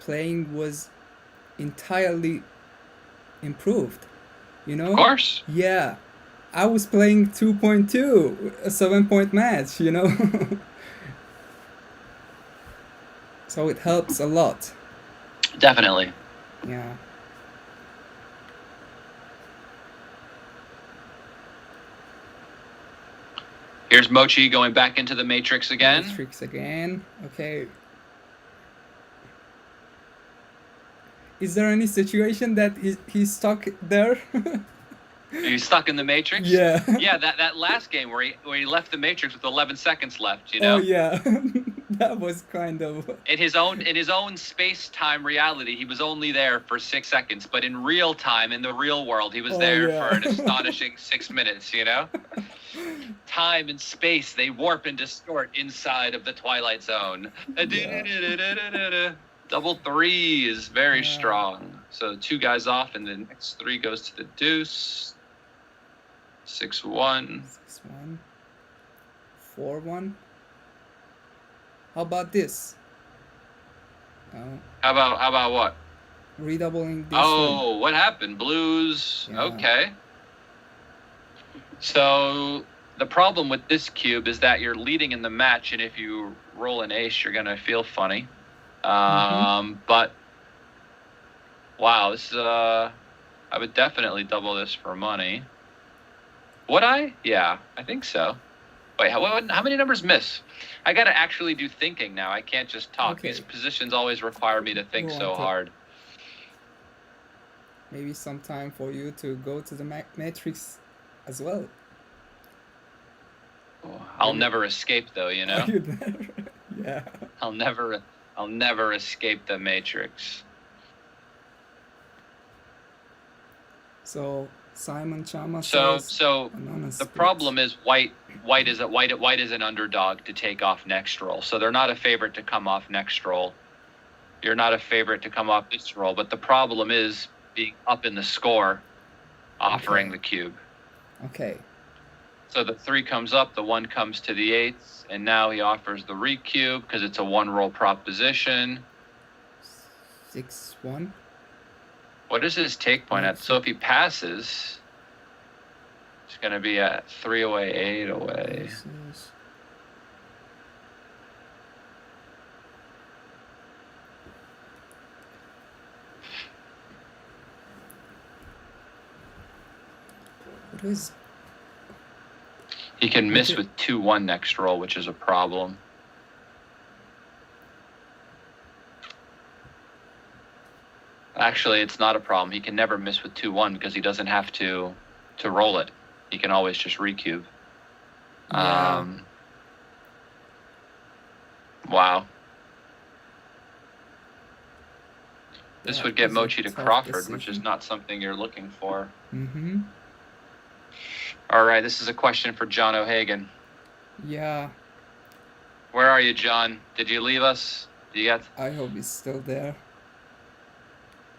playing was entirely improved. You know? Of course. Yeah. I was playing 2.2, a 7-point match, you know? So it helps a lot. Definitely. Yeah. Here's Mochy going back into the matrix again. Matrix again. Okay. Is there any situation that he's stuck there? He's stuck in the matrix? Yeah. Yeah, that last game where he left the matrix with 11 seconds left, you know? Oh yeah. That was kind of in his own space-time reality, he was only there for 6 seconds, but in real time, in the real world, he was there for an astonishing 6 minutes, you know? Time and space, they warp and distort inside of the Twilight Zone. Double 3 is very strong. So 2 guys off, and the next 3 goes to the deuce. 6-1. 6-1. 4-1. How about this? How about what? Redoubling this. Oh, what happened? Blues. Yeah. Okay. So the problem with this cube is that you're leading in the match, and if you roll an ace, you're gonna feel funny. But wow, this is I would definitely double this for money. Would I? Yeah, I think so. Wait, how many numbers miss? I gotta actually do thinking now. I can't just talk. Okay. These positions always require me to think so hard. Maybe some time for you to go to the matrix as well. Oh, I'll never escape though, you know? Yeah. I'll never escape the matrix. So Simon Chama says, so the problem is white is an underdog to take off next roll. So they're not a favorite to come off next roll. You're not a favorite to come off this roll, but the problem is being up in the score, offering the cube. Okay. So the 3 comes up, the 1 comes to the 8th, and now he offers the recube because it's a 1-roll proposition. 6-1. What is his take point at? So if he passes, it's going to be at 3 away, 8 away. What is? He can miss with 2-1 next roll, which is a problem. Actually, it's not a problem. He can never miss with 2-1 because he doesn't have to roll it. He can always just recube. Yeah. Wow. This That would get was a Mochy to tough Crawford, which is decision. not something you're looking for. Mm-hmm. All right, this is a question for John O'Hagan. Yeah. Where are you, John? Did you leave us? I hope he's still there.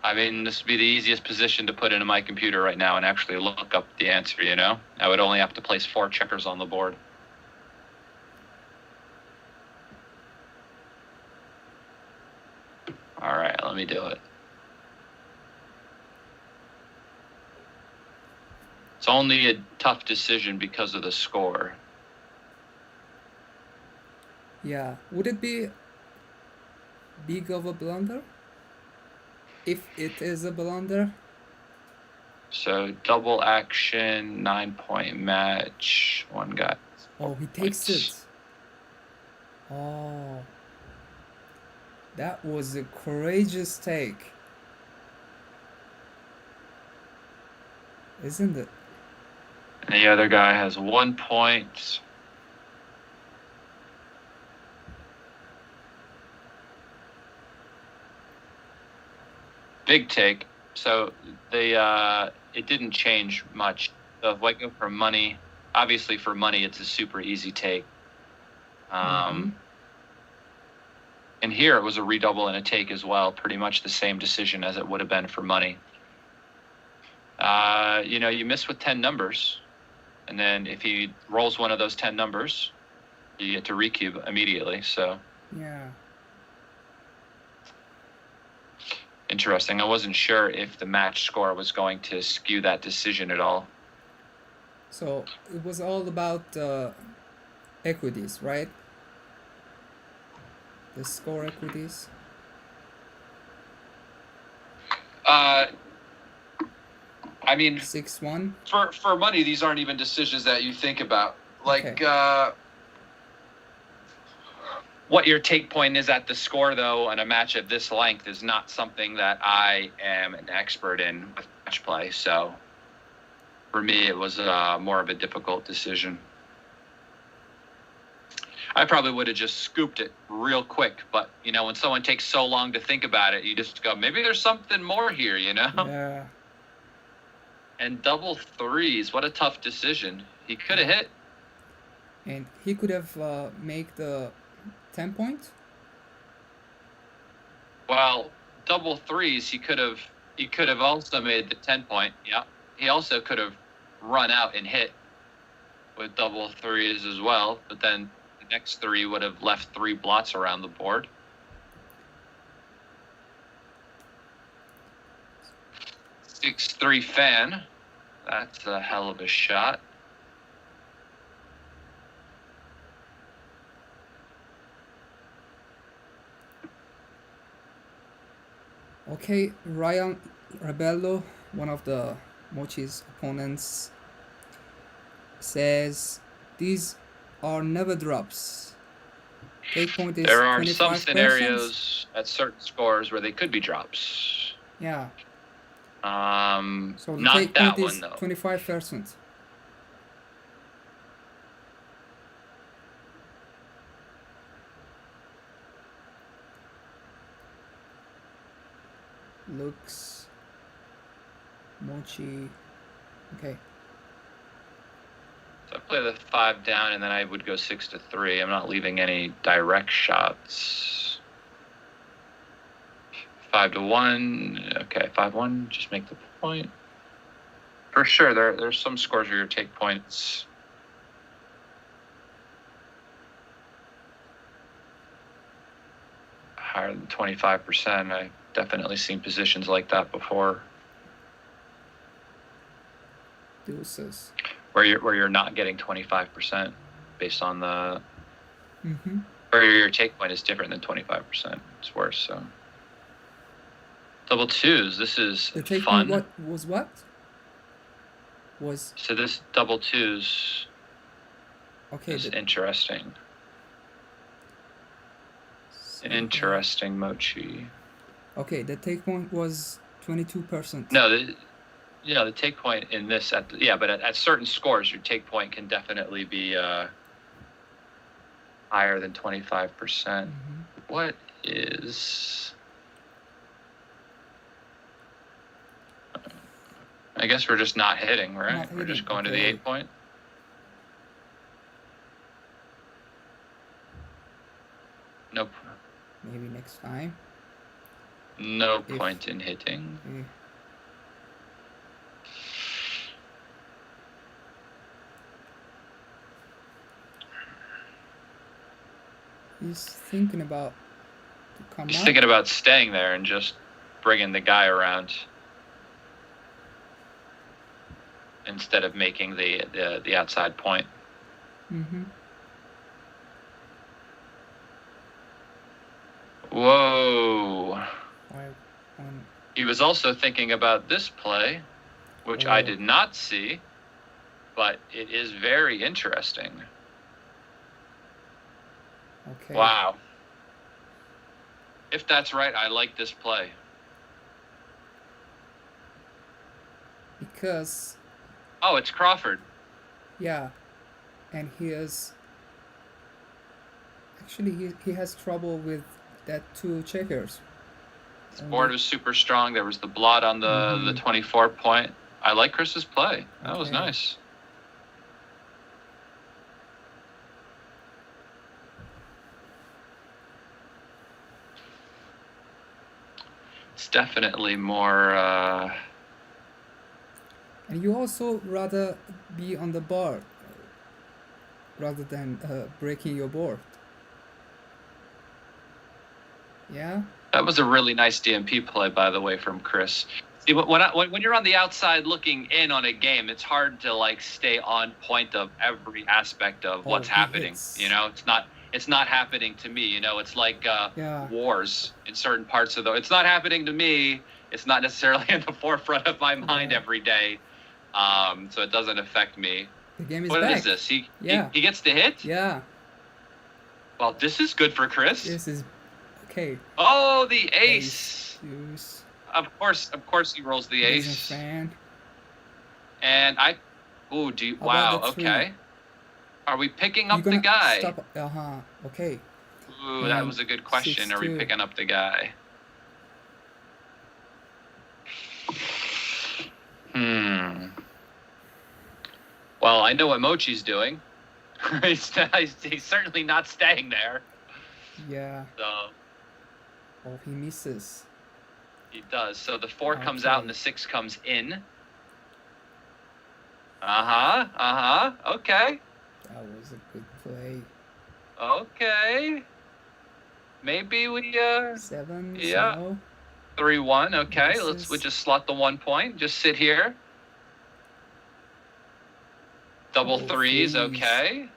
I mean, this would be the easiest position to put into my computer right now and actually look up the answer, you know? I would only have to place 4 checkers on the board. All right, let me do it. It's only a tough decision because of the score. Yeah. Would it be big of a blunder? If it is a blunder? So double action, 9-point match, one guy. Oh, he takes it. Oh. That was a courageous take. Isn't it? And the other guy has 1 point. Big take. So it didn't change much. So if I go for money, obviously for money it's a super easy take. And here it was a redouble and a take as well, pretty much the same decision as it would have been for money. You know, you miss with 10 numbers, and then if he rolls one of those 10 numbers, you get to recube immediately. So Yeah. interesting. I wasn't sure if the match score was going to skew that decision at all. So it was all about equities, right? The score equities. I mean, 6-1. for money, these aren't even decisions that you think about. Like, Okay. what your take point is at the score, though, on a match of this length is not something that I am an expert in with match play. So, for me, it was more of a difficult decision. I probably would have just scooped it real quick. But, you know, when someone takes so long to think about it, you just go, maybe there's something more here, you know? Yeah. And double threes, what a tough decision. He could have hit. And he could have make the 10 point. Well, double threes, he could have also made the 10 point. Yeah. He also could have run out and hit with double threes as well, but then the next 3 would have left 3 blots around the board. 6-3 fan. That's a hell of a shot. Okay, Ryan Rebello, one of the Mochy's opponents, says these are never drops. Take point is There are 25%. some scenarios at certain scores where they could be drops. Yeah. So the Not take that point is one though. 25%. Looks Mochy. Okay. So I play the 5 down, and then I would go 6-3. I'm not leaving any direct shots. 5-1. Okay, 5-1. Just make the point. For sure, there's some scores where your take points. Higher than 25%. I've definitely seen positions like that before, Deuces. where you're not getting 25% based on the, Mm-hmm. or your take point is different than 25%. It's worse. So double twos. This is The take fun. point what? Was So this double twos okay. is interesting. Interesting, Mochy. Okay, the take point was 22%. No, the take point in this but at certain scores, your take point can definitely be higher than 25%. What is? I guess we're just not hitting, right? Not We're just hitting, going to the okay. 8 point. Nope. Maybe next time. No point in hitting. Okay. He's thinking about to come He's up. thinking about staying there and just bringing the guy around instead of making the outside point. Whoa. He was also thinking about this play, which I did not see, but it is very interesting. Okay. Wow. If that's right, I like this play. Because, Oh, it's Crawford. yeah, and he is actually he has trouble with that 2 checkers. His board was super strong. There was the blot on the 24 point. I like Chris's play. That was Okay. nice. It's definitely more. And you also rather be on the bar rather than breaking your board. Yeah? That was a really nice DMP play, by the way, from Chris. See, when you're on the outside looking in on a game, it's hard to like stay on point of every aspect of what's he happening. hits. You know, it's not happening to me. You know, it's like Yeah. wars in certain parts of the. It's not happening to me. It's not necessarily in the forefront of my mind Yeah. every day, so it doesn't affect me. The game is What back. is this? He gets the hit. Yeah. Well, this is good for Chris. This is okay. Oh, the ace. Deuce. Of course, he rolls the Doesn't ace. fan. And How wow, about the 3? okay. Are we picking You're up the gonna guy? Stop. Okay. Ooh, that was a good question. Are we 6-2. picking up the guy? Well, I know what Mochy's doing. he's certainly not staying there. Yeah. So Oh, he misses. he does. So the 4 comes out and the 6 comes in. Okay. That was a good play. Okay. Maybe we 7. Yeah. So 3-1. Okay. This We is- just slot the 1 point. Just sit here. Double Double threes. threes. Okay.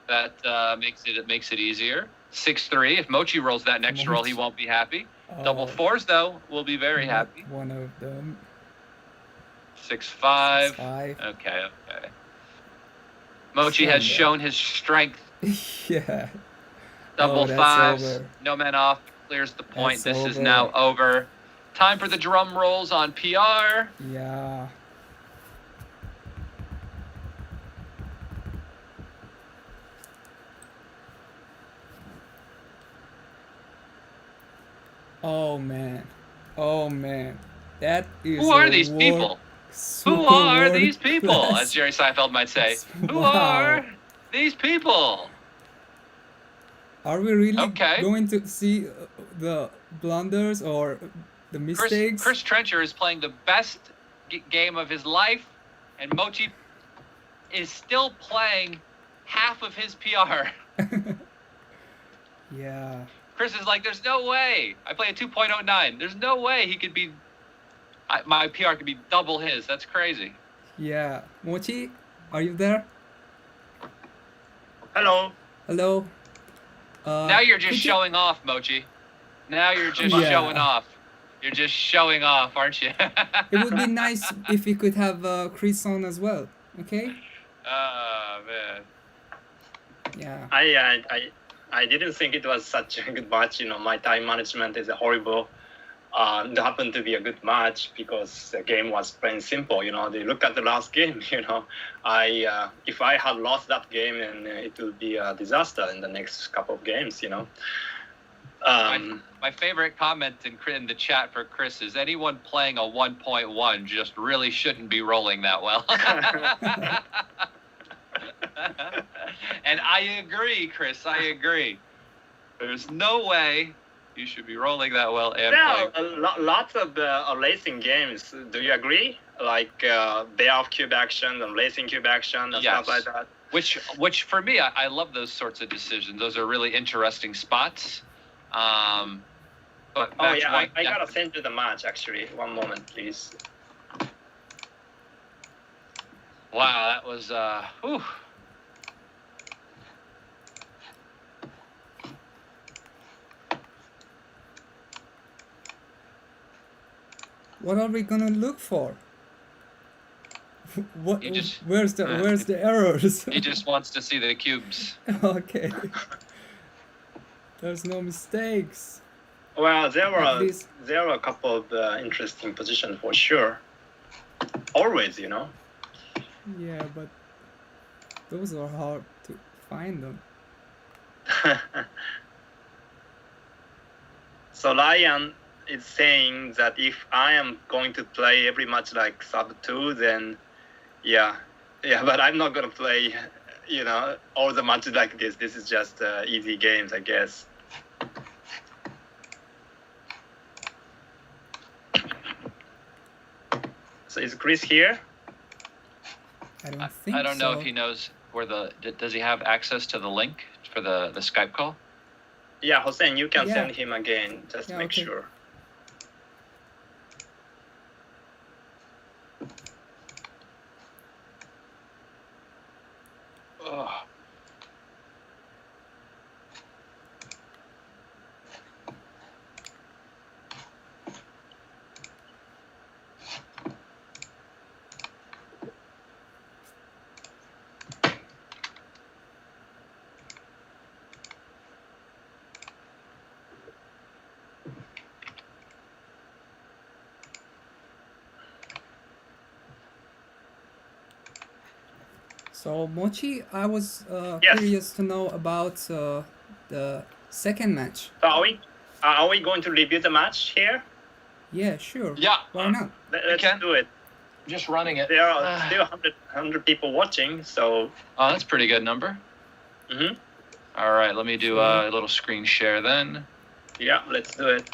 That makes it easier. 6-3. If Mochy rolls that next roll, he won't be happy. Double 4s though, will be very not happy. One of them. 6-5. 5. Okay. Mochy has Stand shown his strength. Yeah. Double that's 5s. over. No man off. Clears the point. That's This is over. now over. Time for the drum rolls on PR. Yeah. Oh man. That is Who are a these people? super Who are world these people? class. As Jerry Seinfeld might say. Who Wow. are these people? Are we really Okay. going to see the blunders or the mistakes? Chris Trencher is playing the best game of his life, and Mochy is still playing half of his PR. Yeah. Chris is like, there's no way. I play a 2.09. There's no way he could be. My PR could be double his. That's crazy. Yeah. Mochy, are you there? Hello. Hello. Now you're just could you- showing off, Mochy. Now you're just Yeah. showing off. You're just showing off, aren't you? It would be nice if we could have Chris on as well. Okay? Oh, man. Yeah. I didn't think it was such a good match. You know, my time management is horrible. it happened to be a good match because the game was plain simple. You know, they look at the last game. You know, if I had lost that game, and it would be a disaster in the next couple of games. You know. My favorite comment in the chat for Chris is anyone playing a 1.1 just really shouldn't be rolling that well. And I agree, Chris. I agree. There's no way you should be rolling that well and There are playing. lots of racing games. Do you agree? Like Bear Cube Action and Racing Cube Action and Yes. stuff like that. Which for me, I love those sorts of decisions. Those are really interesting spots. But Oh yeah, one, I gotta send you the match actually. One moment, please. Wow, that was whew. What are we gonna look for? What? You just- where's the errors? He just wants to see the cubes. Okay. There's no mistakes. Well, there At were least- a couple of interesting positions for sure. Always, you know. Yeah, but those are hard to find them. So Ryan is saying that if I am going to play every match like sub 2, then yeah, but I'm not gonna play, you know, all the matches like this. This is just easy games, I guess. So is Chris here? I don't think I don't know so. if he knows where does he have access to the link for the Skype call? Yeah, Hossein, you can Yeah. send him again, just to Yeah, make okay. sure. Ugh. So Mochi, I was Yes. curious to know about the second match. So are we going to review the match here? Yeah, sure. Yeah. Why not? Let's can. do it. Just running it. There are still 100 people watching, so. Oh, that's a pretty good number. Mhm. All right, let me do a little screen share then. Yeah, let's do it.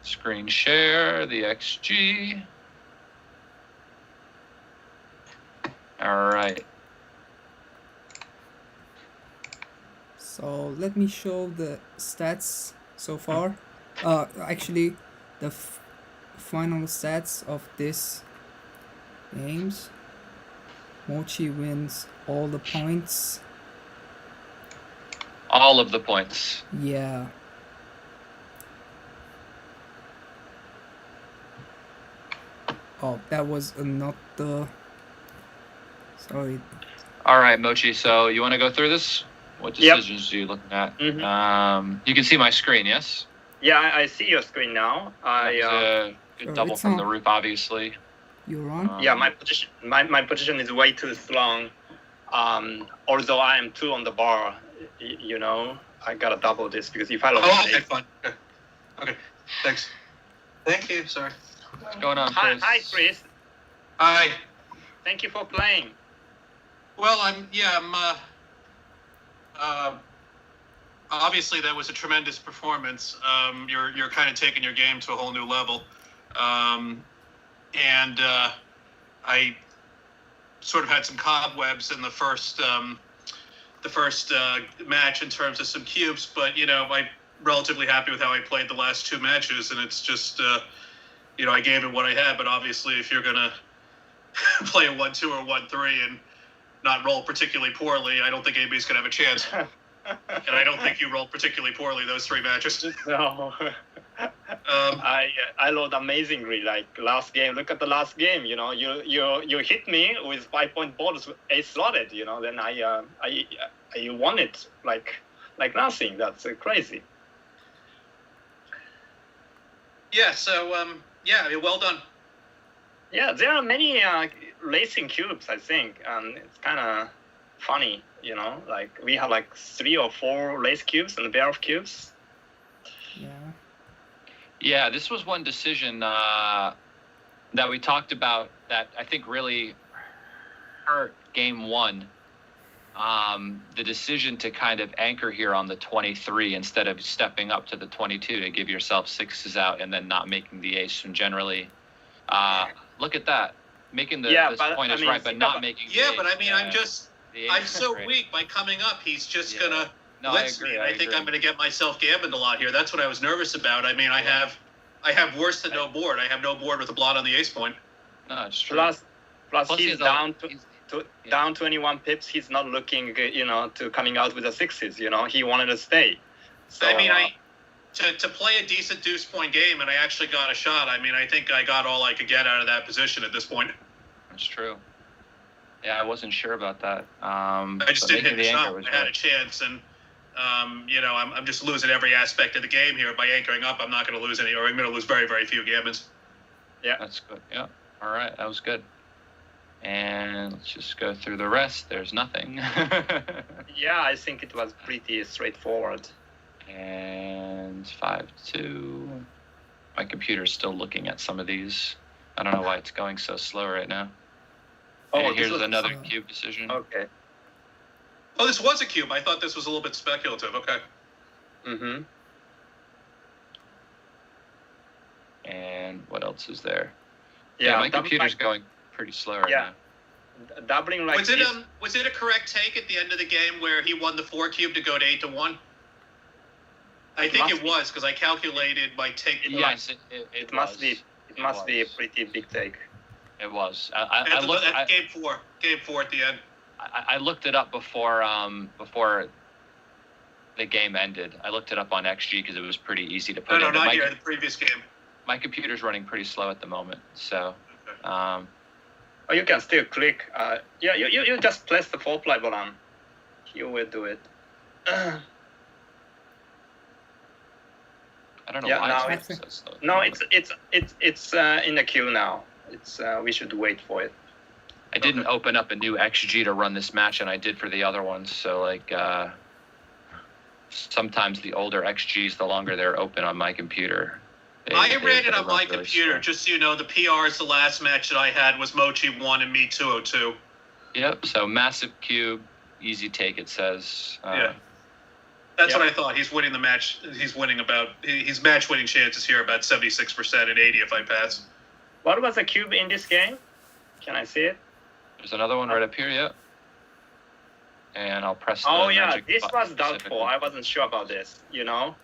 Screen share the XG. All right. So let me show the stats so far. Actually, the final stats of this games. Mochi wins all the points. All of the points. Yeah. Oh, that was not the. Sorry. All right, Mochi. So you want to go through this? What Yep. decisions are you looking at? Mhm. You can see my screen, yes? Yeah, I see your screen now. That was a good Oh, double it's from on. the roof, obviously. You're on. Yeah, my position is way too strong. Although I am 2 on the bar, you know, I gotta double this because if I look Oh, okay, fine. Okay, thanks. Thank you. Sorry. What's going on, Hi, Chris? hi, Chris. Hi. Thank you for playing. Well, obviously that was a tremendous performance. You're kind of taking your game to a whole new level. And I sort of had some cobwebs in the first match in terms of some cubes, but you know, I'm relatively happy with how I played the last 2 matches, and it's just you know, I gave it what I had. But obviously, if you're gonna play a 1-2 or 1-3 and not roll particularly poorly, I don't think anybody's gonna have a chance. And I don't think you rolled particularly poorly those 3 matches. No. I rolled amazingly. Like last game, look at the last game. You know, you hit me with 5-point balls, 8 slotted. You know, then I won it like nothing. That's crazy. Yeah. So yeah, I mean, well done. Yeah, there are many racing cubes, I think, and it's kind of funny, you know. Like we have like 3 or 4 race cubes and a pair of cubes. Yeah. Yeah, this was one decision that we talked about that I think really hurt game 1. The decision to kind of anchor here on the 23 instead of stepping up to the 22 to give yourself 6s out and then not making the ace. And generally, look at that. Making this point is right, but not making the ace. But I mean, I'm so right. weak by coming up. He's just gonna blitz me. I think agree. I'm gonna get myself gammoned a lot here. That's what I was nervous about. I mean, I have worse than no board. I have no board with a blot on the ace point. No, it's true. Plus he's down down 21 pips. He's not looking, you know, to coming out with the 6s. You know, he wanted to stay. So, I mean, to play a decent deuce point game, and I actually got a shot. I mean, I think I got all I could get out of that position at this point. That's true. Yeah, I wasn't sure about that. I just didn't hit the shot. I had a chance, and you know, I'm just losing every aspect of the game here by anchoring up. I'm not going to lose any, or I'm going to lose very, very few gammons. Yeah, that's good. Yeah, all right, that was good. And let's just go through the rest. There's nothing. Yeah, I think it was pretty straightforward. And 5-2. My computer's still looking at some of these. I don't know why it's going so slow right now. Oh, and here's another cube decision. Okay. Oh, this was a cube. I thought this was a little bit speculative. Okay. Mm-hmm. And what else is there? Yeah, my computer's going pretty slow right now. Doubling like was it a correct take at the end of the game where he won the 4 cube to go to 8-1? I think it was, because I calculated my take. Yes, it must be. It must be a pretty big take. It was. Game 4. Game 4 at the end. I looked it up before the game ended. I looked it up on XG because it was pretty easy to put in. No, not here. The previous game. My computer's running pretty slow at the moment, so. Okay. Oh, you can still click. Yeah, you just press the 4-ply button. You will do it. I don't know why it's so slow. No, it's in the queue now. It's we should wait for it. I didn't open up a new XG to run this match, and I did for the other ones. So like, sometimes the older XGs, the longer they're open on my computer. I ran it on my computer, just so you know. The PRs, the last match that I had was Mochy 1 and me 202. Yep. So massive cube, easy take. It says. Yeah. That's what I thought. He's winning the match. He's winning his match winning chances here about 76% and 80 if I pass. What was the cube in this game? Can I see it? There's another one right up here. Yeah. And I'll press. Oh yeah, this was doubtful. I wasn't sure about this. You know.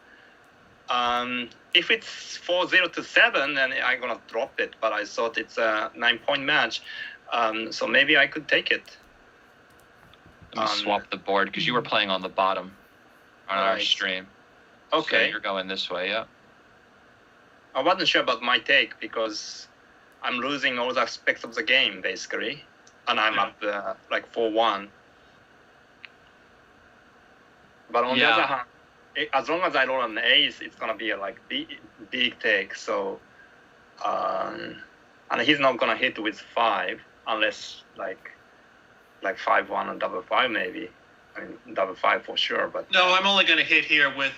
If it's 4-0 to 7, then I'm gonna drop it. But I thought it's a 9-point match, so maybe I could take it. Let me swap the board because you were playing on the bottom on our stream. Okay. So you're going this way, yeah. I wasn't sure about my take because I'm losing all the aspects of the game basically, and I'm up like 4-1. But on the other hand, as long as I roll an ace, it's gonna be a like big take. So, and he's not gonna hit with 5 unless like 5-1 and double 5 maybe. I mean double 5 for sure. But no, I'm only gonna hit here with.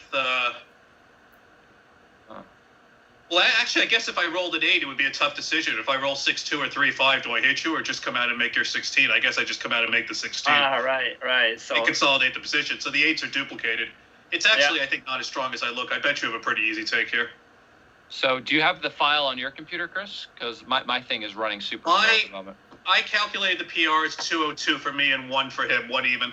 Well, actually, I guess if I rolled an 8, it would be a tough decision. If I roll 6-2 or 3-5, do I hit you or just come out and make your 16? I guess I just come out and make the 16. Right. So and consolidate the position. So the 8s are duplicated. It's actually, I think, not as strong as I look. I bet you have a pretty easy take here. So do you have the file on your computer, Chris? Because my thing is running super slow at the moment. I calculated the PRs 202 for me and 1 for him, 1 even.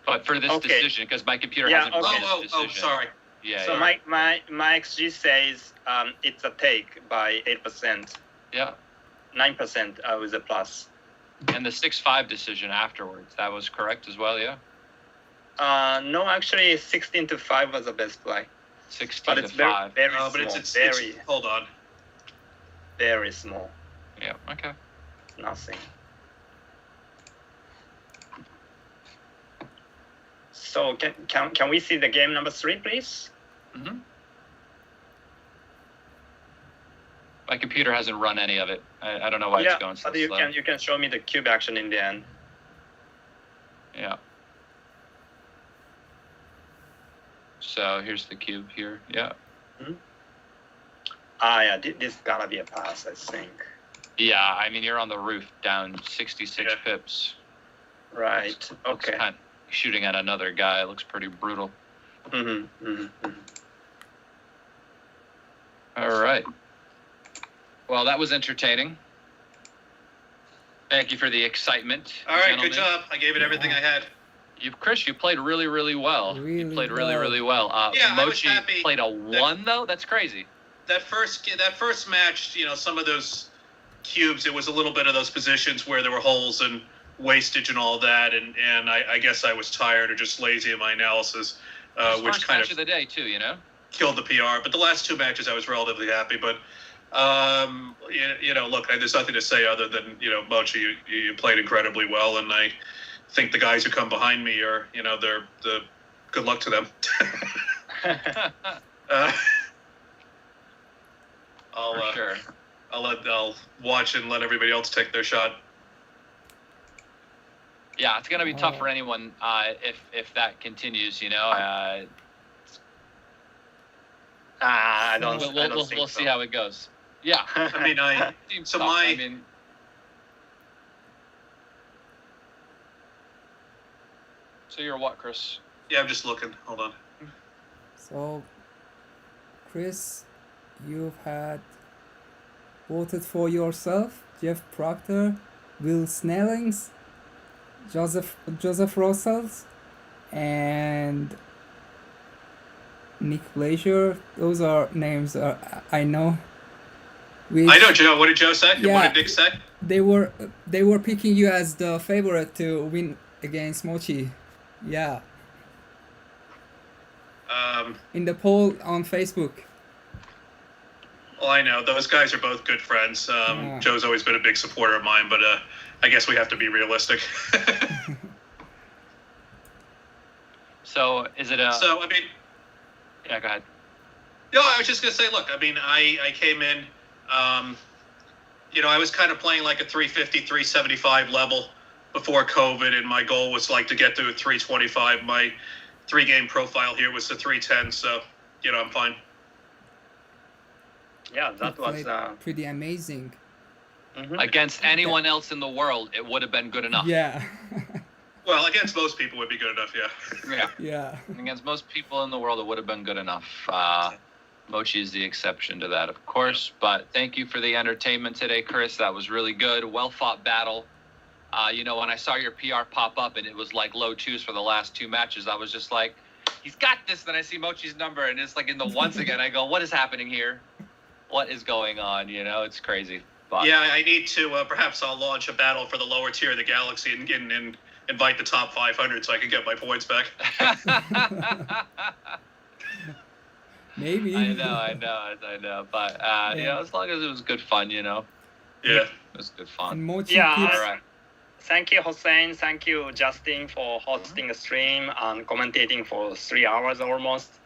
But for this decision, because my computer hasn't run this decision. Oh, sorry. Yeah. So my XG says it's a take by 8%. Yeah. 9% with a plus. And the 6-5 decision afterwards, that was correct as well, yeah? No, actually 16 to 5 was the best play. 16 to 5. Very small. But it's hold on. Very small. Yeah, okay. Nothing. So can we see the game number 3, please? Mm-hmm. My computer hasn't run any of it. I don't know why it's going so but you slow. can show me the cube action in the end. Yeah. So here's the cube here. Yeah. Yeah, this gotta be a pass, I think. Yeah, I mean, you're on the roof down 66 Yeah. pips. Right. Looks Okay. kind of shooting at another guy. It looks pretty brutal. All right. Well, that was entertaining. Thank you for the excitement. All right, gentlemen. good job. I gave it everything I had. Chris, you played really, really well. You played really, really well. Yeah, I was Mochi happy played a 1, though? That's crazy. That first match, you know, some of those cubes, it was a little bit of those positions where there were holes and wastage and all that, and I guess I was tired or just lazy in my analysis, which First kind match of the day, too, you know? killed the PR. But the last 2 matches, I was relatively happy. But you know, look, there's nothing to say other than, you know, Mochi, you played incredibly well, and I think the guys who come behind me are, you know, they're the good luck to them. For sure. I'll watch and let everybody else take their shot. Yeah, it's gonna be tough for anyone if that continues. You know, I don't think we'll so. see how it goes. Yeah. I mean, Seems so tough. my- I mean, so you're what, Chris? Yeah, I'm just looking. Hold on. So, Chris, you've had voted for yourself, Jeff Proctor, Will Snellings, Joseph Russells, and Nick Blazier. Those are names I know. I know Joe. What did Joe say? Yeah. What did Nick say? They were picking you as the favorite to win against Mochy. Yeah. In the poll on Facebook. Well, I know those guys are both good friends. Joe's always been a big supporter of mine, but I guess we have to be realistic. So is it a? So I mean, Yeah, go ahead. no, I was just gonna say, look, I mean, I came in, you know, I was kind of playing like a 350, 375 level before COVID, and my goal was like to get to a 325. My 3-game profile here was the 310, so you know, I'm fine. Yeah, that You was played pretty amazing. Against anyone else in the world, it would have been good enough. Yeah. Well, against most people would be good enough, yeah. Yeah. Yeah. Against most people in the world, it would have been good enough. Mochi is the exception to that, of course. But thank you for the entertainment today, Chris. That was really good. Well-fought battle. You know, when I saw your PR pop up and it was like low 2s for the last 2 matches, I was just like, he's got this. Then I see Mochi's number and it's like in the 1s again. I go, what is happening here? What is going on? You know, it's crazy. But Yeah, I need to, perhaps I'll launch a battle for the lower tier of the galaxy and invite the top 500 so I can get my points back. Maybe. I know. But, you know, as long as it was good fun, you know, Yeah. it was good fun. And Mochi Yeah, keeps, All right. Thank you, Hossein. Thank you, Justin, for hosting a stream and commentating for 3 hours almost.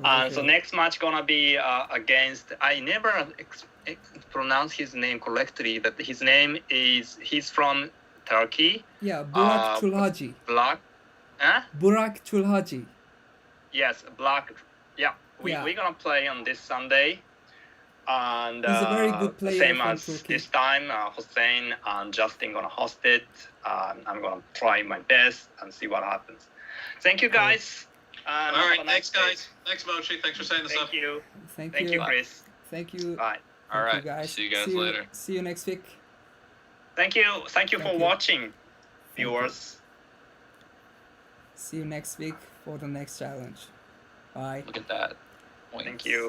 So next match gonna be against. I never pronounce his name correctly. But his name is. He's from Turkey. Yeah, Burak Chulhaji. Black. Huh? Burak Chulhaji. Yes, Black. Yeah, Yeah. we're gonna play on this Sunday. And He's a very good player same from as Turkey. this time, Hossein and Justin gonna host it. I'm gonna try my best and see what happens. Thank you, guys. All Have right, a nice thanks, day. guys. Thanks, Mochi. Thanks for saying this up. Thank you. Thank Thank you. you, Chris. Thank you. Bye. All Thank right. you guys. See you guys later. See you next week. Thank you. Thank you for Thank you. watching, Thank viewers. See you next week for the next challenge. Bye. Look at that. Thank you.